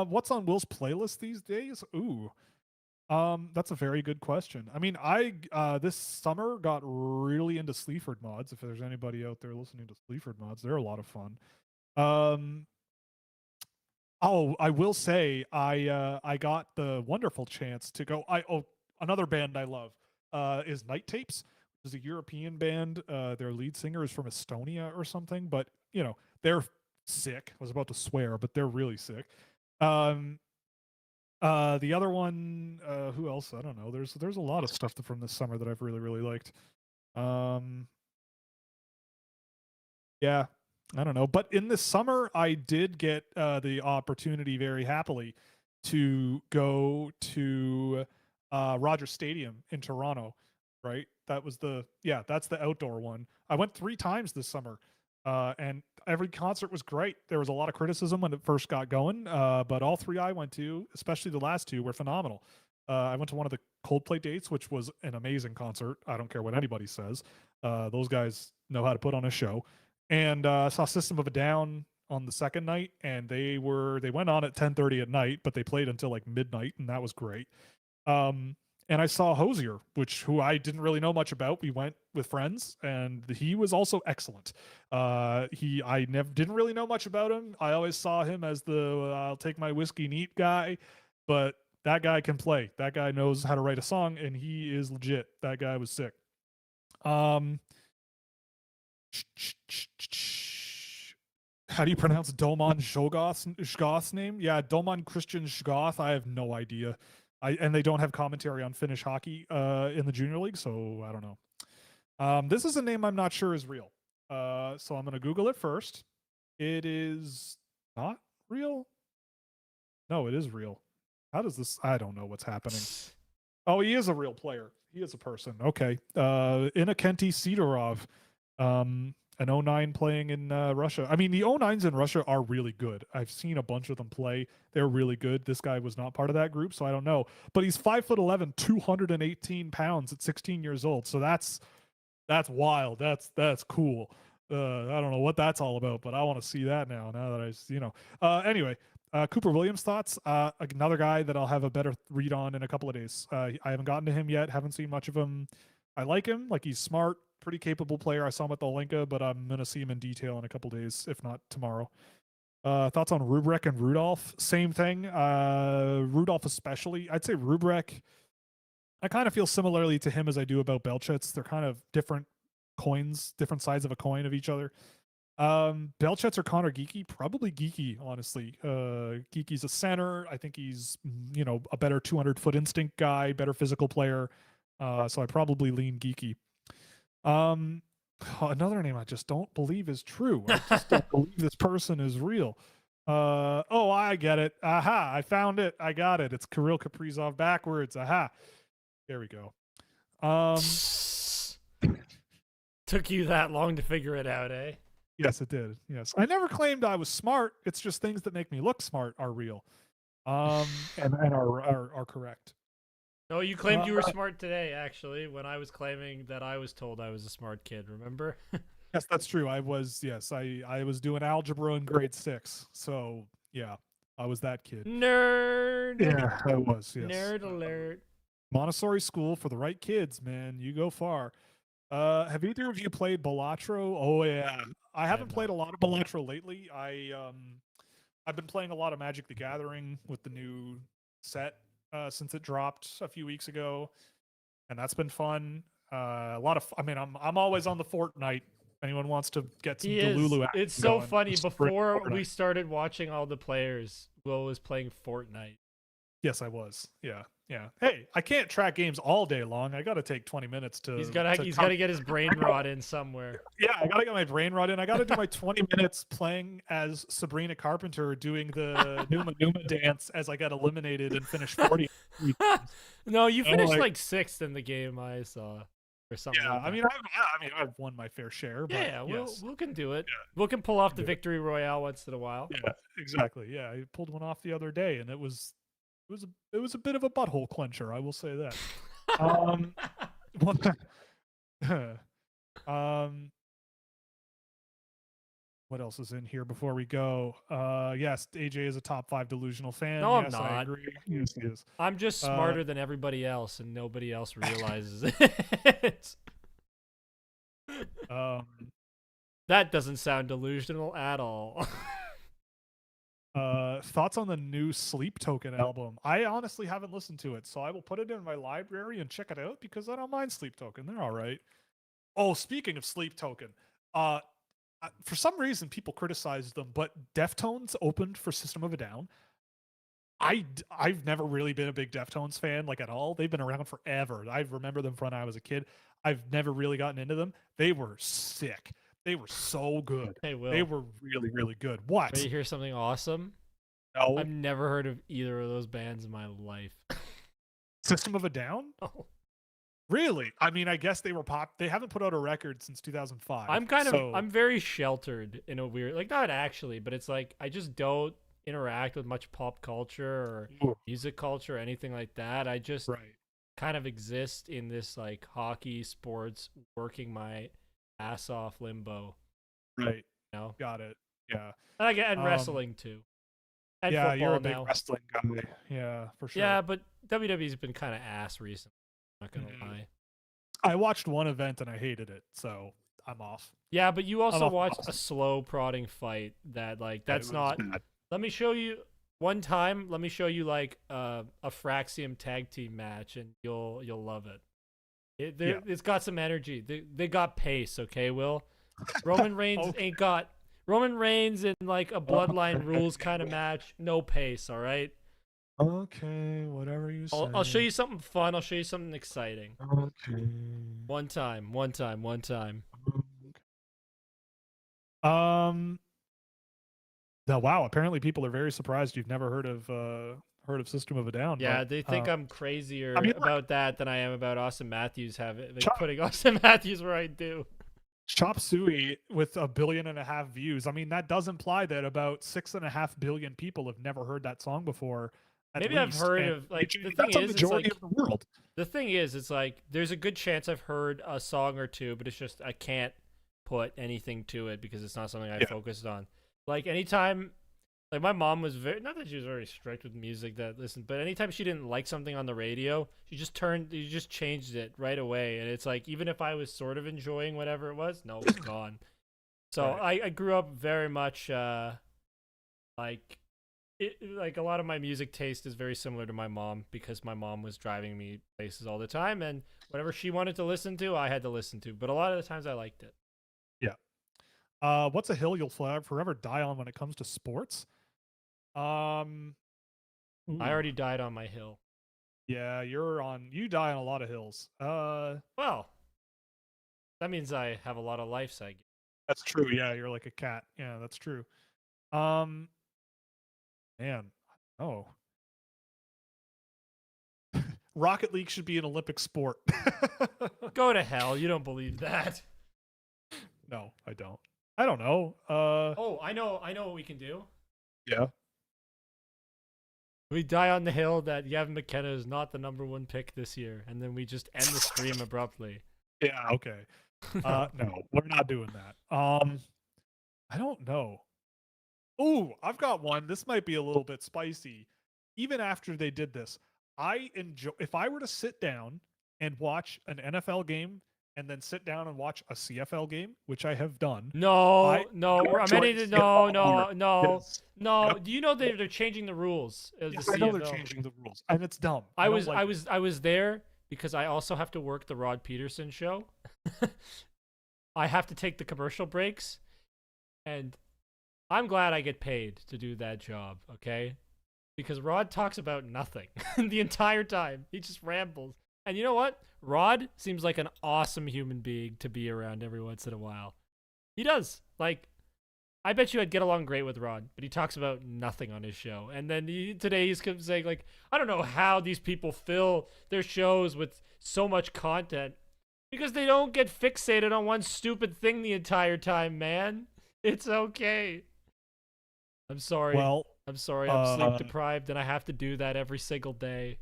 What's on Will's playlist these days? Ooh. That's a very good question. I mean, I this summer got really into Sleaford mods. If there's anybody out there listening to Sleaford mods, they're a lot of fun. I will say I got the wonderful chance to go. Another band I love is Night Tapes, which is a European band. Their lead singer is from Estonia or something, but they're sick. I was about to swear, but they're really sick. The other one, who else? I don't know. There's a lot of stuff from this summer that I've really, really liked. Yeah, I don't know. But in this summer, I did get the opportunity very happily to go to Rogers Stadium in Toronto, right? That's the outdoor one. I went 3 times this summer. And every concert was great. There was a lot of criticism when it first got going, but all 3 I went to, especially the last 2, were phenomenal. I went to one of the Coldplay dates, which was an amazing concert. I don't care what anybody says. Those guys know how to put on a show. And saw System of a Down on the second night, and they went on at 10:30 at night, but they played until like midnight, and that was great. And I saw Hosier, who I didn't really know much about. We went with friends, and he was also excellent. I didn't really know much about him. I always saw him as the I'll take my whiskey neat guy, but that guy can play. That guy knows how to write a song, and he is legit. That guy was sick. How do you pronounce Doman Shgoth's name? Yeah, Doman Christian Shgoth. I have no idea. And they don't have commentary on Finnish hockey in the junior league, so I don't know. This is a name I'm not sure is real. So I'm gonna Google it first. It is not real. No, it is real. How does this? I don't know what's happening. Oh, he is a real player. He is a person. Okay. Innokenty Sidorov, an 09 playing in Russia. I mean, the 09s in Russia are really good. I've seen a bunch of them play. They're really good. This guy was not part of that group, so I don't know. But he's 5'11", 218 pounds at 16 years old. So that's wild. That's cool. I don't know what that's all about, but I want to see that now. Now that anyway, Cooper Williams thoughts. Another guy that I'll have a better read on in a couple of days. I haven't gotten to him yet. Haven't seen much of him. I like him. Like, he's smart, pretty capable player. I saw him at the Olinka, but I'm gonna see him in detail in a couple of days, if not tomorrow. Thoughts on Rubrek and Rudolph? Same thing. Rudolph especially. I'd say Rubrek, I kind of feel similarly to him as I do about Belchets. They're kind of different coins, different sides of a coin of each other. Belchets or Connor Geeky? Probably Geeky, honestly. Geeky's a center. I think he's, a better 200-foot instinct guy, better physical player. So I probably lean Geeky. Another name I just don't believe is true. I just don't believe this person is real. I get it. Aha, I found it. I got it. It's Kirill Kaprizov backwards. Aha. There we go. Took you that long to figure it out, eh? Yes, it did. Yes. I never claimed I was smart. It's just things that make me look smart are real. And are correct. No, you claimed you were smart today, actually, when I was claiming that I was told I was a smart kid, remember? Yes, that's true. I was doing algebra in grade 6. So, yeah, I was that kid. Nerd. Yeah, I was, yes. Nerd alert. Montessori school for the right kids, man. You go far. Have either of you played Balatro? Oh yeah, I haven't played a lot of Balatro lately. I've been playing a lot of Magic the Gathering with the new set since it dropped a few weeks ago, and that's been fun. I'm always on the Fortnite. If anyone wants to get some Delulu action It's so going, funny. Before we started watching all the players, Will was playing Fortnite. Yes, I was. Yeah. Hey, I can't track games all day long. I got to take 20 minutes to. He's got to get his brain rot in somewhere. Yeah, I got to get my brain rot in. I got to do my 20 minutes playing as Sabrina Carpenter doing the Numa Numa dance as I got eliminated and finished 40. No, you finished like 6th in the game I saw, or something. Yeah, like I've won my fair share. But yeah, yes. Will can do it. Yeah. Will can pull off the victory royale once in a while. Yeah, exactly. Yeah, I pulled one off the other day, and it was a bit of a butthole clencher, I will say that. What else is in here before we go? Yes, AJ is a top 5 delusional fan. No, yes, I'm not. I agree. Yes, he is. I'm just smarter than everybody else, and nobody else realizes it. That doesn't sound delusional at all. Thoughts on the new Sleep Token album? I honestly haven't listened to it, so I will put it in my library and check it out because I don't mind Sleep Token. They're all right. Oh, speaking of Sleep Token, for some reason people criticize them, but Deftones opened for System of a Down. I've never really been a big Deftones fan, like, at all. They've been around forever. I remember them from when I was a kid. I've never really gotten into them. They were sick. They were so good. Hey, Will. They were really, really good. What? Ready to hear something awesome? No. I've never heard of either of those bands in my life. System of a Down? Oh. Really? I mean, I guess they were They haven't put out a record since 2005. I'm very sheltered in a weird, like, not actually, but it's like I just don't interact with much pop culture or music culture or anything like that. I just kind of exist in this, like, hockey, sports, working my ass off limbo. Right. You know? Got it. Yeah. And wrestling too. And yeah, you're a big now. wrestling guy. Yeah, for sure. Yeah, but WWE's been kind of ass recently. I'm not gonna lie. I watched one event and I hated it, so I'm off. Yeah, but you also watched a slow prodding fight that's not. Bad. Let me show you one time. Let me show you like a Fraxium tag team match, and you'll love it. It's got some energy. They got pace. Okay, Will. Roman Reigns ain't got. Roman Reigns in like a bloodline rules kind of match. No pace. All right. Okay, whatever you say. I'll show you something fun. I'll show you something exciting. Okay. One time. Um. Wow. Apparently, people are very surprised you've never heard of System of a Down. Yeah, But they think I'm crazier I mean, look, about that than I am about Austin Matthews Chop, putting Austin Matthews where I do. Chop Suey with 1.5 billion views. I mean, that does imply that about 6.5 billion people have never heard that song before. At Maybe least. I've heard And of like the thing that's a is, it's majority like of the world. the thing is, it's like there's a good chance I've heard a song or two, but it's just I can't put anything to it because it's not something I focused on. Like anytime, like my mom was not that she was very strict with music that listened, but anytime she didn't like something on the radio, you just changed it right away, and it's like even if I was sort of enjoying whatever it was, no, it's gone. So Right. I grew up very much like. Like a lot of my music taste is very similar to my mom because my mom was driving me places all the time, and whatever she wanted to listen to, I had to listen to. But a lot of the times, I liked it. Yeah. What's a hill you'll forever die on when it comes to sports? I Ooh. already died on my hill. Yeah, you die on a lot of hills. Well, that means I have a lot of lives, I guess. That's true. Yeah, you're like a cat. Yeah, that's true. Man, oh. Rocket League should be an Olympic sport. Go to hell. You don't believe that. No, I don't. I don't know. Oh, I know what we can do. Yeah. We die on the hill that Gavin McKenna is not the #1 pick this year, and then we just end the stream abruptly. Yeah, okay. No, we're not doing that. I don't know. Ooh, I've got one. This might be a little bit spicy. Even after they did this, I enjoy if I were to sit down and watch an NFL game and then sit down and watch a CFL game, which I have done. No. Yes. Do you know they're changing the rules? Yes, I know they're changing the rules, and it's dumb. I was there because I also have to work the Rod Peterson show. I have to take the commercial breaks, and I'm glad I get paid to do that job, okay? Because Rod talks about nothing the entire time. He just rambles. And you know what? Rod seems like an awesome human being to be around every once in a while. He does. Like, I bet you I'd get along great with Rod, but he talks about nothing on his show. And then today he's saying, like, I don't know how these people fill their shows with so much content. Because they don't get fixated on one stupid thing the entire time, man. It's okay. I'm sorry. Well, I'm sorry. I'm sleep deprived, and I have to do that every single day.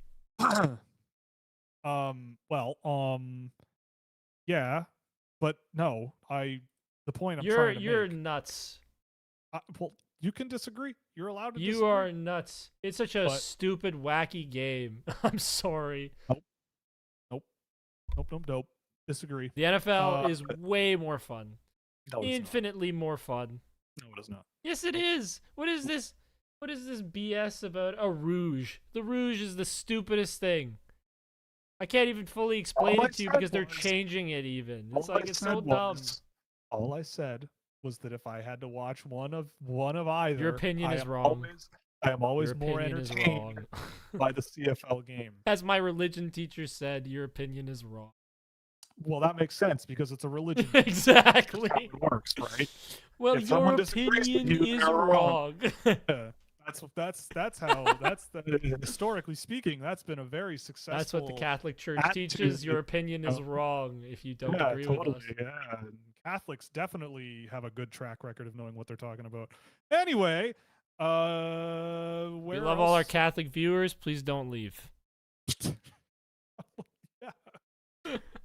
Yeah, but no. The point I'm trying to make. You're nuts. Well, you can disagree. You're allowed to. You are nuts. It's such a stupid, wacky game. I'm sorry. Nope. Disagree. The NFL is way more fun. No, infinitely more fun. No, it is not. Yes, it is. What is this? What is this BS about a Rouge? The Rouge is the stupidest thing. I can't even fully explain it to you because they're changing it even. It's like, it's so dumb. All I said was that if I had to watch one of either, your opinion is wrong. I am always more entertained by the CFL game. As my religion teacher said, your opinion is wrong. Well, that makes sense because it's a religion. Exactly. That's how it works, right? Well, your opinion is wrong. Historically speaking, that's been a very successful. That's what the Catholic Church teaches. Your opinion is wrong if you don't agree with us. Yeah, Catholics definitely have a good track record of knowing what they're talking about. Anyway, we love all our Catholic viewers. Please don't leave.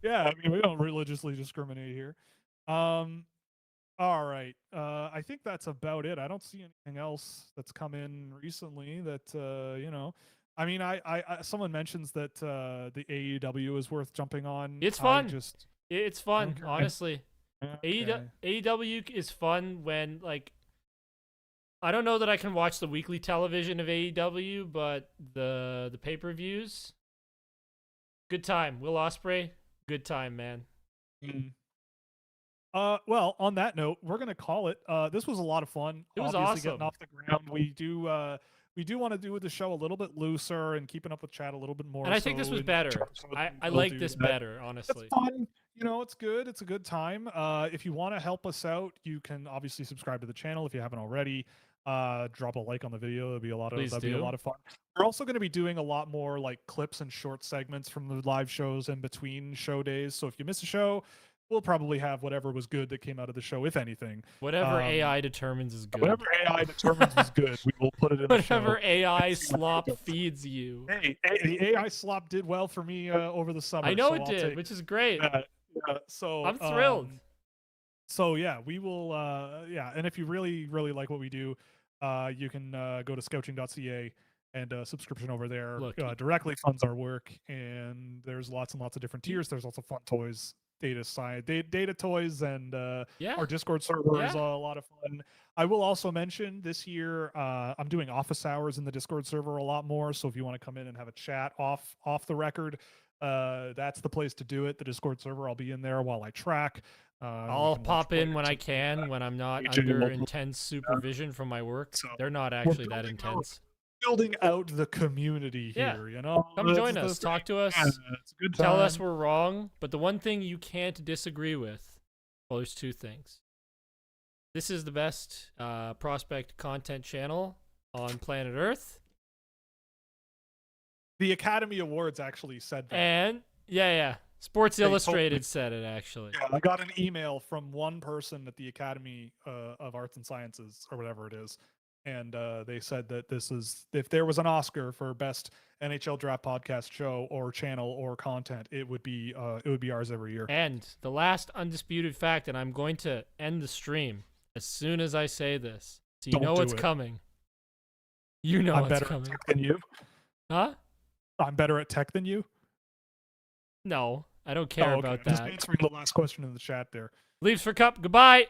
Yeah, I mean, we don't religiously discriminate here. All right. I think that's about it. I don't see anything else that's come in recently that I mean, someone mentions that the AEW is worth jumping on. It's fun. It's fun, honestly. Okay. AEW is fun when, like, I don't know that I can watch the weekly television of AEW, but the pay-per-views, good time. Will Ospreay, good time, man. Well, on that note, we're gonna call it. This was a lot of fun. It was Obviously awesome. Getting off the ground. we do want to do the show a little bit looser and keeping up with chat a little bit more. And I think this was better. I like this better, honestly. It's fun. You know, it's good. It's a good time. If you want to help us out, you can obviously subscribe to the channel if you haven't already. Drop a like on the video. That'd be a lot of fun. We're also going to be doing a lot more like clips and short segments from the live shows in between show days. So if you miss a show, we'll probably have whatever was good that came out of the show, if anything. Whatever AI determines is good. Whatever AI determines is good, we will put it in the show. Whatever AI slop feeds you. Hey, the AI slop did well for me over the summer. I know it did, which is great. So I'm thrilled. So yeah, we will. And if you really, really like what we do, you can go to scouching.ca and subscription over there. Look, directly funds our work, and there's lots and lots of different tiers. There's also fun toys, data toys, and our Discord server is a lot of fun. I will also mention this year I'm doing office hours in the Discord server a lot more. So if you want to come in and have a chat off the record, that's the place to do it. The Discord server, I'll be in there while I track. I'll pop in when I can, when I'm not under intense supervision from my work. So they're not actually that intense. Building out the community here, you know. Come join us, talk to us, tell us we're wrong. But the one thing you can't disagree with, well, there's two things. This is the best prospect content channel on planet Earth. The Academy Awards actually said that. And Sports Illustrated said it, actually. Yeah, I got an email from one person at the Academy of Arts and Sciences, or whatever it is, and they said that this is, if there was an Oscar for best NHL Draft podcast show or channel or content, it would be ours every year. And the last undisputed fact, and I'm going to end the stream as soon as I say this, so you know what's coming. You know what's coming. I'm better at tech than you. Huh? I'm better at tech than you. No, I don't care about that. Just answering the last question in the chat there. Leaves for Cup. Goodbye.